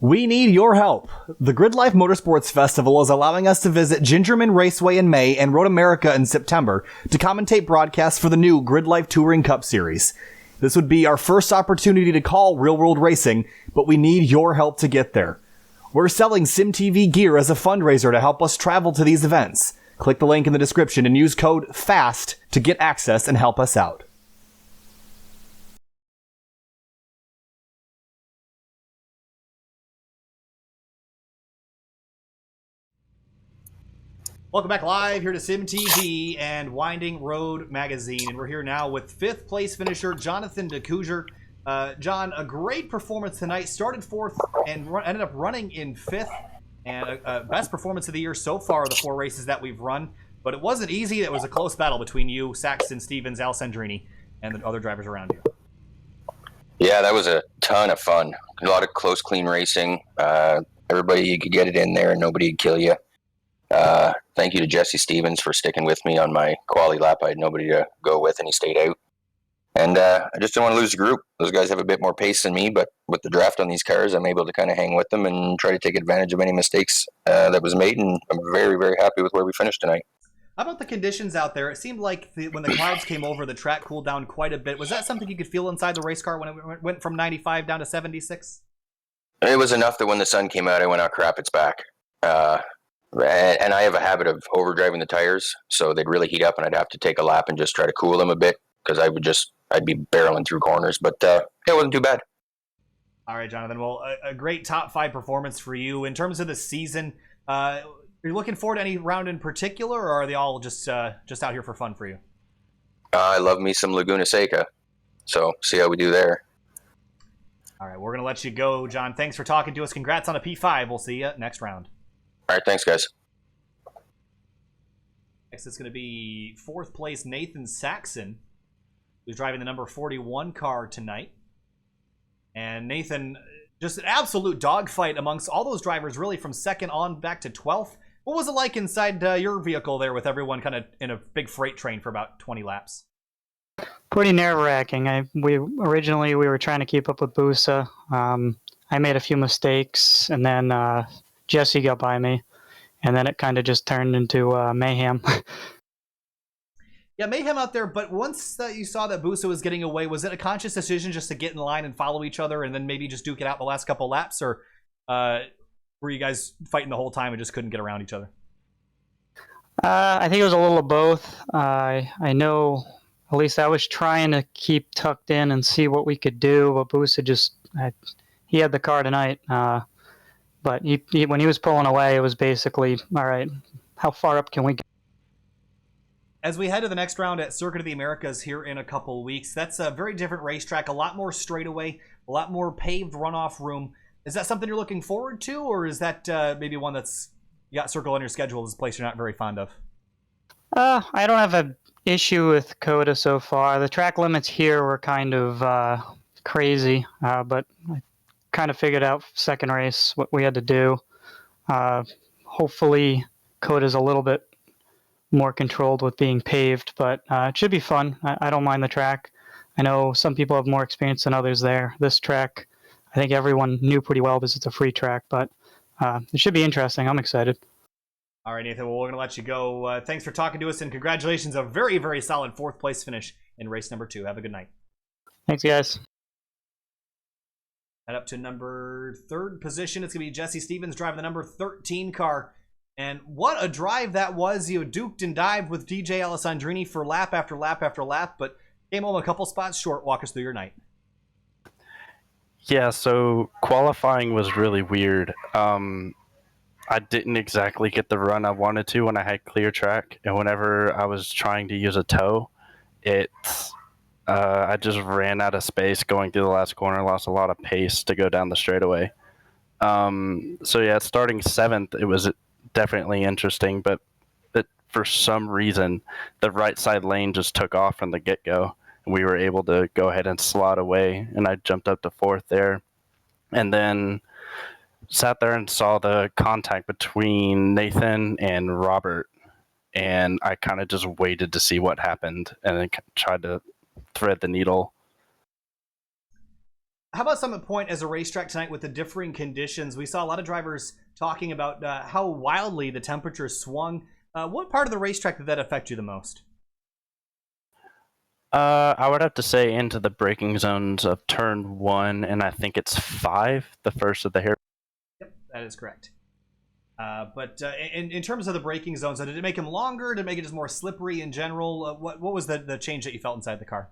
We need your help. The Grid Life Motorsports Festival is allowing us to visit Gingerman Raceway in May and Road America in September to commentate broadcasts for the new Grid Life Touring Cup Series. This would be our first opportunity to call real-world racing, but we need your help to get there. We're selling SYM TV gear as a fundraiser to help us travel to these events. Click the link in the description and use code FAST to get access and help us out. Welcome back live here to SYM TV and Winding Road Magazine. And we're here now with 5th place finisher Jonathan Dcunha. John, a great performance tonight. Started 4th and ended up running in 5th. And best performance of the year so far, the 4 races that we've run. But it wasn't easy. It was a close battle between you, Saxon, Stevens, Alessandrini, and the other drivers around you. Yeah, that was a ton of fun. A lot of close, clean racing. Everybody, you could get it in there and nobody would kill you. Thank you to Jesse Stevens for sticking with me on my quali lap. I had nobody to go with, and he stayed out. And I just didn't want to lose the group. Those guys have a bit more pace than me, but with the draft on these cars, I'm able to kind of hang with them and try to take advantage of any mistakes that was made, and I'm very, very happy with where we finished tonight. How about the conditions out there? It seemed like when the clouds came over, the track cooled down quite a bit. Was that something you could feel inside the race car when it went from 95 down to 76? It was enough that when the sun came out, I went, oh, crap, it's back. And I have a habit of overdriving the tires, so they'd really heat up, and I'd have to take a lap and just try to cool them a bit because I'd be barreling through corners. But it wasn't too bad. All right, Jonathan. Well, a great top 5 performance for you in terms of the season. Are you looking forward to any round in particular, or are they all just out here for fun for you? I love me some Laguna Seca, so see how we do there. All right, we're gonna let you go, John. Thanks for talking to us. Congrats on a P5. We'll see you next round. All right, thanks, guys. Next, it's going to be 4th place Nathan Saxon, who's driving the number 41 car tonight. And Nathan, just an absolute dogfight amongst all those drivers, really from 2nd on back to 12th. What was it like inside your vehicle there with everyone kind of in a big freight train for about 20 laps? Pretty nerve-wracking. We were trying to keep up with Busa. I made a few mistakes, and then Jesse got by me, and then it kind of just turned into mayhem. Yeah, mayhem out there, but once you saw that Busa was getting away, was it a conscious decision just to get in line and follow each other and then maybe just duke it out the last couple laps, or were you guys fighting the whole time and just couldn't get around each other? I think it was a little of both. I know, at least I was trying to keep tucked in and see what we could do, but Busa he had the car tonight. But when he was pulling away, it was basically, all right, how far up can we get? As we head to the next round at Circuit of the Americas here in a couple weeks, that's a very different racetrack, a lot more straightaway, a lot more paved runoff room. Is that something you're looking forward to, or is that maybe one that's you got circled on your schedule as a place you're not very fond of? I don't have an issue with COTA so far. The track limits here were kind of crazy, but I kind of figured out second race what we had to do. Hopefully COTA's a little bit more controlled with being paved, but it should be fun. I don't mind the track. I know some people have more experience than others there. This track, I think everyone knew pretty well because it's a free track, but it should be interesting. I'm excited. All right, Nathan, well, we're going to let you go. Thanks for talking to us, and congratulations. A very, very solid fourth place finish in race number 2. Have a good night. Thanks, guys. Head up to number 3rd position. It's going to be Jesse Stevens driving the number 13 car. And what a drive that was. You duked and dived with DJ Alessandrini for lap after lap after lap, but came home a couple spots short. Walk us through your night. Yeah, so qualifying was really weird. I didn't exactly get the run I wanted to when I had clear track, and whenever I was trying to use a tow, I just ran out of space going through the last corner, lost a lot of pace to go down the straightaway. So yeah, starting 7th, it was definitely interesting, but for some reason, the right side lane just took off from the get-go, and we were able to go ahead and slot away, and I jumped up to 4th there. And then sat there and saw the contact between Nathan and Robert, and I kind of just waited to see what happened and then tried to thread the needle. How about Summit Point as a racetrack tonight with the differing conditions? We saw a lot of drivers talking about how wildly the temperature swung. What part of the racetrack did that affect you the most? I would have to say into the braking zones of turn 1, and I think it's 5, the first of the hair. Yep, that is correct. But in terms of the braking zones, did it make them longer? Did it make it just more slippery in general? What was the change that you felt inside the car?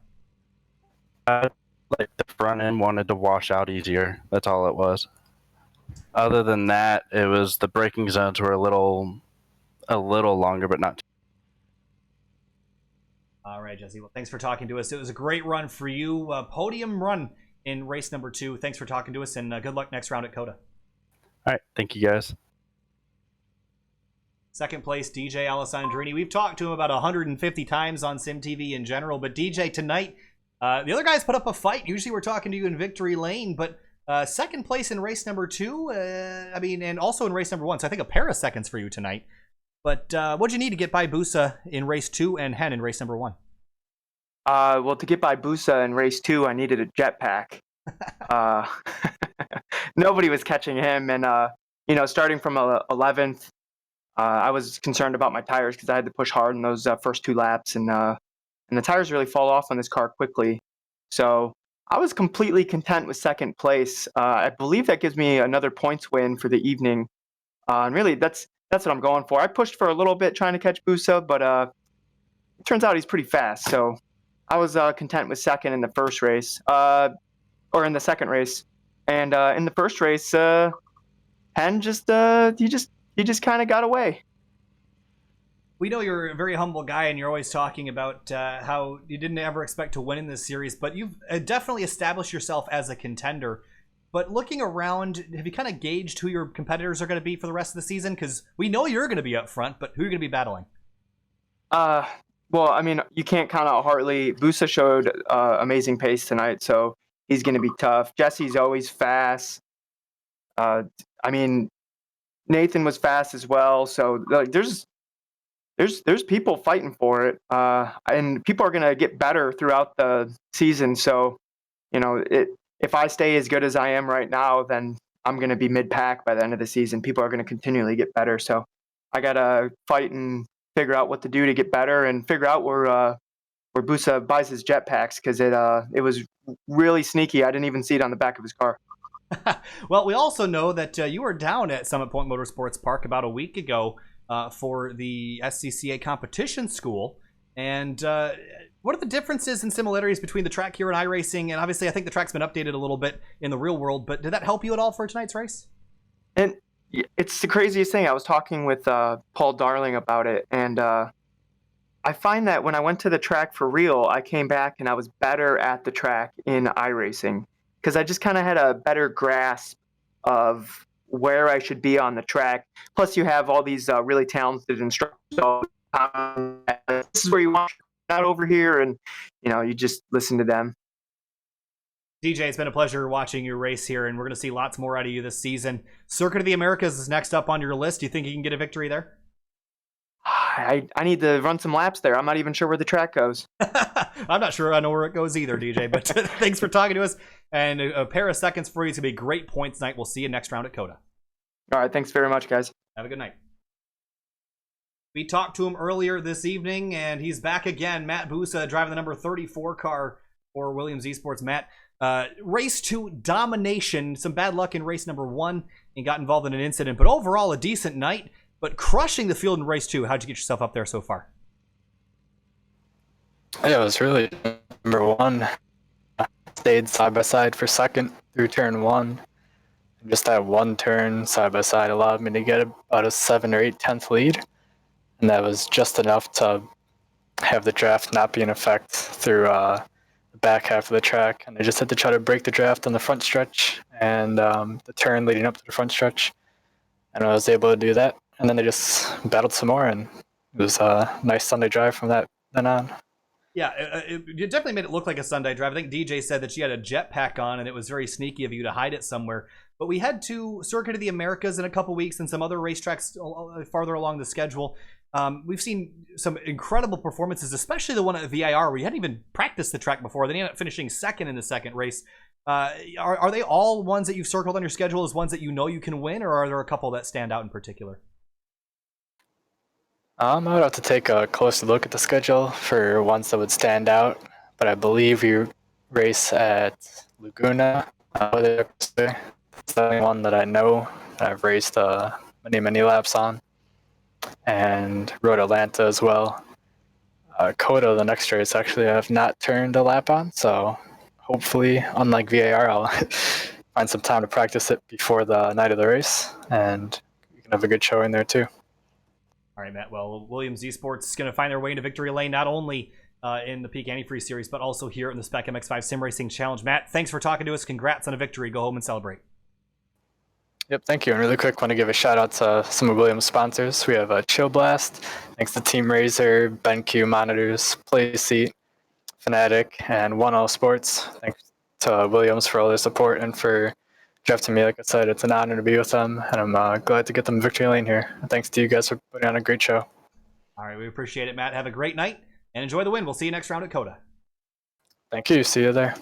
Like the front end wanted to wash out easier. That's all it was. Other than that, it was the braking zones were a little longer, but not. All right, Jesse. Well, thanks for talking to us. It was a great run for you. Podium run in race number 2. Thanks for talking to us, and good luck next round at COTA. All right, thank you guys. Second place, DJ Alessandrini. We've talked to him about 150 times on SYM TV in general, but DJ tonight, the other guys put up a fight. Usually we're talking to you in victory lane, but second place in race number 2, and also in race number 1, so I think a pair of seconds for you tonight. But what'd you need to get by Busa in race 2 and Hen in race number 1? Well, to get by Busa in race 2, I needed a jetpack. Nobody was catching him, and starting from 11th, I was concerned about my tires because I had to push hard in those first 2 laps, and the tires really fall off on this car quickly. So I was completely content with second place. I believe that gives me another points win for the evening, and really that's what I'm going for. I pushed for a little bit trying to catch Busa, but it turns out he's pretty fast. So I was content with second in the first race, or in the second race, and in the first race, Hen he just kind of got away. We know you're a very humble guy, and you're always talking about how you didn't ever expect to win in this series, but you've definitely established yourself as a contender. But looking around, have you kind of gauged who your competitors are going to be for the rest of the season? Because we know you're going to be up front, but who are you going to be battling? Well, I mean, you can't count out Hartley. Busa showed amazing pace tonight, so he's going to be tough. Jesse's always fast. Nathan was fast as well. So there's people fighting for it, and people are going to get better throughout the season. So, if I stay as good as I am right now, then I'm going to be mid-pack by the end of the season. People are going to continually get better. So I got to fight and figure out what to do to get better and figure out where Busa buys his jetpacks, because it was really sneaky. I didn't even see it on the back of his car. Well, we also know that you were down at Summit Point Motorsports Park about a week ago for the SCCA competition school. And what are the differences and similarities between the track here and iRacing? And obviously, I think the track's been updated a little bit in the real world, but did that help you at all for tonight's race? And it's the craziest thing. I was talking with Paul Darling about it, and I find that when I went to the track for real, I came back and I was better at the track in iRacing, because I just kind of had a better grasp of where I should be on the track. Plus, you have all these really talented instructors. This is where you want, not over here, and you just listen to them. DJ, it's been a pleasure watching your race here, and we're going to see lots more out of you this season. Circuit of the Americas is next up on your list. Do you think you can get a victory there? I need to run some laps there. I'm not even sure where the track goes. I'm not sure I know where it goes either, DJ, but thanks for talking to us. And a pair of seconds for you. It's going to be great points tonight. We'll see you next round at COTA. All right, thanks very much, guys. Have a good night. We talked to him earlier this evening, and he's back again. Matt Busa driving the number 34 car for Williams Esports. Matt, race 2 domination, some bad luck in race number 1, and got involved in an incident, but overall a decent night, but crushing the field in race 2. How'd you get yourself up there so far? Yeah, it was really number 1. I stayed side by side for second through turn 1. Just that one turn side by side allowed me to get about a 7 or 8 tenth lead, and that was just enough to have the draft not be in effect through the back half of the track. And I just had to try to break the draft on the front stretch and the turn leading up to the front stretch, and I was able to do that. And then I just battled some more, and it was a nice Sunday drive from that then on. Yeah, it definitely made it look like a Sunday drive. I think DJ said that she had a jetpack on, and it was very sneaky of you to hide it somewhere. But we head to Circuit of the Americas in a couple weeks and some other racetracks farther along the schedule. We've seen some incredible performances, especially the one at VIR, where you hadn't even practiced the track before. Then you ended up finishing second in the second race. Are they all ones that you've circled on your schedule as ones that you know you can win, or are there a couple that stand out in particular? I would have to take a closer look at the schedule for ones that would stand out, but I believe we race at Laguna. That's the only one that I know that I've raced many laps on, and Road Atlanta as well. COTA, the next race, actually I have not turned a lap on, so hopefully, unlike VAR, I'll find some time to practice it before the night of the race, and we can have a good showing there too. All right, Matt. Well, Williams Esports is going to find their way into victory lane, not only in the Peak Antifreeze Series, but also here in the SPEC MX-5 SimRacing Challenge. Matt, thanks for talking to us. Congrats on a victory. Go home and celebrate. Yep, thank you. And really quick, want to give a shout out to some of Williams' sponsors. We have Chill Blast, thanks to Team Razor, BenQ Monitors, Playseat, Fnatic, and 1L Sports. Thanks to Williams for all their support and for drafting me. Like I said, it's an honor to be with them, and I'm glad to get them victory lane here. And thanks to you guys for putting on a great show. All right, we appreciate it, Matt. Have a great night and enjoy the win. We'll see you next round at COTA. Thank you. See you there.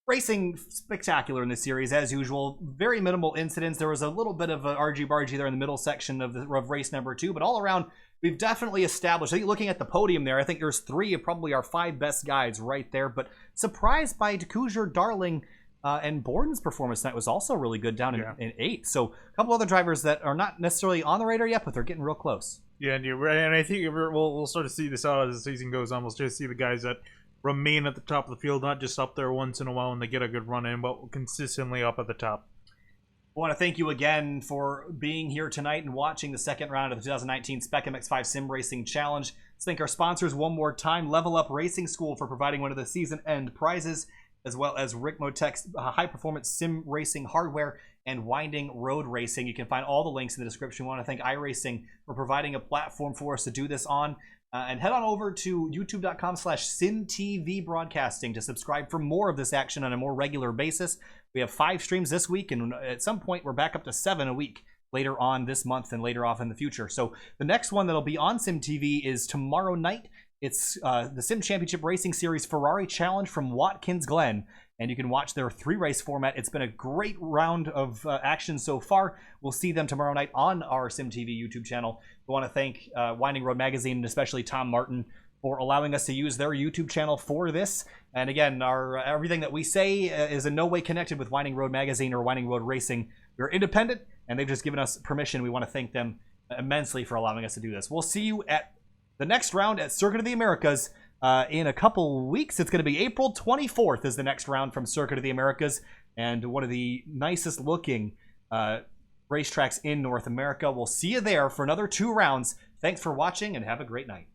Racing spectacular in this series, as usual. Very minimal incidents. There was a little bit of an argy-bargy there in the middle section of race number 2, but all around, we've definitely established. I think looking at the podium there, I think there's 3 of probably our 5 best guides right there. But surprised by Dcunha, Darling, and Borden's performance tonight was also really good down in 8th. So a couple other drivers that are not necessarily on the radar yet, but they're getting real close. Yeah, and I think we'll sort of see this out as the season goes on. We'll just see the guys that remain at the top of the field, not just up there once in a while when they get a good run in, but consistently up at the top. I want to thank you again for being here tonight and watching the second round of the 2019 SPEC MX-5 SimRacing Challenge. Let's thank our sponsors one more time, LevelUp Racing School, for providing one of the season-end prizes, as well as Ricmotech's high-performance sim racing hardware and Winding Road Racing. You can find all the links in the description. We want to thank iRacing for providing a platform for us to do this on. And head on over to youtube.com/SYM TV broadcasting to subscribe for more of this action on a more regular basis. We have 5 streams this week, and at some point we're back up to 7 a week later on this month and later off in the future. So the next one that'll be on SYM TV is tomorrow night. It's the Sim Championship Racing Series Ferrari Challenge from Watkins Glen. and you can watch their 3-race format. It's been a great round of action so far. We'll see them tomorrow night on our SYM TV YouTube channel. We want to thank Winding Road Magazine and especially Tom Martin for allowing us to use their YouTube channel for this. And again, everything that we say is in no way connected with Winding Road Magazine or Winding Road Racing. We're independent, and they've just given us permission. We want to thank them immensely for allowing us to do this. We'll see you at the next round at Circuit of the Americas in a couple weeks. It's going to be April 24th is the next round from Circuit of the Americas, and one of the nicest looking racetracks in North America. We'll see you there for another 2 rounds. Thanks for watching, and have a great night.